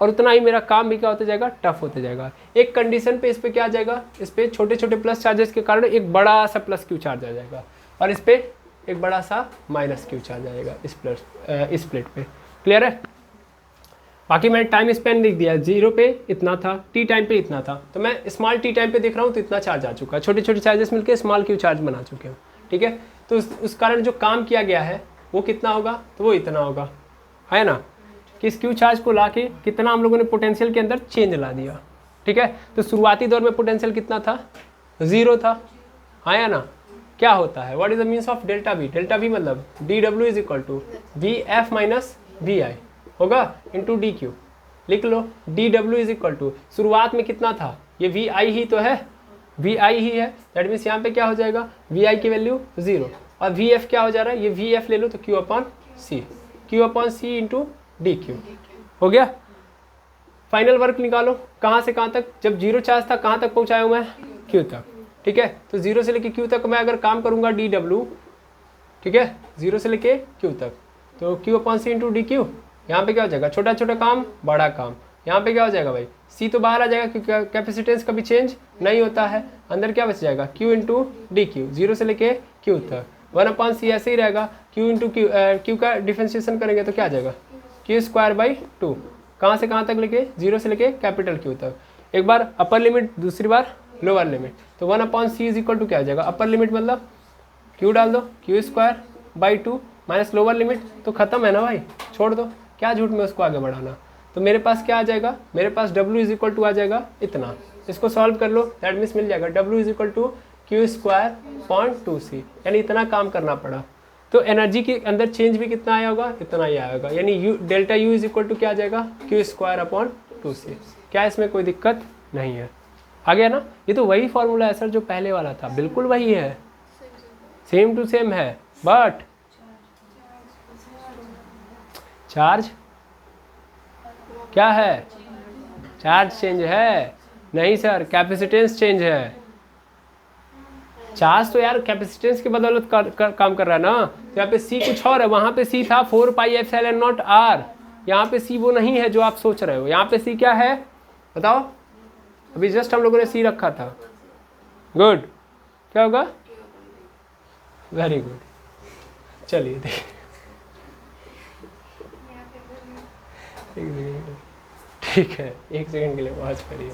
और उतना ही मेरा काम भी क्या होता जाएगा, टफ होते जाएगा। एक कंडीशन पे इस पर क्या आ जाएगा, इस पर छोटे छोटे प्लस चार्जेस के कारण एक बड़ा सा प्लस क्यू चार्ज आ जाएगा, और इस पर एक बड़ा सा माइनस क्यू चार्ज आ जाएगा इस प्लेट पे। क्लियर है? बाकी मैंने टाइम स्पेन लिख दिया, 0 पे इतना था, टी टाइम पे इतना था, तो मैं स्मॉल टी टाइम पे देख रहा हूँ तो इतना चार्ज आ चुका है, छोटे छोटे चार्जेस मिलकर स्मॉल क्यू चार्ज बना चुके हैं। ठीक है, तो उस कारण जो काम किया गया है वो कितना होगा, तो वो इतना होगा, है ना, कि इस क्यू चार्ज को ला के कितना हम लोगों ने पोटेंशियल के अंदर चेंज ला दिया। ठीक है, तो शुरुआती दौर में पोटेंशियल कितना था, 0 था, है ना। क्या होता है, what is the means of delta V, delta V मतलब D W is equal to V F minus V I होगा इंटू डी क्यू। लिख लो, D W is equal to, शुरुआत में कितना था, ये वी आई ही तो है, वी आई ही है, दैट मीन्स यहाँ पे क्या हो जाएगा, वी आई की वैल्यू 0, और वी एफ क्या हो जा रहा है, ये वी एफ ले लो तो क्यू अपॉन सी, क्यू अपॉन सी इंटू डी क्यू हो गया। फाइनल वर्क निकालो, कहाँ से कहाँ तक, जब 0 चार्ज था कहाँ तक पहुँचाया हूँ मैं, क्यू तक। ठीक है, तो 0 से लेके क्यू तक मैं अगर काम करूँगा डी डब्ल्यू, ठीक है, 0 से लेके क्यू तक, तो क्यू अपॉन सी इंटू डी क्यू, यहाँ पे क्या हो जाएगा, छोटा छोटा काम बड़ा काम, यहाँ पे क्या हो जाएगा भाई, सी तो बाहर आ जाएगा क्योंकि कैपेसिटेंस कभी चेंज नहीं होता है, अंदर क्या बच जाएगा, क्यू इंटू डी क्यू, 0 से लेके क्यू तक, 1 अपॉन सी ऐसे ही रहेगा, क्यू इंटू क्यू का डिफ्रेंशिएशन करेंगे तो क्या आ जाएगा, क्यू स्क्वायर बाई 2, कहाँ से कहाँ तक लेके, 0 से लेके कैपिटल क्यू तक, एक बार अपर लिमिट दूसरी बार लोअर लिमिट, तो 1 upon C is equal to क्या आ जाएगा, अपर लिमिट मतलब क्यू डाल दो, Q square by 2 minus lower limit, तो खत्म है ना भाई, छोड़ दो, क्या झूठ में उसको आगे बढ़ाना। तो मेरे पास क्या आ जाएगा, मेरे पास W इज इक्वल टू आ जाएगा इतना, इसको सॉल्व कर लो, दैट मीन्स मिल जाएगा W is equal to Q square upon 2c, यानी इतना काम करना पड़ा। तो एनर्जी के अंदर चेंज भी कितना आया होगा, इतना ही आया होगा, यानी U delta U is equal to क्या आ जाएगा, क्यू स्क्वायर अपॉन 2c। क्या इसमें कोई दिक्कत नहीं है, आ गया ना। ये तो वही फॉर्मूला है सर जो पहले वाला था, बिल्कुल वही है, सेम टू सेम है, बट चार्ज क्या है, चार्ज चेंज है, नहीं सर कैपेसिटेंस चेंज है। चार्ज तो यार कैपेसिटेंस की बदौलत काम कर रहा है ना, तो यहाँ पे सी कुछ और है, वहाँ पे सी था 4 पाई एप्सिलॉन नॉट आर, यहाँ पे सी वो नहीं है जो आप सोच रहे हो, यहाँ पे सी क्या है बताओ, अभी जस्ट हम लोगों ने सी रखा था, गुड, क्या होगा, वेरी गुड, चलिए देखिए, ठीक है, 1 सेकंड के लिए वॉच करिए,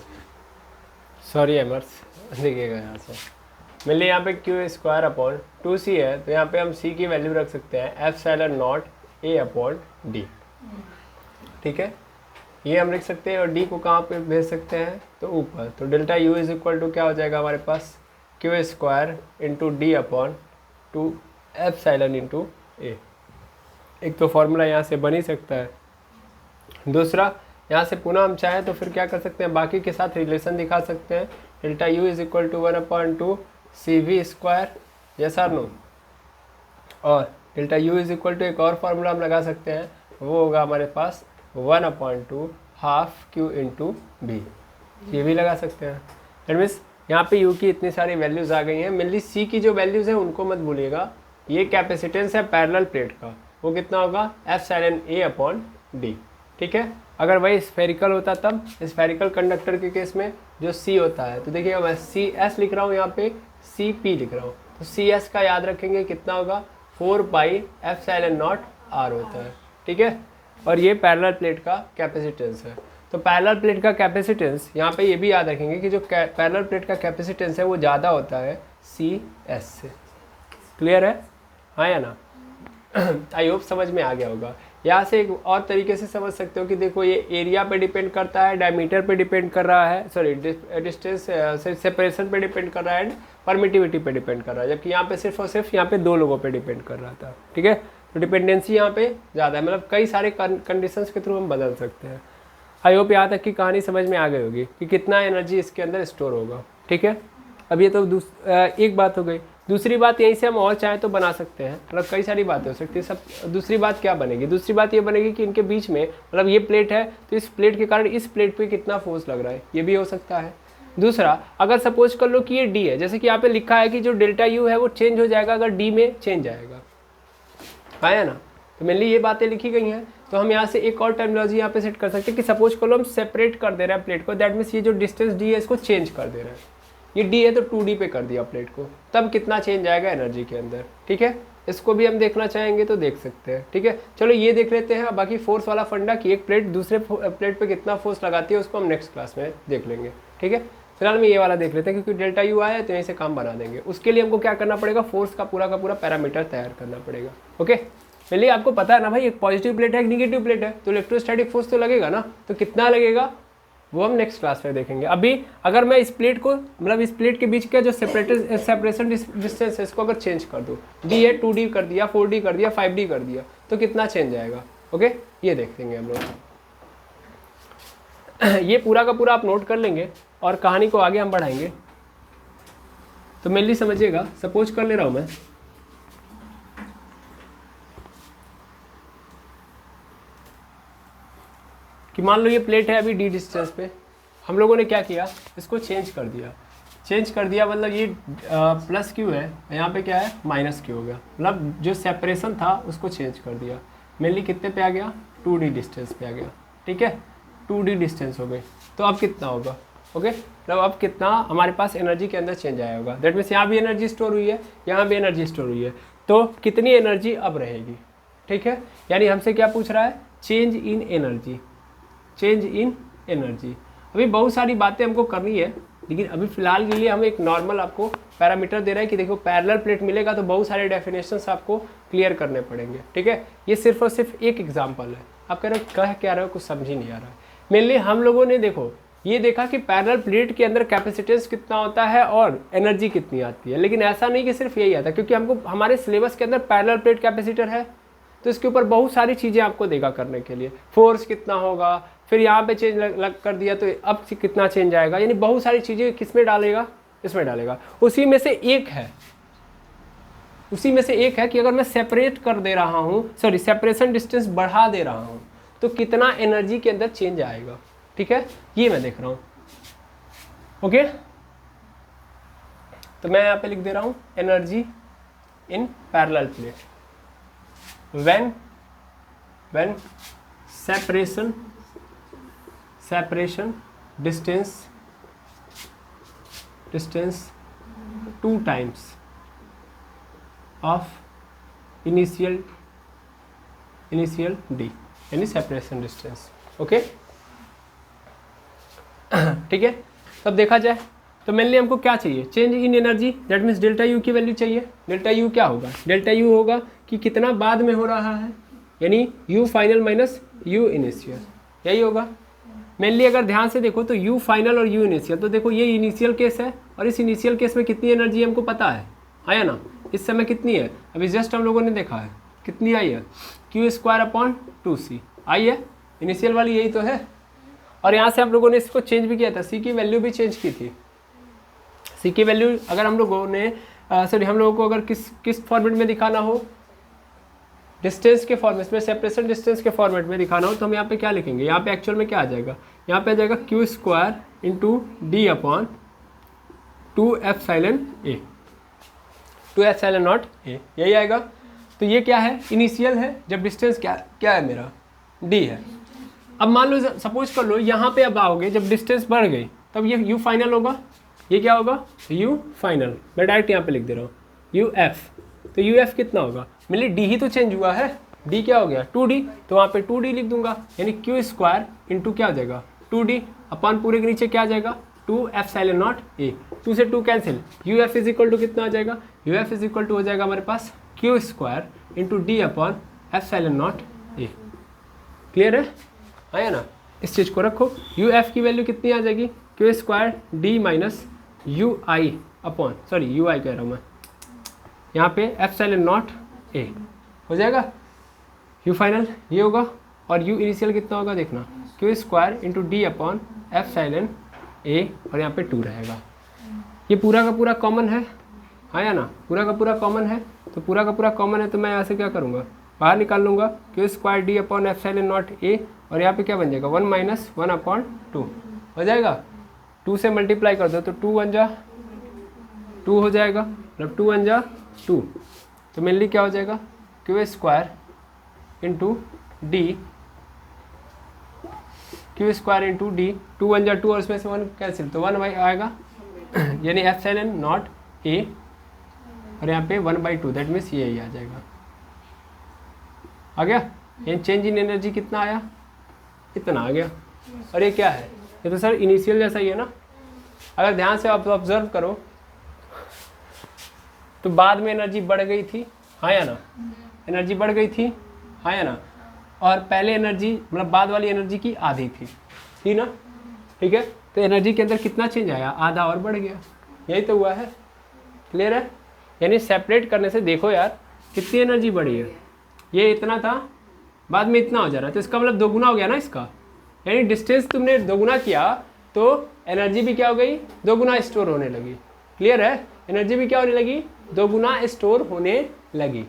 सॉरी एमर्स, देखिएगा यहाँ से मिलिए, यहाँ पे क्यू स्क्वायर अपॉन 2c है, तो यहाँ पे हम c की वैल्यू रख सकते हैं epsilon not a upon D, ठीक है, ये हम लिख सकते हैं, और d को कहाँ पे भेज सकते हैं, तो ऊपर, तो delta u is equal to क्या हो जाएगा हमारे पास, Q square into D upon 2 epsilon into a। एक तो फॉर्मूला यहाँ से बन ही सकता है, दूसरा यहाँ से पुनः हम चाहें तो फिर क्या कर सकते हैं, बाकी के साथ रिलेशन दिखा सकते हैं, delta U is equal to 1/2 C V square, yes और नो, और delta U is equal to एक और फार्मूला हम लगा सकते हैं, वो होगा हमारे पास 1/2 हाफ क्यू इंटू बी, ये भी लगा सकते हैं। दैट मीन्स यहाँ पे यू की इतनी सारी वैल्यूज़ आ गई हैं, मेनली सी की जो वैल्यूज़ हैं उनको मत भूलिएगा, ये कैपेसिटेंस है पैरेलल प्लेट का, वो कितना होगा एप्सिलॉन a अपॉन डी, ठीक है। अगर वही स्फेरिकल होता तब, स्फेरिकल कंडक्टर के केस में जो C होता है, तो देखिएगा मैं CS लिख रहा हूँ, यहाँ पे CP लिख रहा हूँ, तो CS का याद रखेंगे कितना होगा 4 पाई एप्सिलॉन नॉट R होता है, ठीक है। और ये पैरेलल प्लेट का कैपेसिटेंस है, तो पैरेलल प्लेट का कैपेसिटेंस यहाँ पे ये भी याद रखेंगे कि जो पैरेलल प्लेट का कैपेसिटेंस है वो ज़्यादा होता है CS से। क्लियर है, हाँ या ना? आई होप समझ में आ गया होगा। यहाँ से एक और तरीके से समझ सकते हो कि देखो ये एरिया पे डिपेंड करता है, डायमीटर पे डिपेंड कर रहा है, सॉरी डिस्टेंस सेपरेशन पे डिपेंड कर रहा है, एंड परमिटिविटी पे डिपेंड कर रहा है, जबकि यहाँ पे सिर्फ और सिर्फ यहाँ पे 2 लोगों पे डिपेंड कर रहा था, ठीक है। तो डिपेंडेंसी यहाँ पे ज़्यादा है, मतलब कई सारे कंडीशंस के थ्रू हम बदल सकते हैं। आई होप यहाँ तक की कहानी समझ में आ गई होगी कि कितना एनर्जी इसके अंदर स्टोर होगा, ठीक है। अब ये तो एक बात हो गई। दूसरी बात यहीं से हम और चाहें तो बना सकते हैं, मतलब कई सारी बातें हो सकती है। सब दूसरी बात क्या बनेगी, दूसरी बात ये बनेगी कि इनके बीच में, मतलब ये प्लेट है तो इस प्लेट के कारण इस प्लेट पे कितना फोर्स लग रहा है, ये भी हो सकता है। दूसरा, अगर सपोज कर लो कि ये डी है, जैसे कि यहाँ पे लिखा है कि जो डेल्टा यू है वो चेंज हो जाएगा अगर डी में चेंज आएगा, आया ना। तो मेनली ये बातें लिखी गई हैं। तो हम यहाँ से एक और टर्मिनोलॉजी यहाँ पे सेट कर सकते हैं कि सपोज कर लो हम सेपरेट कर दे रहे हैं प्लेट को, दैट मीन्स ये जो डिस्टेंस डी है इसको चेंज कर दे रहे हैं। ये डी है तो 2D पे कर दिया प्लेट को, तब कितना चेंज आएगा एनर्जी के अंदर, ठीक है। इसको भी हम देखना चाहेंगे तो देख सकते हैं, ठीक है। चलो ये देख लेते हैं। बाकी फोर्स वाला फंडा कि एक प्लेट दूसरे प्लेट पे कितना फोर्स लगाती है उसको हम नेक्स्ट क्लास में देख लेंगे, ठीक है। फिलहाल में ये वाला देख लेते हैं क्योंकि डेल्टा यू आया है तो यहीं से काम बना देंगे। उसके लिए हमको क्या करना पड़ेगा, फोर्स का पूरा पैरामीटर तैयार करना पड़ेगा, ओके। पहले आपको पता है ना भाई, एक पॉजिटिव प्लेट है एक निगेटिव प्लेट है, तो इलेक्ट्रोस्टैटिक फोर्स तो लगेगा ना, तो कितना लगेगा वो हम नेक्स्ट क्लास में देखेंगे। अभी अगर मैं इस प्लेट को, मतलब इस प्लेट के बीच का जो सेपरेशन डिस्टेंस है इसको अगर चेंज कर दूँ, डी है 2D कर दिया, 4D कर दिया, 5D कर दिया, तो कितना चेंज आएगा, ओके। ये देख लेंगे हम लोग। ये पूरा का पूरा आप नोट कर लेंगे और कहानी को आगे हम बढ़ाएंगे। तो मेनली समझिएगा, सपोज कर ले रहा हूँ मैं कि मान लो ये प्लेट है अभी डी डिस्टेंस पे, हम लोगों ने क्या किया, इसको चेंज कर दिया। चेंज कर दिया मतलब ये प्लस क्यू है, यहाँ पे क्या है माइनस क्यू हो गया, मतलब जो सेपरेशन था उसको चेंज कर दिया। मेनली कितने पे आ गया, 2D डिस्टेंस पे आ गया, ठीक है। 2D डिस्टेंस हो गई, तो अब कितना होगा, ओके। मतलब अब कितना हमारे पास एनर्जी के अंदर चेंज आया होगा, दैट मीन्स यहाँ भी एनर्जी स्टोर हुई है, यहाँ भी एनर्जी स्टोर हुई है, तो कितनी एनर्जी अब रहेगी, ठीक है। यानी हमसे क्या पूछ रहा है, change in energy, change in energy. अभी बहुत सारी बातें हमको करनी है, लेकिन अभी फिलहाल के लिए हम एक नॉर्मल आपको पैरामीटर दे रहे हैं कि देखो पैरेलल प्लेट मिलेगा तो बहुत सारे डेफिनेशंस आपको क्लियर करने पड़ेंगे, ठीक है। ये सिर्फ और सिर्फ एक एग्जांपल है। आप कह रहे हो कह क्या रहे हो, कुछ समझ ही नहीं आ रहा है। मेनली हम लोगों ने देखो ये देखा कि पैरेलल प्लेट के अंदर कैपेसिटेंस कितना होता है और एनर्जी कितनी आती है, लेकिन ऐसा नहीं कि सिर्फ यही आता, क्योंकि हमको हमारे सिलेबस के अंदर पैरेलल प्लेट कैपेसिटर है, तो इसके ऊपर बहुत सारी चीज़ें आपको देगा करने के लिए। फोर्स कितना होगा, फिर यहाँ पे चेंज लग कर दिया तो अब कितना चेंज आएगा, यानी बहुत सारी चीज़ें किस में डालेगा, इसमें डालेगा। उसी में से एक है कि अगर मैं सेपरेट कर दे रहा हूँ, सॉरी सेपरेशन डिस्टेंस बढ़ा दे रहा हूँ, तो कितना एनर्जी के अंदर चेंज आएगा, ठीक है। ये मैं देख रहा हूँ, ओके। तो मैं यहाँ पे लिख दे रहा हूँ energy in parallel plate when separation distance 2 times of initial d, यानी सेपरेशन डिस्टेंस, ओके। ठीक है। तब देखा जाए तो मेनली हमको क्या चाहिए, change in energy, that means delta U की वैल्यू चाहिए। डेल्टा यू क्या होगा, डेल्टा यू होगा कि कितना बाद में हो रहा है, यानी you final minus you initial, यही होगा। मेनली अगर ध्यान से देखो तो यू फाइनल और यू इनिशियल, तो देखो ये इनिशियल केस है और इस इनिशियल केस में कितनी एनर्जी हमको पता है, आया ना। इस समय कितनी है, अभी जस्ट हम लोगों ने देखा है कितनी आई है, Q²/2C आई है, इनिशियल वाली यही तो है। और यहाँ से हम लोगों ने इसको चेंज भी किया था, C की वैल्यू भी चेंज की थी। C की वैल्यू अगर हम लोगों ने हम लोगों को अगर किस फॉर्मेट में दिखाना हो, डिस्टेंस के फॉर्मेट में, सेपरेशन डिस्टेंस के फॉर्मेट में दिखाना हो, तो हम यहाँ पे क्या लिखेंगे, यहाँ पे एक्चुअल में क्या आ जाएगा, यहाँ पे आ जाएगा Q² × D/2ε/A, 2ε0 A, यही आएगा। तो ये क्या है, इनिशियल है, जब डिस्टेंस क्या है मेरा, D है। अब मान लो सपोज कर लो यहाँ पे अब आओगे, जब डिस्टेंस बढ़ गई तब ये U फाइनल होगा, ये क्या होगा U फाइनल, मैं डायरेक्ट यहाँ पे लिख दे रहा हूँ UF। तो UF कितना होगा, मेरे D ही तो चेंज हुआ है, D क्या हो गया 2D, तो वहाँ पे 2D लिख दूंगा, यानी Q² × क्या हो जाएगा 2D अपॉन पूरे के नीचे क्या आ जाएगा 2ε0 A, 2 से 2 cancel, UF is equal to कितना आ जाएगा, UF इज इक्वल टू हो जाएगा हमारे पास Q² × D/ε0 A। क्लियर है, आया ना। इस चीज़ को रखो, UF की वैल्यू कितनी आ जाएगी, Q² D - UI upon, sorry UI कह रहा हूँ मैं, यहाँ पे ε0 A हो जाएगा, U फाइनल ये होगा, और U इनिशियल कितना होगा देखना, Q² × D/ε A, और यहाँ पे 2 रहेगा। ये पूरा का पूरा कॉमन है, आया ना, पूरा का पूरा कॉमन है, तो पूरा का पूरा कॉमन है, तो मैं यहाँ से क्या करूँगा, बाहर निकाल लूँगा Q² D/ε0 A, और यहाँ पे क्या बन जाएगा 1 - 1/2 हो जाएगा। 2 से मल्टीप्लाई कर दो तो 2 1 जा 2 हो जाएगा, मतलब 2 1 जा 2, तो मेनली क्या हो जाएगा Q square into D, Q square into D, 2 1 जा 2 और इसमें से 1 कैंसिल, तो 1 आएगा यानी एप्सिलॉन नॉट ए, और यहाँ पे 1/2, दैट मीन्स ये ही आ जाएगा। आ गया, यानी चेंज इन एनर्जी कितना आया, इतना आ गया। और ये क्या है, ये तो सर इनिशियल जैसा ही है ना। अगर ध्यान से आप ऑब्जर्व करो तो बाद में एनर्जी बढ़ गई थी, हाँ या ना, एनर्जी बढ़ गई थी, हाँ या ना, और पहले एनर्जी मतलब बाद वाली एनर्जी की आधी थी, ठीक ना, ठीक है। तो एनर्जी के अंदर कितना चेंज आया, आधा और बढ़ गया, यही तो हुआ है। क्लियर है, यानी सेपरेट करने से देखो यार कितनी एनर्जी बढ़ी है, ये इतना था बाद में इतना हो जा रहा है, तो इसका मतलब दोगुना हो गया ना इसका, यानी डिस्टेंस तुमने दोगुना किया तो एनर्जी भी क्या हो गई, दोगुना स्टोर होने लगी। क्लियर है, एनर्जी भी क्या होने लगी, दोगुना स्टोर होने लगी।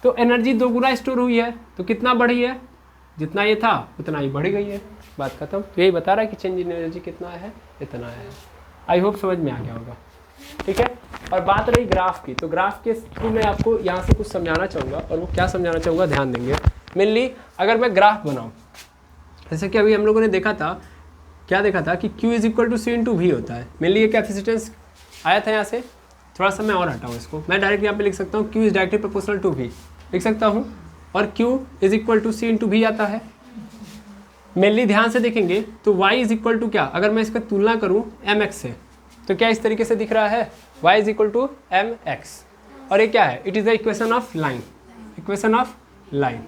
तो एनर्जी दोगुना स्टोर हुई है तो कितना बढ़ी है, जितना ये था उतना ही बढ़ गई है, बात खत्म। तो यही बता रहा है कि चेंज इन एनर्जी कितना है, इतना है। आई होप समझ में आ गया होगा, ठीक है। और बात रही ग्राफ की, तो ग्राफ के थ्रू मैं आपको यहाँ से कुछ समझाना चाहूँगा, और वो क्या समझाना चाहूँगा ध्यान देंगे। मेनली अगर मैं ग्राफ बनाऊँ, जैसे कि अभी हम लोगों ने देखा था, क्या देखा था कि Q = C × V होता है। मेनली ये कैपेसिटेंस आया था यहाँ से, थोड़ा सा मैं और हटाऊँ इसको, मैं डायरेक्ट यहाँ पे लिख सकता हूँ Q is directly proportional to V लिख सकता हूँ, और Q = C × V आता है। मेनली ध्यान से देखेंगे तो Y = क्या, अगर मैं इसका तुलना करूँ mx से, तो क्या इस तरीके से दिख रहा है, Y = mx, और ये क्या है, it is the equation of line, equation of line,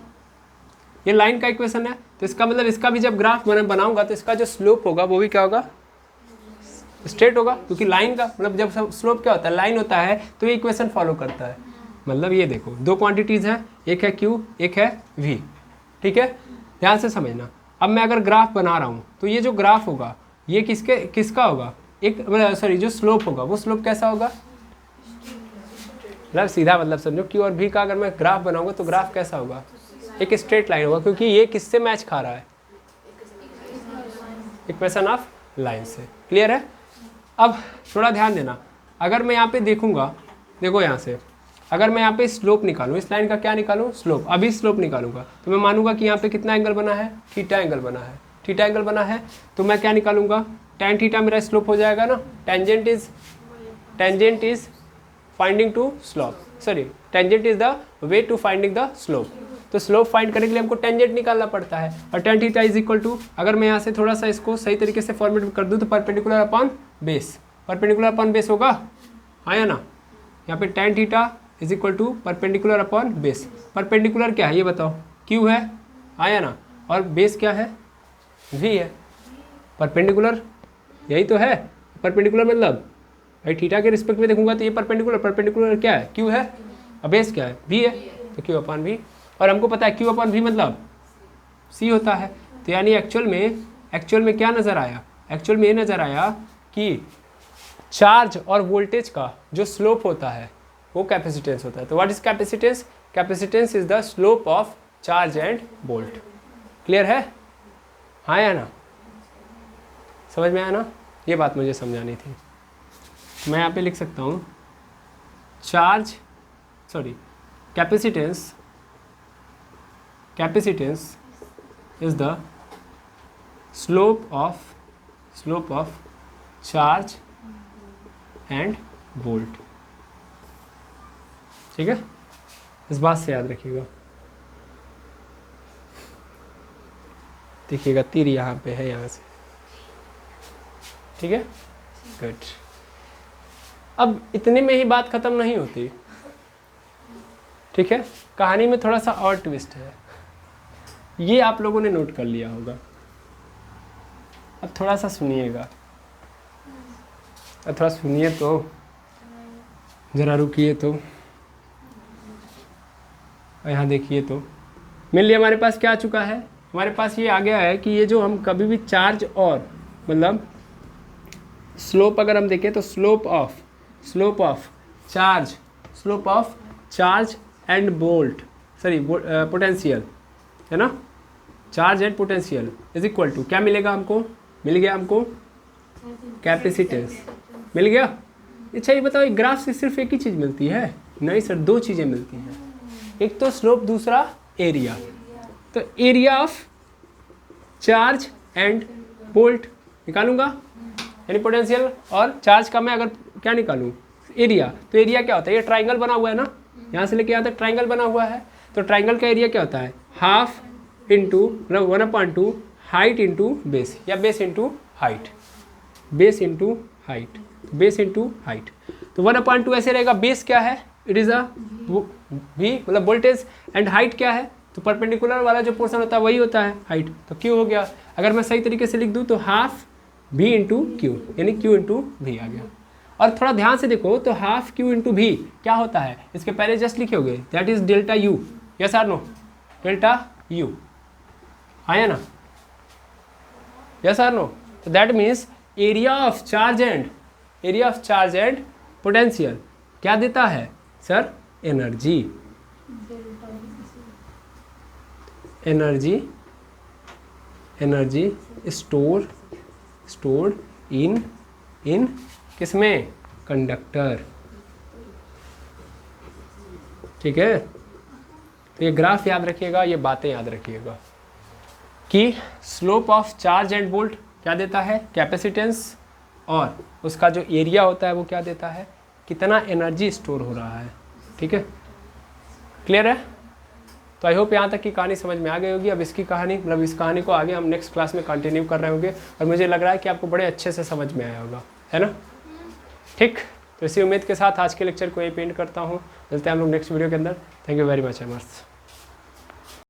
ये लाइन का इक्वेशन है। तो इसका मतलब इसका भी जब ग्राफ बनाऊंगा तो इसका जो स्लोप होगा वो भी क्या होगा, स्ट्रेट होगा, क्योंकि लाइन का मतलब जब स्लोप क्या होता है, लाइन होता है, तो ये इक्वेशन फॉलो करता है। मतलब ये देखो दो क्वांटिटीज़ हैं, एक है Q, एक है V, ठीक है, ध्यान से समझना। अब मैं अगर ग्राफ बना रहा हूँ तो ये जो ग्राफ होगा ये किसका होगा, एक सॉरी जो स्लोप होगा वो स्लोप कैसा होगा, मतलब सीधा मतलब समझो Q और V का अगर मैं ग्राफ बनाऊंगा तो ग्राफ कैसा होगा, एक स्ट्रेट लाइन होगा, क्योंकि ये किससे मैच खा रहा है, इक्वेशन ऑफ लाइन से। क्लियर है। अब थोड़ा ध्यान देना, अगर मैं यहाँ पे देखूंगा, देखो यहाँ से अगर मैं यहाँ पे स्लोप निकालूँ, इस लाइन का क्या निकालूँ, स्लोप, अभी स्लोप निकालूंगा तो मैं मानूंगा कि यहाँ पे कितना एंगल बना है, थीटा एंगल बना है, थीटा एंगल बना है, तो मैं क्या निकालूंगा, tan थीटा मेरा स्लोप हो जाएगा ना, tangent is finding to slope, sorry tangent is the way to finding the slope. तो स्लोप फाइंड करने के लिए हमको टेंजेंट निकालना पड़ता है, और tan थीटा = अगर मैं यहाँ से थोड़ा सा इसको सही तरीके से फॉर्मेट कर दूँ तो perpendicular upon base, perpendicular upon base होगा, हाँ या ना, यहाँ पे tan theta = perpendicular upon base. Perpendicular क्या है ये बताओ, Q है, हाँ या ना, और बेस क्या है, V है। परपेंडिकुलर यही तो है, परपेंडिकुलर मतलब भाई थीटा के रिस्पेक्ट में देखूंगा तो ये परपेंडिकुलर क्या है, Q है, और बेस क्या है, V है, तो Q/V। और हमको पता है Q/V मतलब C होता है। तो यानी एक्चुअल में क्या नज़र आया, एक्चुअल में ये नज़र आया कि चार्ज और वोल्टेज का जो स्लोप होता है वो कैपेसिटेंस होता है। तो what is capacitance, capacitance is the slope of charge and volt. Clear है, हाँ या ना, समझ में आया ना, ये बात मुझे समझानी थी। मैं यहाँ पे लिख सकता हूँ capacitance is the slope of charge and volt. ठीक है, इस बात से याद रखिएगा। देखिएगा तीर यहाँ पे है, यहाँ से, ठीक है, गुड। अब इतने में ही बात खत्म नहीं होती, ठीक है, कहानी में थोड़ा सा और ट्विस्ट है, ये आप लोगों ने नोट कर लिया होगा। अब थोड़ा सा सुनिएगा, अब थोड़ा सुनिए तो, ज़रा रुकिए तो, यहाँ देखिए तो, मेनली हमारे पास क्या आ चुका है, हमारे पास ये आ गया है कि ये जो हम कभी भी चार्ज और मतलब स्लोप अगर हम देखें तो slope of charge and volt, sorry potential है ना, charge and potential is equal to क्या मिलेगा हमको, मिल गया हमको कैपेसिटेंस। मिल गया? अच्छा ये बताओ, ग्राफ से सिर्फ एक ही चीज़ मिलती है? नहीं सर, दो चीज़ें मिलती हैं, एक तो स्लोप, दूसरा एरिया। तो area of charge and volt निकालूंगा, यानी पोटेंशियल और चार्ज का मैं अगर क्या निकालूं, एरिया। तो एरिया क्या होता है, ये ट्राइंगल बना हुआ है ना, यहाँ से लेके यहाँ तक ट्राइंगल बना हुआ है। तो ट्राइंगल का एरिया क्या होता है, half into 1/2 height into base, या base into height, base into height, base into height. तो 1/2 ऐसे रहेगा। बेस क्या है, इट इज़ अ वी, मतलब वोल्टेज, एंड हाइट क्या है, तो परपेंडिकुलर वाला जो पोर्शन होता है वही होता है हाइट, तो क्यू हो गया। अगर मैं सही तरीके से लिख दूँ तो हाफ v इंटू क्यू, यानी क्यू इंटू वी आ गया। और थोड़ा ध्यान से देखो तो हाफ क्यू इंटू वी क्या होता है, इसके पहले जस्ट लिखे होगे, that is delta U. Yes or no, delta U आया ना, यस आर नो। तो that means area of charge and potential क्या देता है sir, energy, energy stored in किसमें, कंडक्टर। ठीक है, तो ये ग्राफ याद रखिएगा, ये बातें याद रखिएगा कि slope of charge and volt क्या देता है, कैपेसिटेंस, और उसका जो एरिया होता है वो क्या देता है, कितना एनर्जी स्टोर हो रहा है। ठीक है, क्लियर है? तो आई होप यहाँ तक की कहानी समझ में आ गई होगी। अब इसकी कहानी, मतलब इस कहानी को आगे हम नेक्स्ट क्लास में कंटिन्यू कर रहे होंगे, और मुझे लग रहा है कि आपको बड़े अच्छे से समझ में आया होगा, है ना? ठीक, तो इसी उम्मीद के साथ आज के लेक्चर को यही पेंट करता हूँ। मिलते हैं हम लोग नेक्स्ट वीडियो के अंदर। Thank you very much एमर्स।